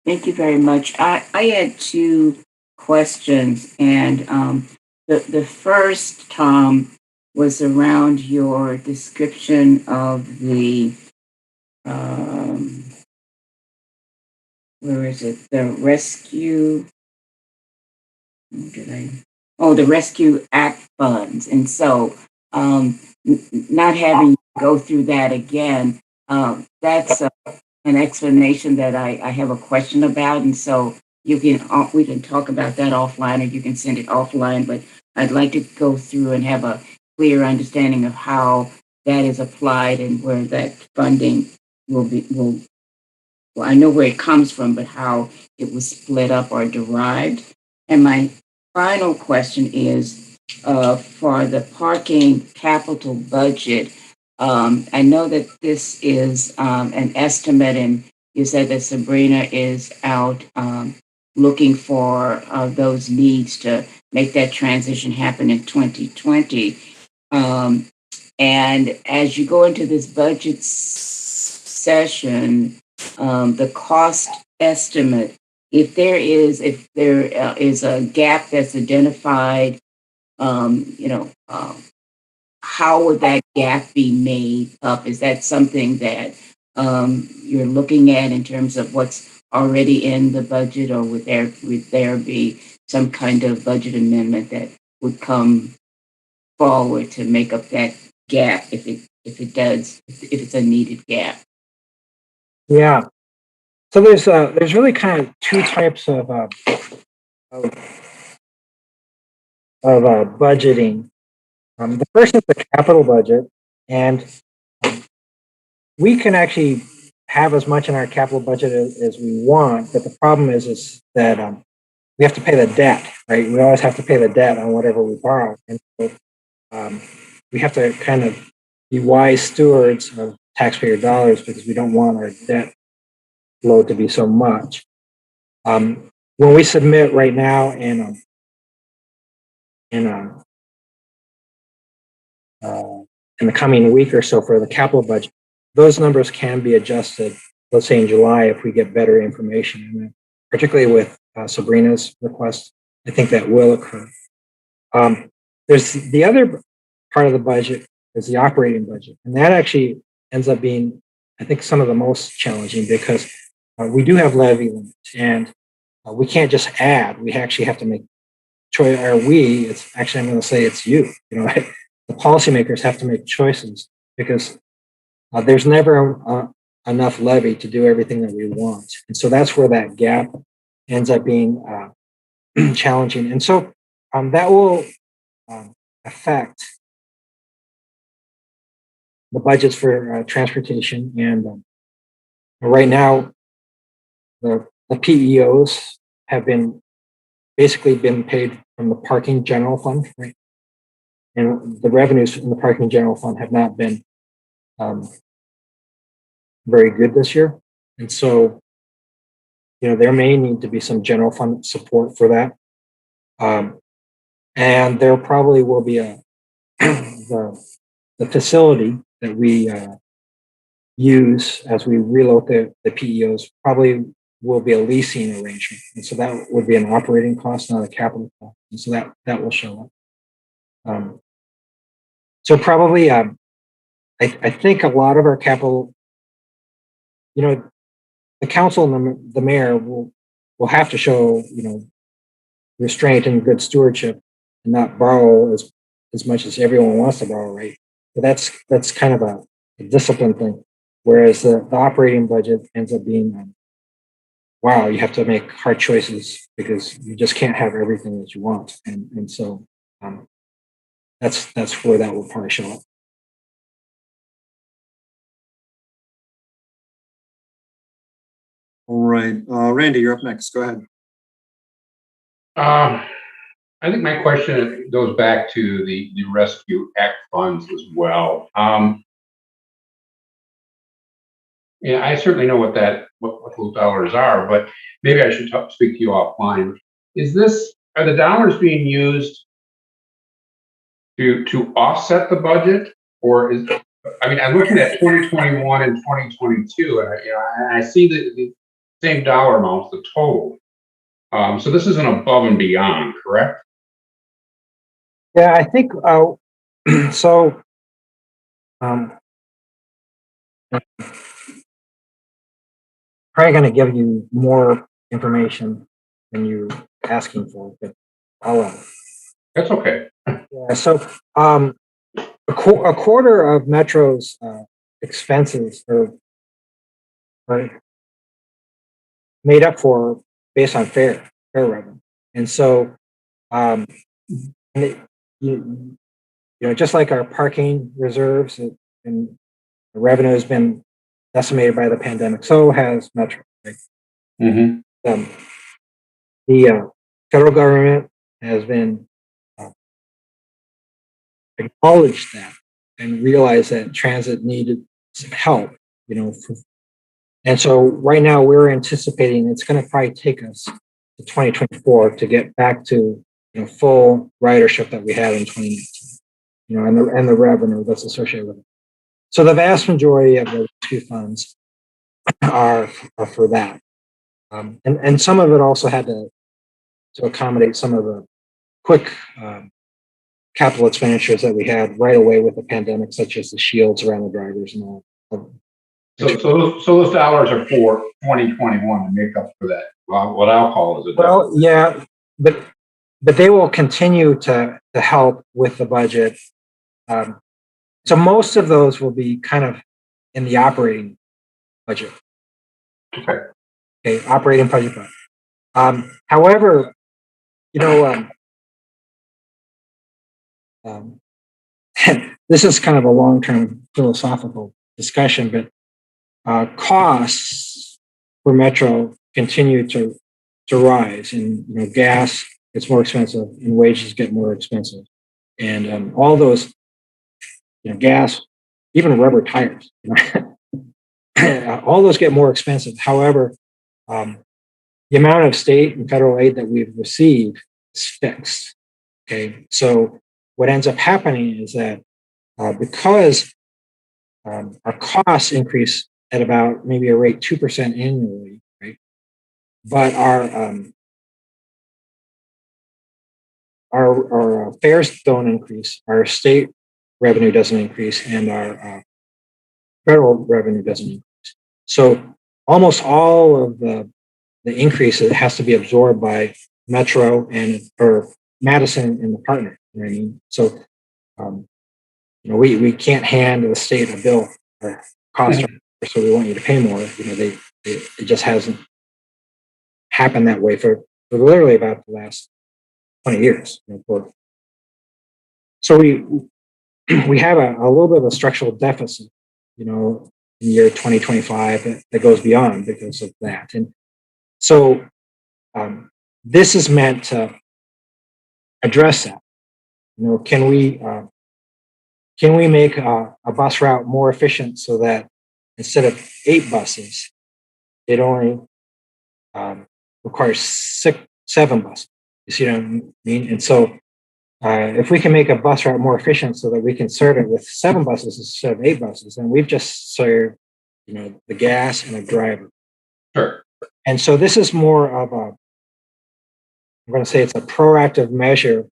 Thank you very much. I had two questions, and the first, Tom, was around your description of the, where is it? The rescue, the Rescue Act funds. And so, not having to go through that again, that's an explanation that I have a question about. And so we can talk about that offline, or you can send it offline, but I'd like to go through and have a clear understanding of how that is applied and where that funding well, I know where it comes from, but how it was split up or derived. And my final question is for the parking capital budget. I know that this is an estimate, and you said that Sabrina is out looking for those needs to make that transition happen in 2020. And as you go into this budget session, the cost estimate, if there is a gap that's identified, how would that gap be made up? Is that something that you're looking at in terms of what's already in the budget, or would there be some kind of budget amendment that would come forward to make up that gap if it's a needed gap? Yeah. So there's really kind of two types of budgeting. The first is the capital budget, and we can actually have as much in our capital budget as we want, but the problem is that we have to pay the debt, right? We always have to pay the debt on whatever we borrow, and so we have to kind of be wise stewards of taxpayer dollars because we don't want our debt load to be so much. When we submit right now in the coming week or so for the capital budget, those numbers can be adjusted, let's say in July, if we get better information. And particularly with Sabrina's request, I think that will occur. There's the other part of the budget is the operating budget. And that actually ends up being, I think, some of the most challenging because we do have levy limits, and we can't just add. We actually have to make choice. Or it's actually, I'm going to say it's you. The policymakers have to make choices because there's never enough levy to do everything that we want, and so that's where that gap ends up being challenging. And so that will affect the budgets for transportation. And right now, the PEOs have basically been paid from the parking general fund, right? And the revenues in the parking general fund have not been very good this year. And so, there may need to be some general fund support for that. And there probably will be the facility that we use as we reload the PEOs probably will be a leasing arrangement. And so that would be an operating cost, not a capital cost. And so that will show up. So probably, I think a lot of our capital, the council and the mayor will have to show, restraint and good stewardship and not borrow as much as everyone wants to borrow, right? But that's kind of a discipline thing. Whereas the operating budget ends up being, wow, you have to make hard choices because you just can't have everything that you want. And so that's where that will probably show up. All right. Randy, you're up next. Go ahead. I think my question goes back to the Rescue Act funds as well. Yeah, I certainly know what those dollars are, but maybe I should speak to you offline. Are the dollars being used to offset the budget, or I'm looking at 2021 and 2022, and I see the same dollar amounts, the total. So this is an above and beyond, correct? Yeah, I think So, probably going to give you more information than you're asking for, but I'll. That's okay. Yeah. So, a quarter of Metro's expenses are made up for based on fare revenue, and so and you know, just like our parking reserves and the revenue has been decimated by the pandemic, so has Metro. Right? Mm-hmm. The federal government has been acknowledged that and realized that transit needed some help, you know. And so right now we're anticipating it's going to probably take us to 2024 to get back to, you know, full ridership that we had in 2019, you know, and the revenue that's associated with it. So the vast majority of those two funds are for that. And some of it also had to accommodate some of the quick capital expenditures that we had right away with the pandemic, such as the shields around the drivers and all. So those dollars are for 2021 to make up for that. Well, what I'll call is a well, yeah, but they will continue to help with the budget. So most of those will be kind of in the operating budget. Okay, operating budget. However, you know, this is kind of a long-term philosophical discussion, but costs for Metro continue to rise, and you know, gas gets more expensive, and wages get more expensive, and all those, you know, gas, even rubber tires, you know, all those get more expensive. However, the amount of state and federal aid that we've received is fixed. Okay, so what ends up happening is that because our costs increase at about maybe a rate 2% annually, right? But our fares don't increase, our state revenue doesn't increase, and our federal revenue doesn't increase. So almost all of the increase has to be absorbed by Metro or Madison and the partner. You know what I mean? So you know, we can't hand the state a bill or cost, so we want you to pay more. You know, it just hasn't happened that way for literally about the last 20 years. You know, so we have a little bit of a structural deficit, you know, in the year 2025 that goes beyond because of that. And so this is meant to address that. You know, can we make a bus route more efficient so that instead of 8 buses, it only requires 7 buses? You see what I mean? And so if we can make a bus route more efficient so that we can serve it with 7 buses instead of 8 buses, then we've just served, you know, the gas and a driver. Sure. And so this is more of I'm going to say it's a proactive measure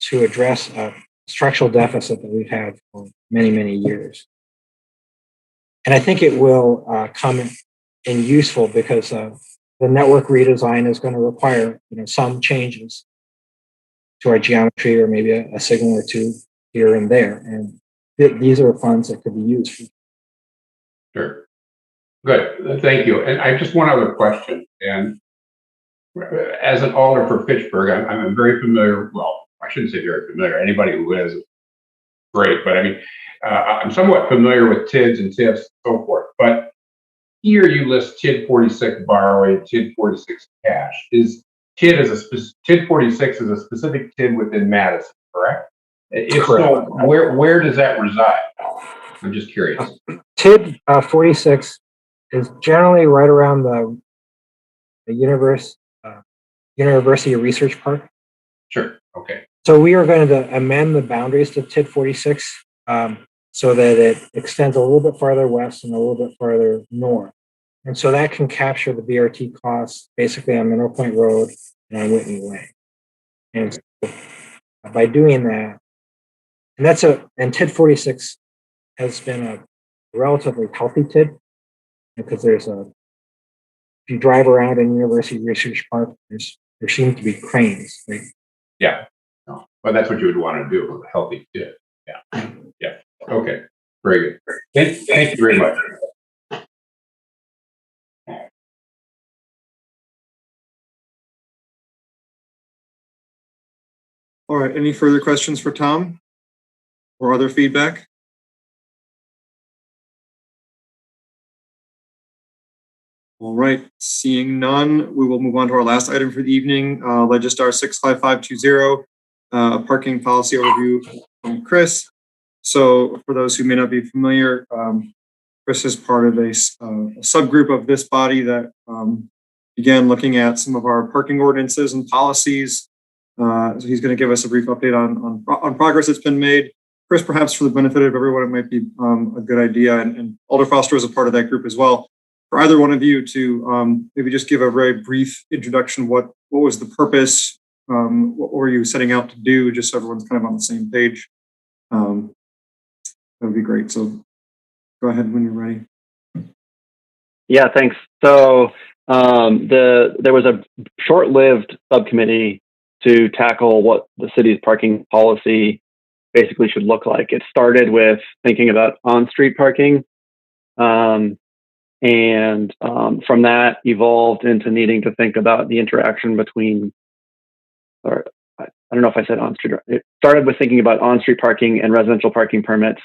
to address a structural deficit that we've had for many, many years. And I think it will come in useful because the network redesign is going to require, you know, some changes to our geometry, or maybe a signal or two here and there. And these are funds that could be used for. Sure. Good. Thank you. And I have just one other question. And as an alder for Fitchburg, I'm very familiar. Well, I shouldn't say very familiar. Anybody who is great, but I mean, I'm somewhat familiar with TIDs and TIFs and so forth. But here you list TID 46 borrowing, TID 46 cash. Is TID TID 46 is a specific TID within Madison, correct? If so, where does that reside? I'm just curious. TID 46 is generally right around the University Research Park. Sure. Okay. So we are going to amend the boundaries to TID 46 so that it extends a little bit farther west and a little bit farther north. And so that can capture the BRT costs basically on Mineral Point Road and on Whitney Way. And so by doing that, and TID 46 has been a relatively healthy TID because if you drive around in University Research Park, there seem to be cranes. Right? Yeah. No. Well, that's what you would want to do with a healthy kid. Yeah. Yeah. Okay. Very good. Thank you very much. All right. Any further questions for Tom or other feedback? All right. Seeing none, we will move on to our last item for the evening, Legistar 65520, parking policy overview from Chris. So for those who may not be familiar, Chris is part of a subgroup of this body that began looking at some of our parking ordinances and policies. So he's going to give us a brief update on progress that's been made. Chris, perhaps for the benefit of everyone, it might be a good idea, and Alder Foster is a part of that group as well, for either one of you to maybe just give a very brief introduction. What was the purpose? What were you setting out to do? Just so everyone's kind of on the same page. That would be great. So go ahead when you're ready. Yeah, thanks. So there was a short-lived subcommittee to tackle what the city's parking policy basically should look like. It started with thinking about on-street parking, and from that evolved into needing to think about the interaction between, or I don't know if I said on-street. It started with thinking about on-street parking and residential parking permits,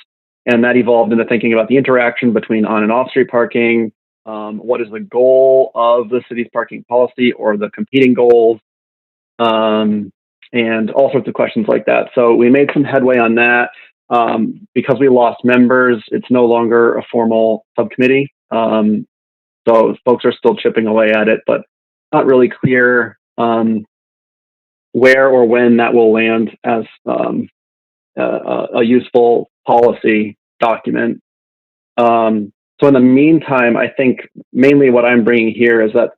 and that evolved into thinking about the interaction between on and off-street parking. What is the goal of the city's parking policy or the competing goals? And all sorts of questions like that. So we made some headway on that. Because we lost members, it's no longer a formal subcommittee. So folks are still chipping away at it, but not really clear where or when that will land as a useful policy document. So in the meantime, I think mainly what I'm bringing here is that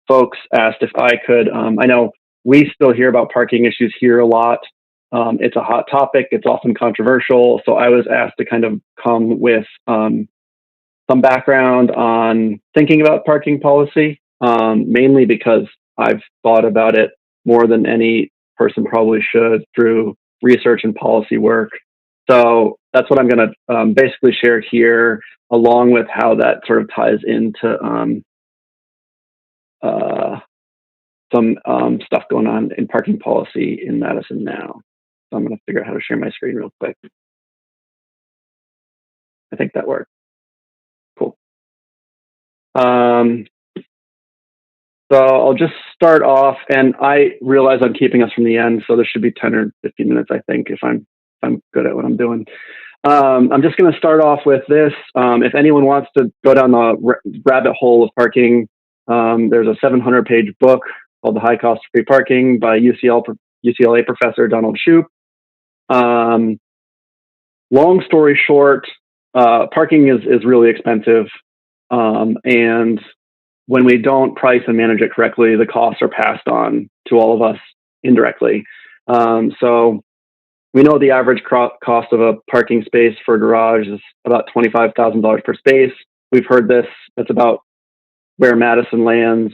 folks asked if I could, I know we still hear about parking issues here a lot. It's a hot topic. It's often controversial. So I was asked to kind of come with some background on thinking about parking policy, mainly because I've thought about it more than any person probably should through research and policy work. So that's what I'm going to basically share here, along with how that sort of ties into some stuff going on in parking policy in Madison now. So I'm going to figure out how to share my screen real quick. I think that worked. Cool. So I'll just start off, and I realize I'm keeping us from the end, so there should be 10 or 15 minutes, I think, if I'm good at what I'm doing. I'm just going to start off with this. If anyone wants to go down the rabbit hole of parking, there's a 700-page book called The High Cost of Free Parking by UCLA professor Donald Shoup. Long story short, parking is really expensive, and when we don't price and manage it correctly, the costs are passed on to all of us indirectly. So we know the average cost of a parking space for a garage is about $25,000 per space. We've heard this. That's about where Madison lands.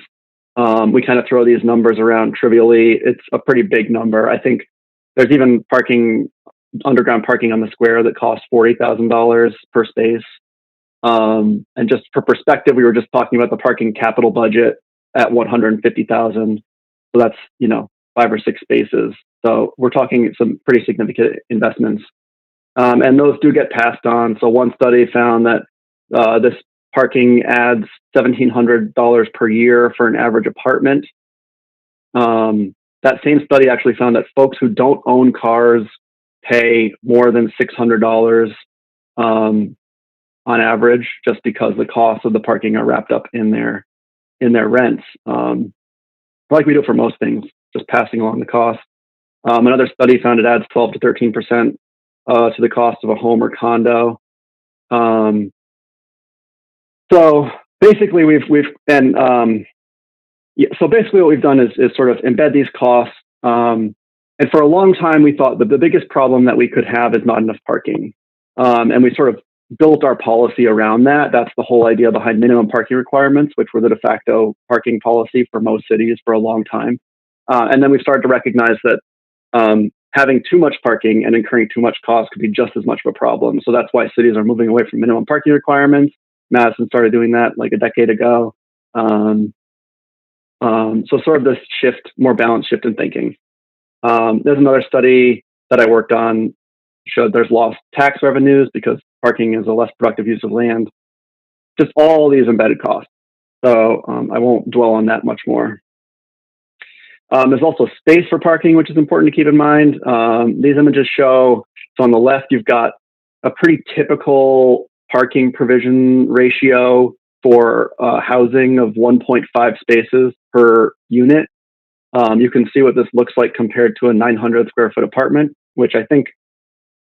We kind of throw these numbers around trivially. It's a pretty big number. I think there's even underground parking on the square that costs $40,000 per space. And just for perspective, we were just talking about the parking capital budget at $150,000. So that's, 5 or 6 spaces. So we're talking some pretty significant investments. And those do get passed on. So one study found that this parking adds $1,700 per year for an average apartment. That same study actually found that folks who don't own cars pay more than $600 on average, just because the costs of the parking are wrapped up in their rents. Like we do for most things, just passing along the cost. Another study found it adds 12 to 13% to the cost of a home or condo. So basically, so basically what we've done is sort of embed these costs and And for a long time, we thought that the biggest problem that we could have is not enough parking. And we sort of built our policy around that. That's the whole idea behind minimum parking requirements, which were the de facto parking policy for most cities for a long time. And then we started to recognize that having too much parking and incurring too much cost could be just as much of a problem. So that's why cities are moving away from minimum parking requirements. Madison started doing that like a decade ago. So sort of this shift, more balanced shift in thinking. There's another study that I worked on showed there's lost tax revenues because parking is a less productive use of land. Just all these embedded costs. So I won't dwell on that much more. There's also space for parking, which is important to keep in mind. These images show, so on the left, you've got a pretty typical parking provision ratio for housing of 1.5 spaces per unit. You can see what this looks like compared to a 900 square foot apartment, which I think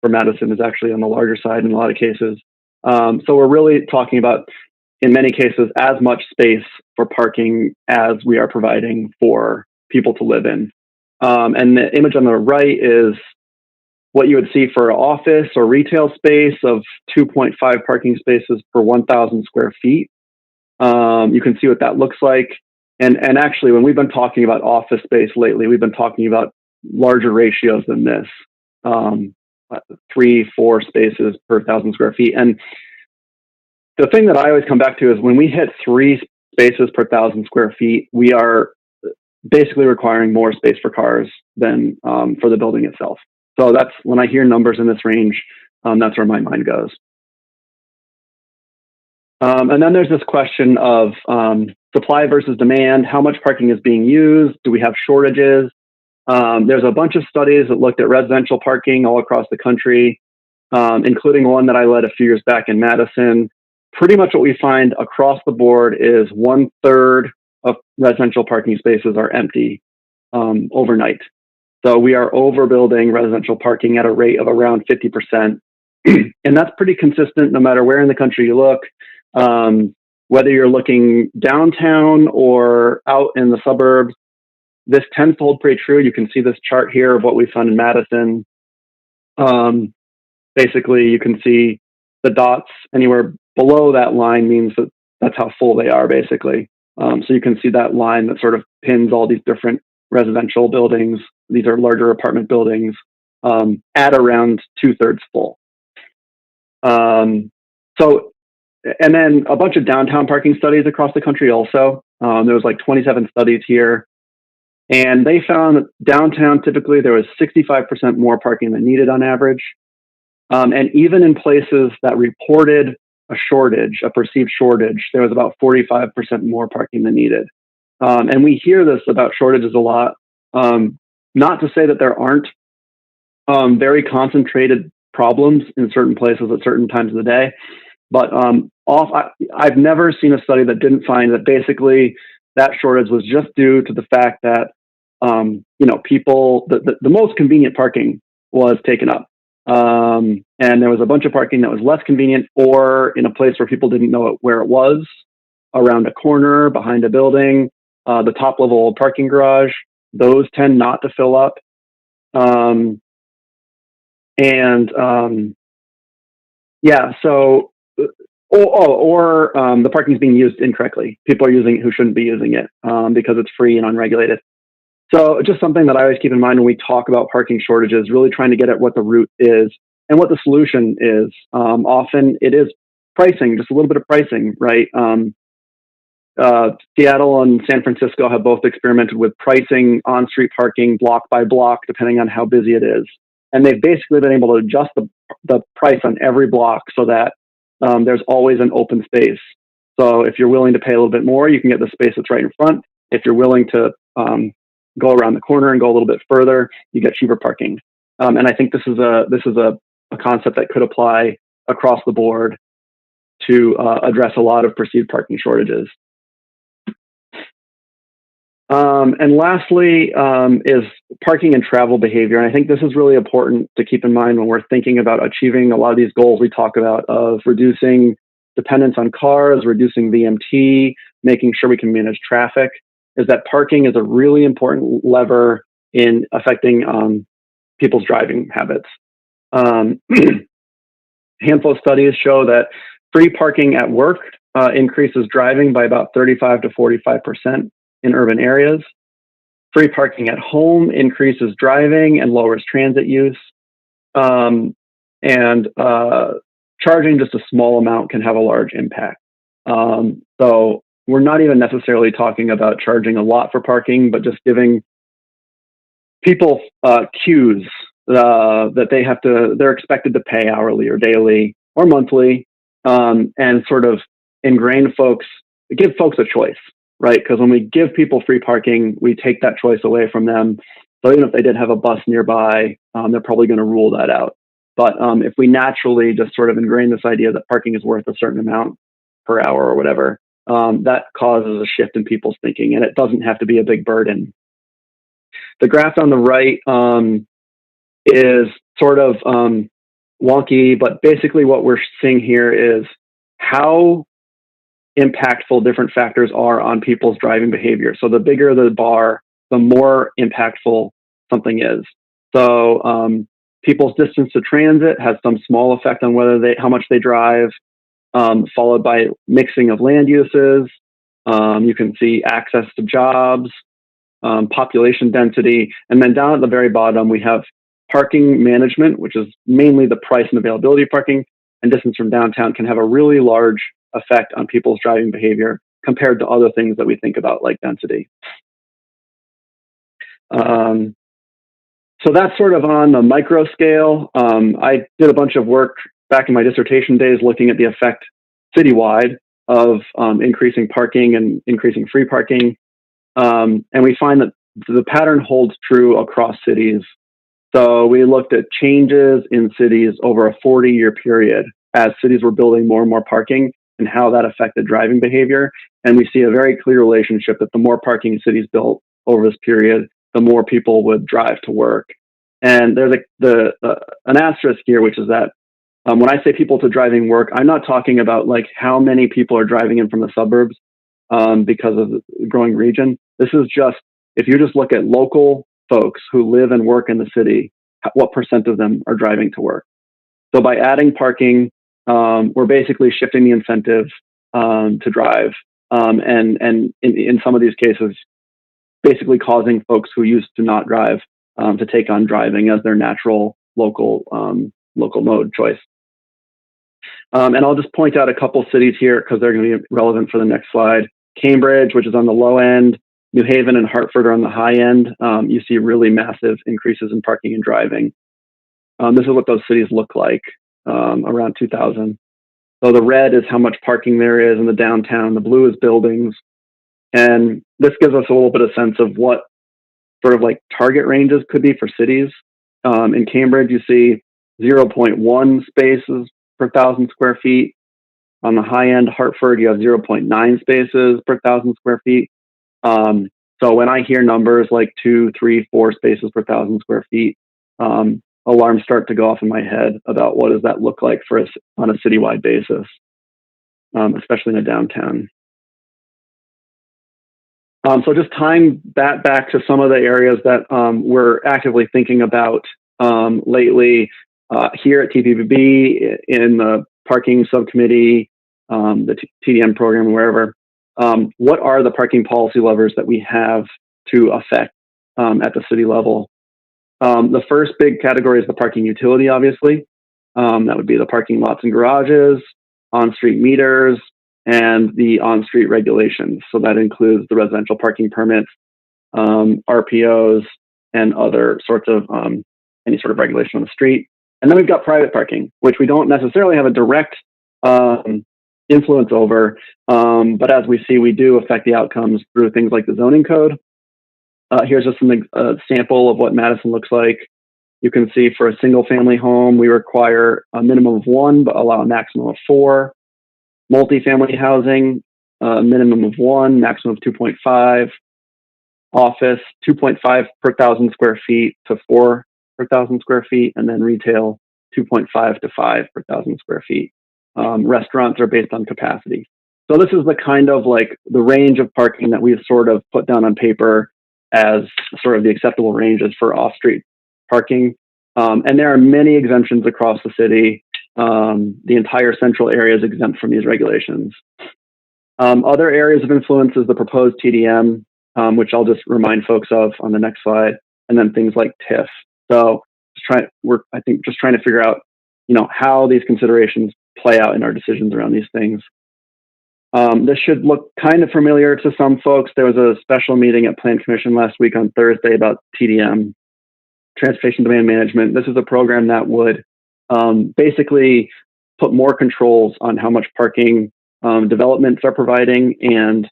for Madison is actually on the larger side in a lot of cases. So we're really talking about, in many cases, as much space for parking as we are providing for people to live in. And the image on the right is what you would see for office or retail space of 2.5 parking spaces per 1,000 square feet. You can see what that looks like. And actually, when we've been talking about office space lately, we've been talking about larger ratios than this, 3-4 spaces per 1,000 square feet. And the thing that I always come back to is when we hit 3 spaces per 1,000 square feet, we are basically requiring more space for cars than for the building itself. So that's when I hear numbers in this range, that's where my mind goes. And then there's this question of supply versus demand. How much parking is being used? Do we have shortages? There's a bunch of studies that looked at residential parking all across the country, including one that I led a few years back in Madison. Pretty much what we find across the board is 1/3 of residential parking spaces are empty overnight. So we are overbuilding residential parking at a rate of around 50%. And that's pretty consistent no matter where in the country you look. Whether you're looking downtown or out in the suburbs, this tends to hold pretty true. You can see this chart here of what we found in Madison. Basically, you can see the dots anywhere below that line means that that's how full they are, basically. So you can see that line that sort of pins all these different residential buildings. These are larger apartment buildings at around 2/3 full. And then a bunch of downtown parking studies across the country also. There was like 27 studies here. And they found that downtown, typically there was 65% more parking than needed on average. And even in places that reported a shortage, a perceived shortage, there was about 45% more parking than needed. And we hear this about shortages a lot. Not to say that there aren't very concentrated problems in certain places at certain times of the day, but I've never seen a study that didn't find that basically that shortage was just due to the fact that people, the most convenient parking was taken up. And there was a bunch of parking that was less convenient or in a place where people didn't know where it was, around a corner, behind a building, the top level parking garage. Those tend not to fill up. Or the parking is being used incorrectly. People are using it who shouldn't be using it because it's free and unregulated. So just something that I always keep in mind when we talk about parking shortages, really trying to get at what the root is and what the solution is. Often it is pricing, just a little bit of pricing, right? Seattle and San Francisco have both experimented with pricing on-street parking block by block, depending on how busy it is. And they've basically been able to adjust the price on every block so that there's always an open space. So if you're willing to pay a little bit more, you can get the space that's right in front. If you're willing to go around the corner and go a little bit further, you get cheaper parking. And I think this is a concept that could apply across the board to address a lot of perceived parking shortages. And lastly is parking and travel behavior. And I think this is really important to keep in mind when we're thinking about achieving a lot of these goals we talk about of reducing dependence on cars, reducing VMT, making sure we can manage traffic, is that parking is a really important lever in affecting people's driving habits. Handful of studies show that free parking at work increases driving by about 35 to 45% in urban areas. Free parking at home increases driving and lowers transit use. Charging just a small amount can have a large impact. So we're not even necessarily talking about charging a lot for parking, but just giving people cues that they're expected to pay hourly or daily or monthly, and sort of give folks a choice, right? Because when we give people free parking, we take that choice away from them. So even if they did have a bus nearby, they're probably going to rule that out. But if we naturally just sort of ingrain this idea that parking is worth a certain amount per hour or whatever, that causes a shift in people's thinking, and it doesn't have to be a big burden. The graph on the right is sort of wonky, but basically what we're seeing here is how impactful different factors are on people's driving behavior. So the bigger the bar, the more impactful something is. So people's distance to transit has some small effect on how much they drive, followed by mixing of land uses. You can see access to jobs, population density, and then down at the very bottom, we have parking management, which is mainly the price and availability of parking, and distance from downtown can have a really large effect on people's driving behavior compared to other things that we think about like density. So that's sort of on the micro scale. I did a bunch of work back in my dissertation days looking at the effect citywide of increasing parking and increasing free parking. And we find that the pattern holds true across cities. So we looked at changes in cities over a 40-year period as cities were building more and more parking and how that affected driving behavior. And we see a very clear relationship that the more parking cities built over this period, the more people would drive to work. And there's an asterisk here, which is that when I say people to driving work, I'm not talking about like how many people are driving in from the suburbs because of the growing region. This is just, if you just look at local folks who live and work in the city, what percent of them are driving to work? So by adding parking, we're basically shifting the incentive to drive, and in some of these cases, basically causing folks who used to not drive to take on driving as their natural local mode choice. And I'll just point out a couple cities here because they're going to be relevant for the next slide. Cambridge, which is on the low end, New Haven and Hartford are on the high end. You see really massive increases in parking and driving. This is what those cities look like around 2000. So the red is how much parking there is in the downtown. The blue is buildings. And this gives us a little bit of sense of what sort of like target ranges could be for cities. In Cambridge, you see 0.1 spaces per 1,000 square feet. On the high end, Hartford, you have 0.9 spaces per 1,000 square feet. So when I hear numbers like 2, 3, 4 spaces per 1,000 square feet, alarms start to go off in my head about what does that look like for us on a citywide basis, especially in a downtown. So just tying that back to some of the areas that we're actively thinking about lately here at TPPB in the parking subcommittee, the TDM program, wherever. What are the parking policy levers that we have to affect at the city level? The first big category is the parking utility, obviously. That would be the parking lots and garages, on-street meters, and the on-street regulations. So that includes the residential parking permits, RPOs, and other sorts of any sort of regulation on the street. And then we've got private parking, which we don't necessarily have a direct influence over, but as we see, we do affect the outcomes through things like the zoning code. Here's just a sample of what Madison looks like. You can see for a single family home, we require a minimum of 1, but allow a maximum of 4. Multifamily housing, a minimum of 1, maximum of 2.5. Office, 2.5 per 1,000 square feet to 4 per 1,000 square feet. And then retail, 2.5 to 5 per 1,000 square feet. Restaurants are based on capacity. So this is the kind of like the range of parking that we've sort of put down on paper as sort of the acceptable ranges for off-street parking. And there are many exemptions across the city. The entire central area is exempt from these regulations. Other areas of influence is the proposed TDM, which I'll just remind folks of on the next slide, and then things like TIF. So we're just trying to figure out, how these considerations play out in our decisions around these things. This should look kind of familiar to some folks. There was a special meeting at Plan Commission last week on Thursday about TDM, Transportation Demand Management. This is a program that would basically put more controls on how much parking developments are providing and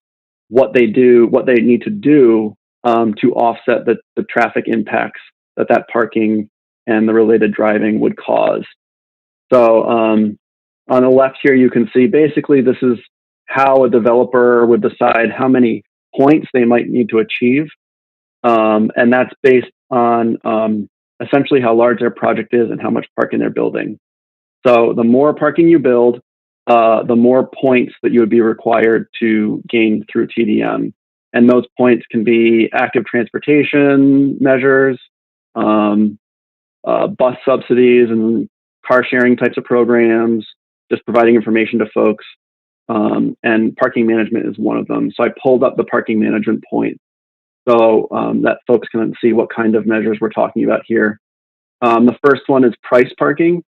what they need to do to offset the traffic impacts that parking and the related driving would cause. So on the left here, you can see basically this is how a developer would decide how many points they might need to achieve. And that's based on essentially how large their project is and how much parking they're building. So the more parking you build, the more points that you would be required to gain through TDM. And those points can be active transportation measures, bus subsidies and car sharing types of programs, just providing information to folks. And parking management is one of them. So I pulled up the parking management points so that folks can see what kind of measures we're talking about here. The first one is price parking.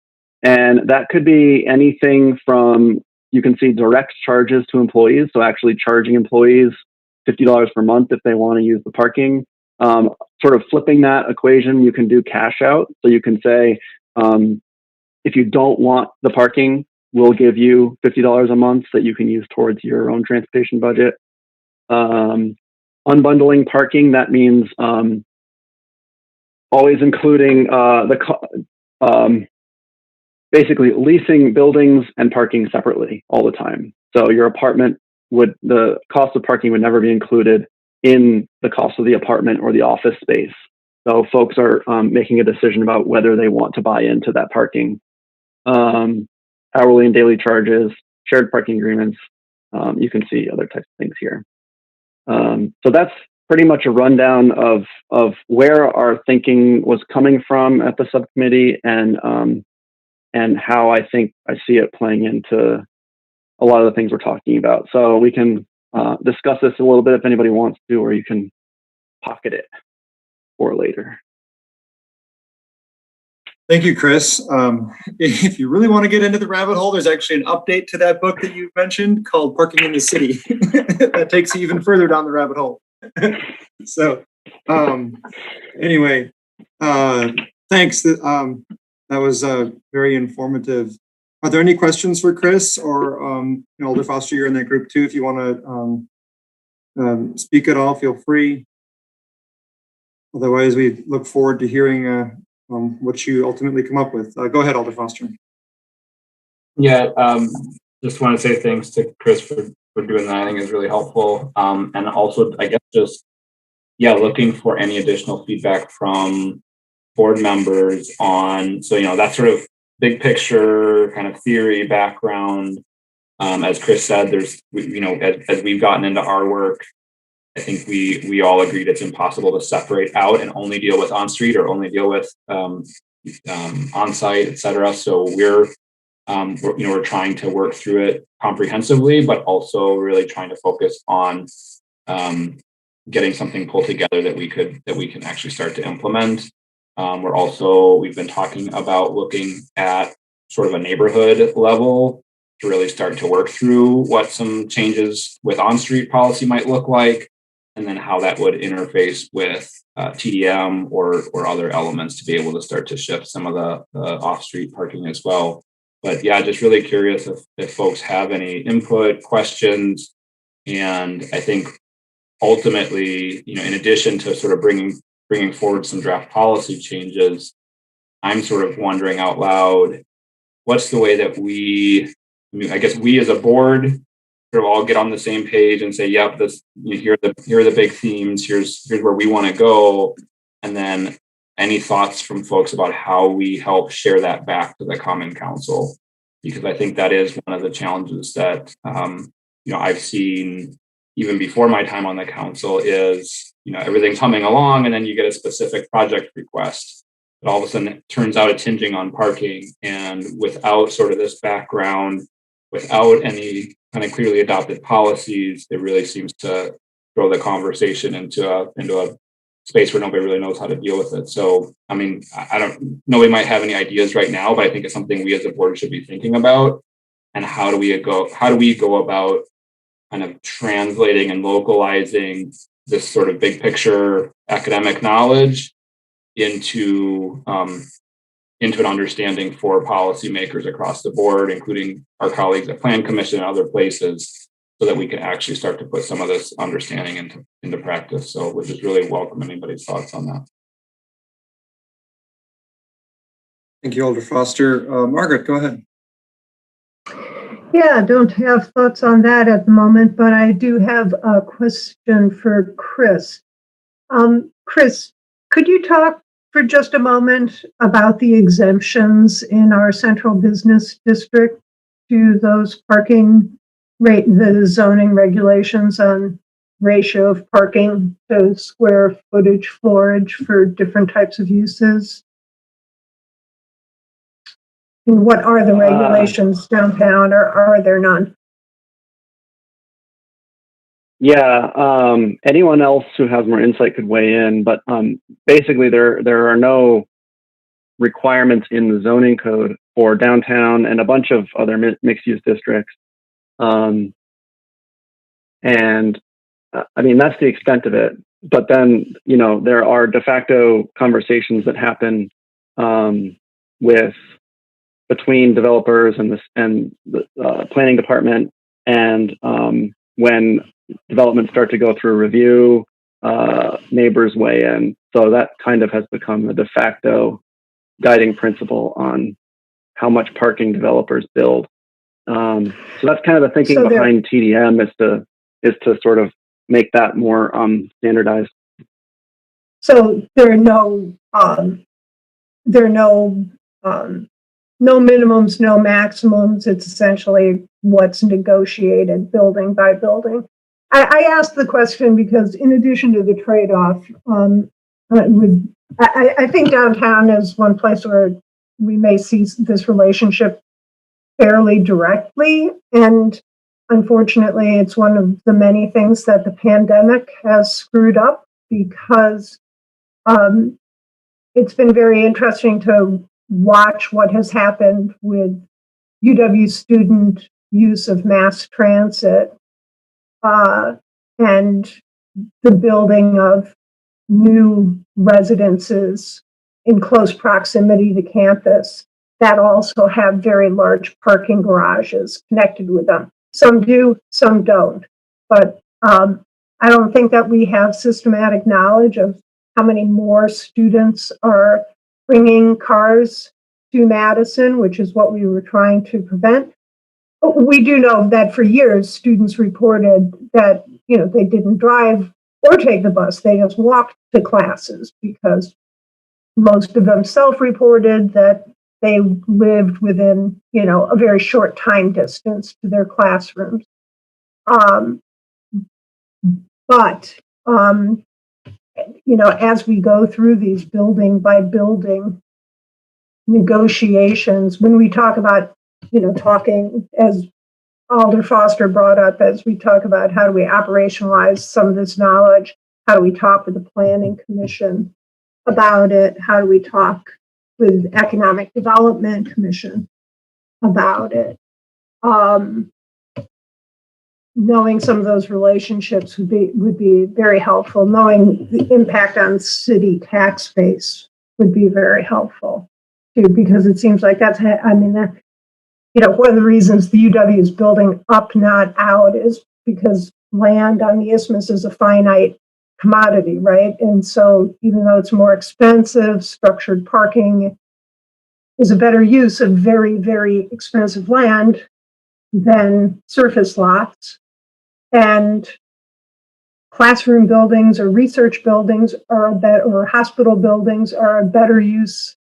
And that could be anything from, you can see direct charges to employees. So actually charging employees $50 per month if they want to use the parking. Sort of flipping that equation, you can do cash out. So you can say, if you don't want the parking, we'll give you $50 a month that you can use towards your own transportation budget. Unbundling parking, that means always including basically leasing buildings and parking separately all the time. So your apartment the cost of parking would never be included in the cost of the apartment or the office space. So folks are making a decision about whether they want to buy into that parking. Hourly and daily charges, shared parking agreements. You can see other types of things here. So that's pretty much a rundown of where our thinking was coming from at the subcommittee and how I think I see it playing into a lot of the things we're talking about. So we can discuss this a little bit if anybody wants to, or you can pocket it for later. Thank you, Chris. If you really want to get into the rabbit hole, there's actually an update to that book that you mentioned called Parking in the City that takes you even further down the rabbit hole. So anyway, thanks. That was very informative. Are there any questions for Chris or Alder Foster? You're in that group too. If you want to speak at all, feel free. Otherwise, we look forward to hearing what you ultimately come up with. Go ahead, Alder Foster. Yeah, just want to say thanks to Chris for doing that. I think it's really helpful. And also, I guess just, looking for any additional feedback from board members on, that sort of big picture kind of theory background. As Chris said, there's, as we've gotten into our work, I think we all agreed it's impossible to separate out and only deal with on-street or only deal with on-site, et cetera. So we're trying to work through it comprehensively, but also really trying to focus on getting something pulled together that we can actually start to implement. We've been talking about looking at sort of a neighborhood level to really start to work through what some changes with on-street policy might look like, and then how that would interface with TDM or other elements to be able to start to shift some of the off-street parking as well. But just really curious if folks have any input, questions, and I think ultimately, in addition to sort of bringing forward some draft policy changes, I'm sort of wondering out loud, what's the way that we as a board sort of all get on the same page and say, yep, here are the big themes, here's where we want to go. And then any thoughts from folks about how we help share that back to the Common Council? Because I think that is one of the challenges that I've seen even before my time on the council is everything's humming along, and then you get a specific project request. But all of a sudden it turns out it's hinging on parking, and without sort of this background, without any kind of clearly adopted policies, it really seems to throw the conversation into a space where nobody really knows how to deal with it. So, I mean, I don't, nobody might have any ideas right now, but I think it's something we as a board should be thinking about. And how do we go about kind of translating and localizing this sort of big picture academic knowledge into an understanding for policymakers across the board, including our colleagues at Plan Commission and other places, so that we can actually start to put some of this understanding into practice. So we'll just really welcome anybody's thoughts on that. Thank you, Alder Foster. Margaret, go ahead. Yeah, don't have thoughts on that at the moment, but I do have a question for Chris. Chris, could you talk for just a moment about the exemptions in our central business district to those parking rate, the zoning regulations on ratio of parking to square footage floorage for different types of uses? And what are the regulations downtown, or are there none? Yeah, anyone else who has more insight could weigh in, but basically there are no requirements in the zoning code for downtown and a bunch of other mixed-use districts. And I mean, that's the extent of it. But then, there are de facto conversations that happen between developers and the planning department, and when developments start to go through review, neighbors weigh in. So that kind of has become the de facto guiding principle on how much parking developers build. So that's kind of the thinking behind TDM, is to sort of make that more standardized. So there are no no minimums, no maximums. It's essentially what's negotiated building by building. I asked the question because, in addition to the trade-off, I think downtown is one place where we may see this relationship fairly directly. And unfortunately, it's one of the many things that the pandemic has screwed up, because it's been very interesting to watch what has happened with UW student use of mass transit and the building of new residences in close proximity to campus that also have very large parking garages connected with them. Some do, some don't. But I don't think that we have systematic knowledge of how many more students are bringing cars to Madison, which is what we were trying to prevent. But we do know that for years, students reported that, they didn't drive or take the bus. They just walked to classes, because most of them self-reported that they lived within, a very short time distance to their classrooms. But as we go through these building by building negotiations, when we talk about, talking, as Alder Foster brought up, as we talk about how do we operationalize some of this knowledge, how do we talk with the Planning Commission about it, how do we talk with Economic Development Commission about it. Knowing some of those relationships would be very helpful. Knowing the impact on city tax base would be very helpful too, because it seems like that's, one of the reasons the UW is building up, not out, is because land on the isthmus is a finite commodity, right? And so even though it's more expensive, structured parking is a better use of very, very expensive land than surface lots. And classroom buildings or research buildings or hospital buildings are a better use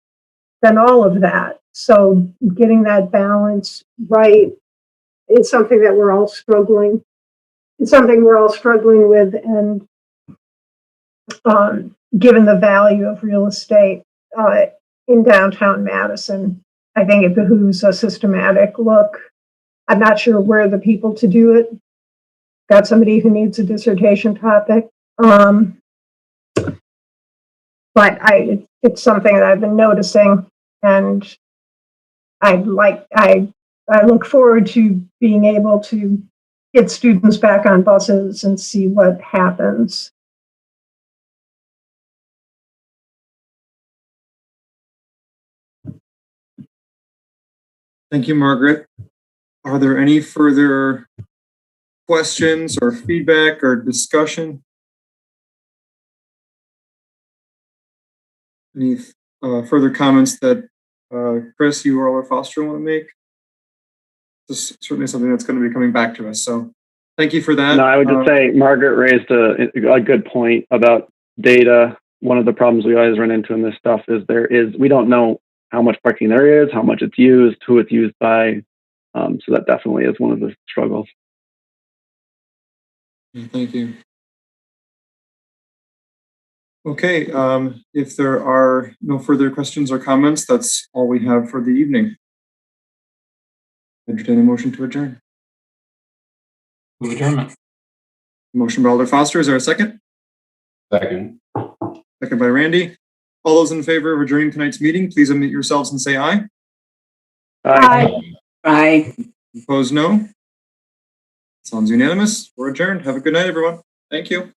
than all of that. So getting that balance right is something that we're all struggling. It's something we're all struggling with, and given the value of real estate in downtown Madison. I think it behooves a systematic look. I'm not sure where the people to do it. Got somebody who needs a dissertation topic. But it's something that I've been noticing, and I look forward to being able to get students back on buses and see what happens. Thank you, Margaret. Are there any further questions or feedback or discussion? Any further comments that Chris, you or Foster want to make? This is certainly something that's going to be coming back to us. So thank you for that. No, I would just say Margaret raised a good point about data. One of the problems we always run into in this stuff is we don't know how much parking there is, how much it's used, who it's used by. So that definitely is one of the struggles. Thank you. Okay, if there are no further questions or comments, that's all we have for the evening. Entertain a motion to adjourn. Move adjournment. Motion by Alder Foster. Is there a second? Second. Second by Randy. All those in favor of adjourning tonight's meeting, please unmute yourselves and say aye. Aye. Aye. Opposed, no. Sounds unanimous. We're adjourned. Have a good night, everyone. Thank you.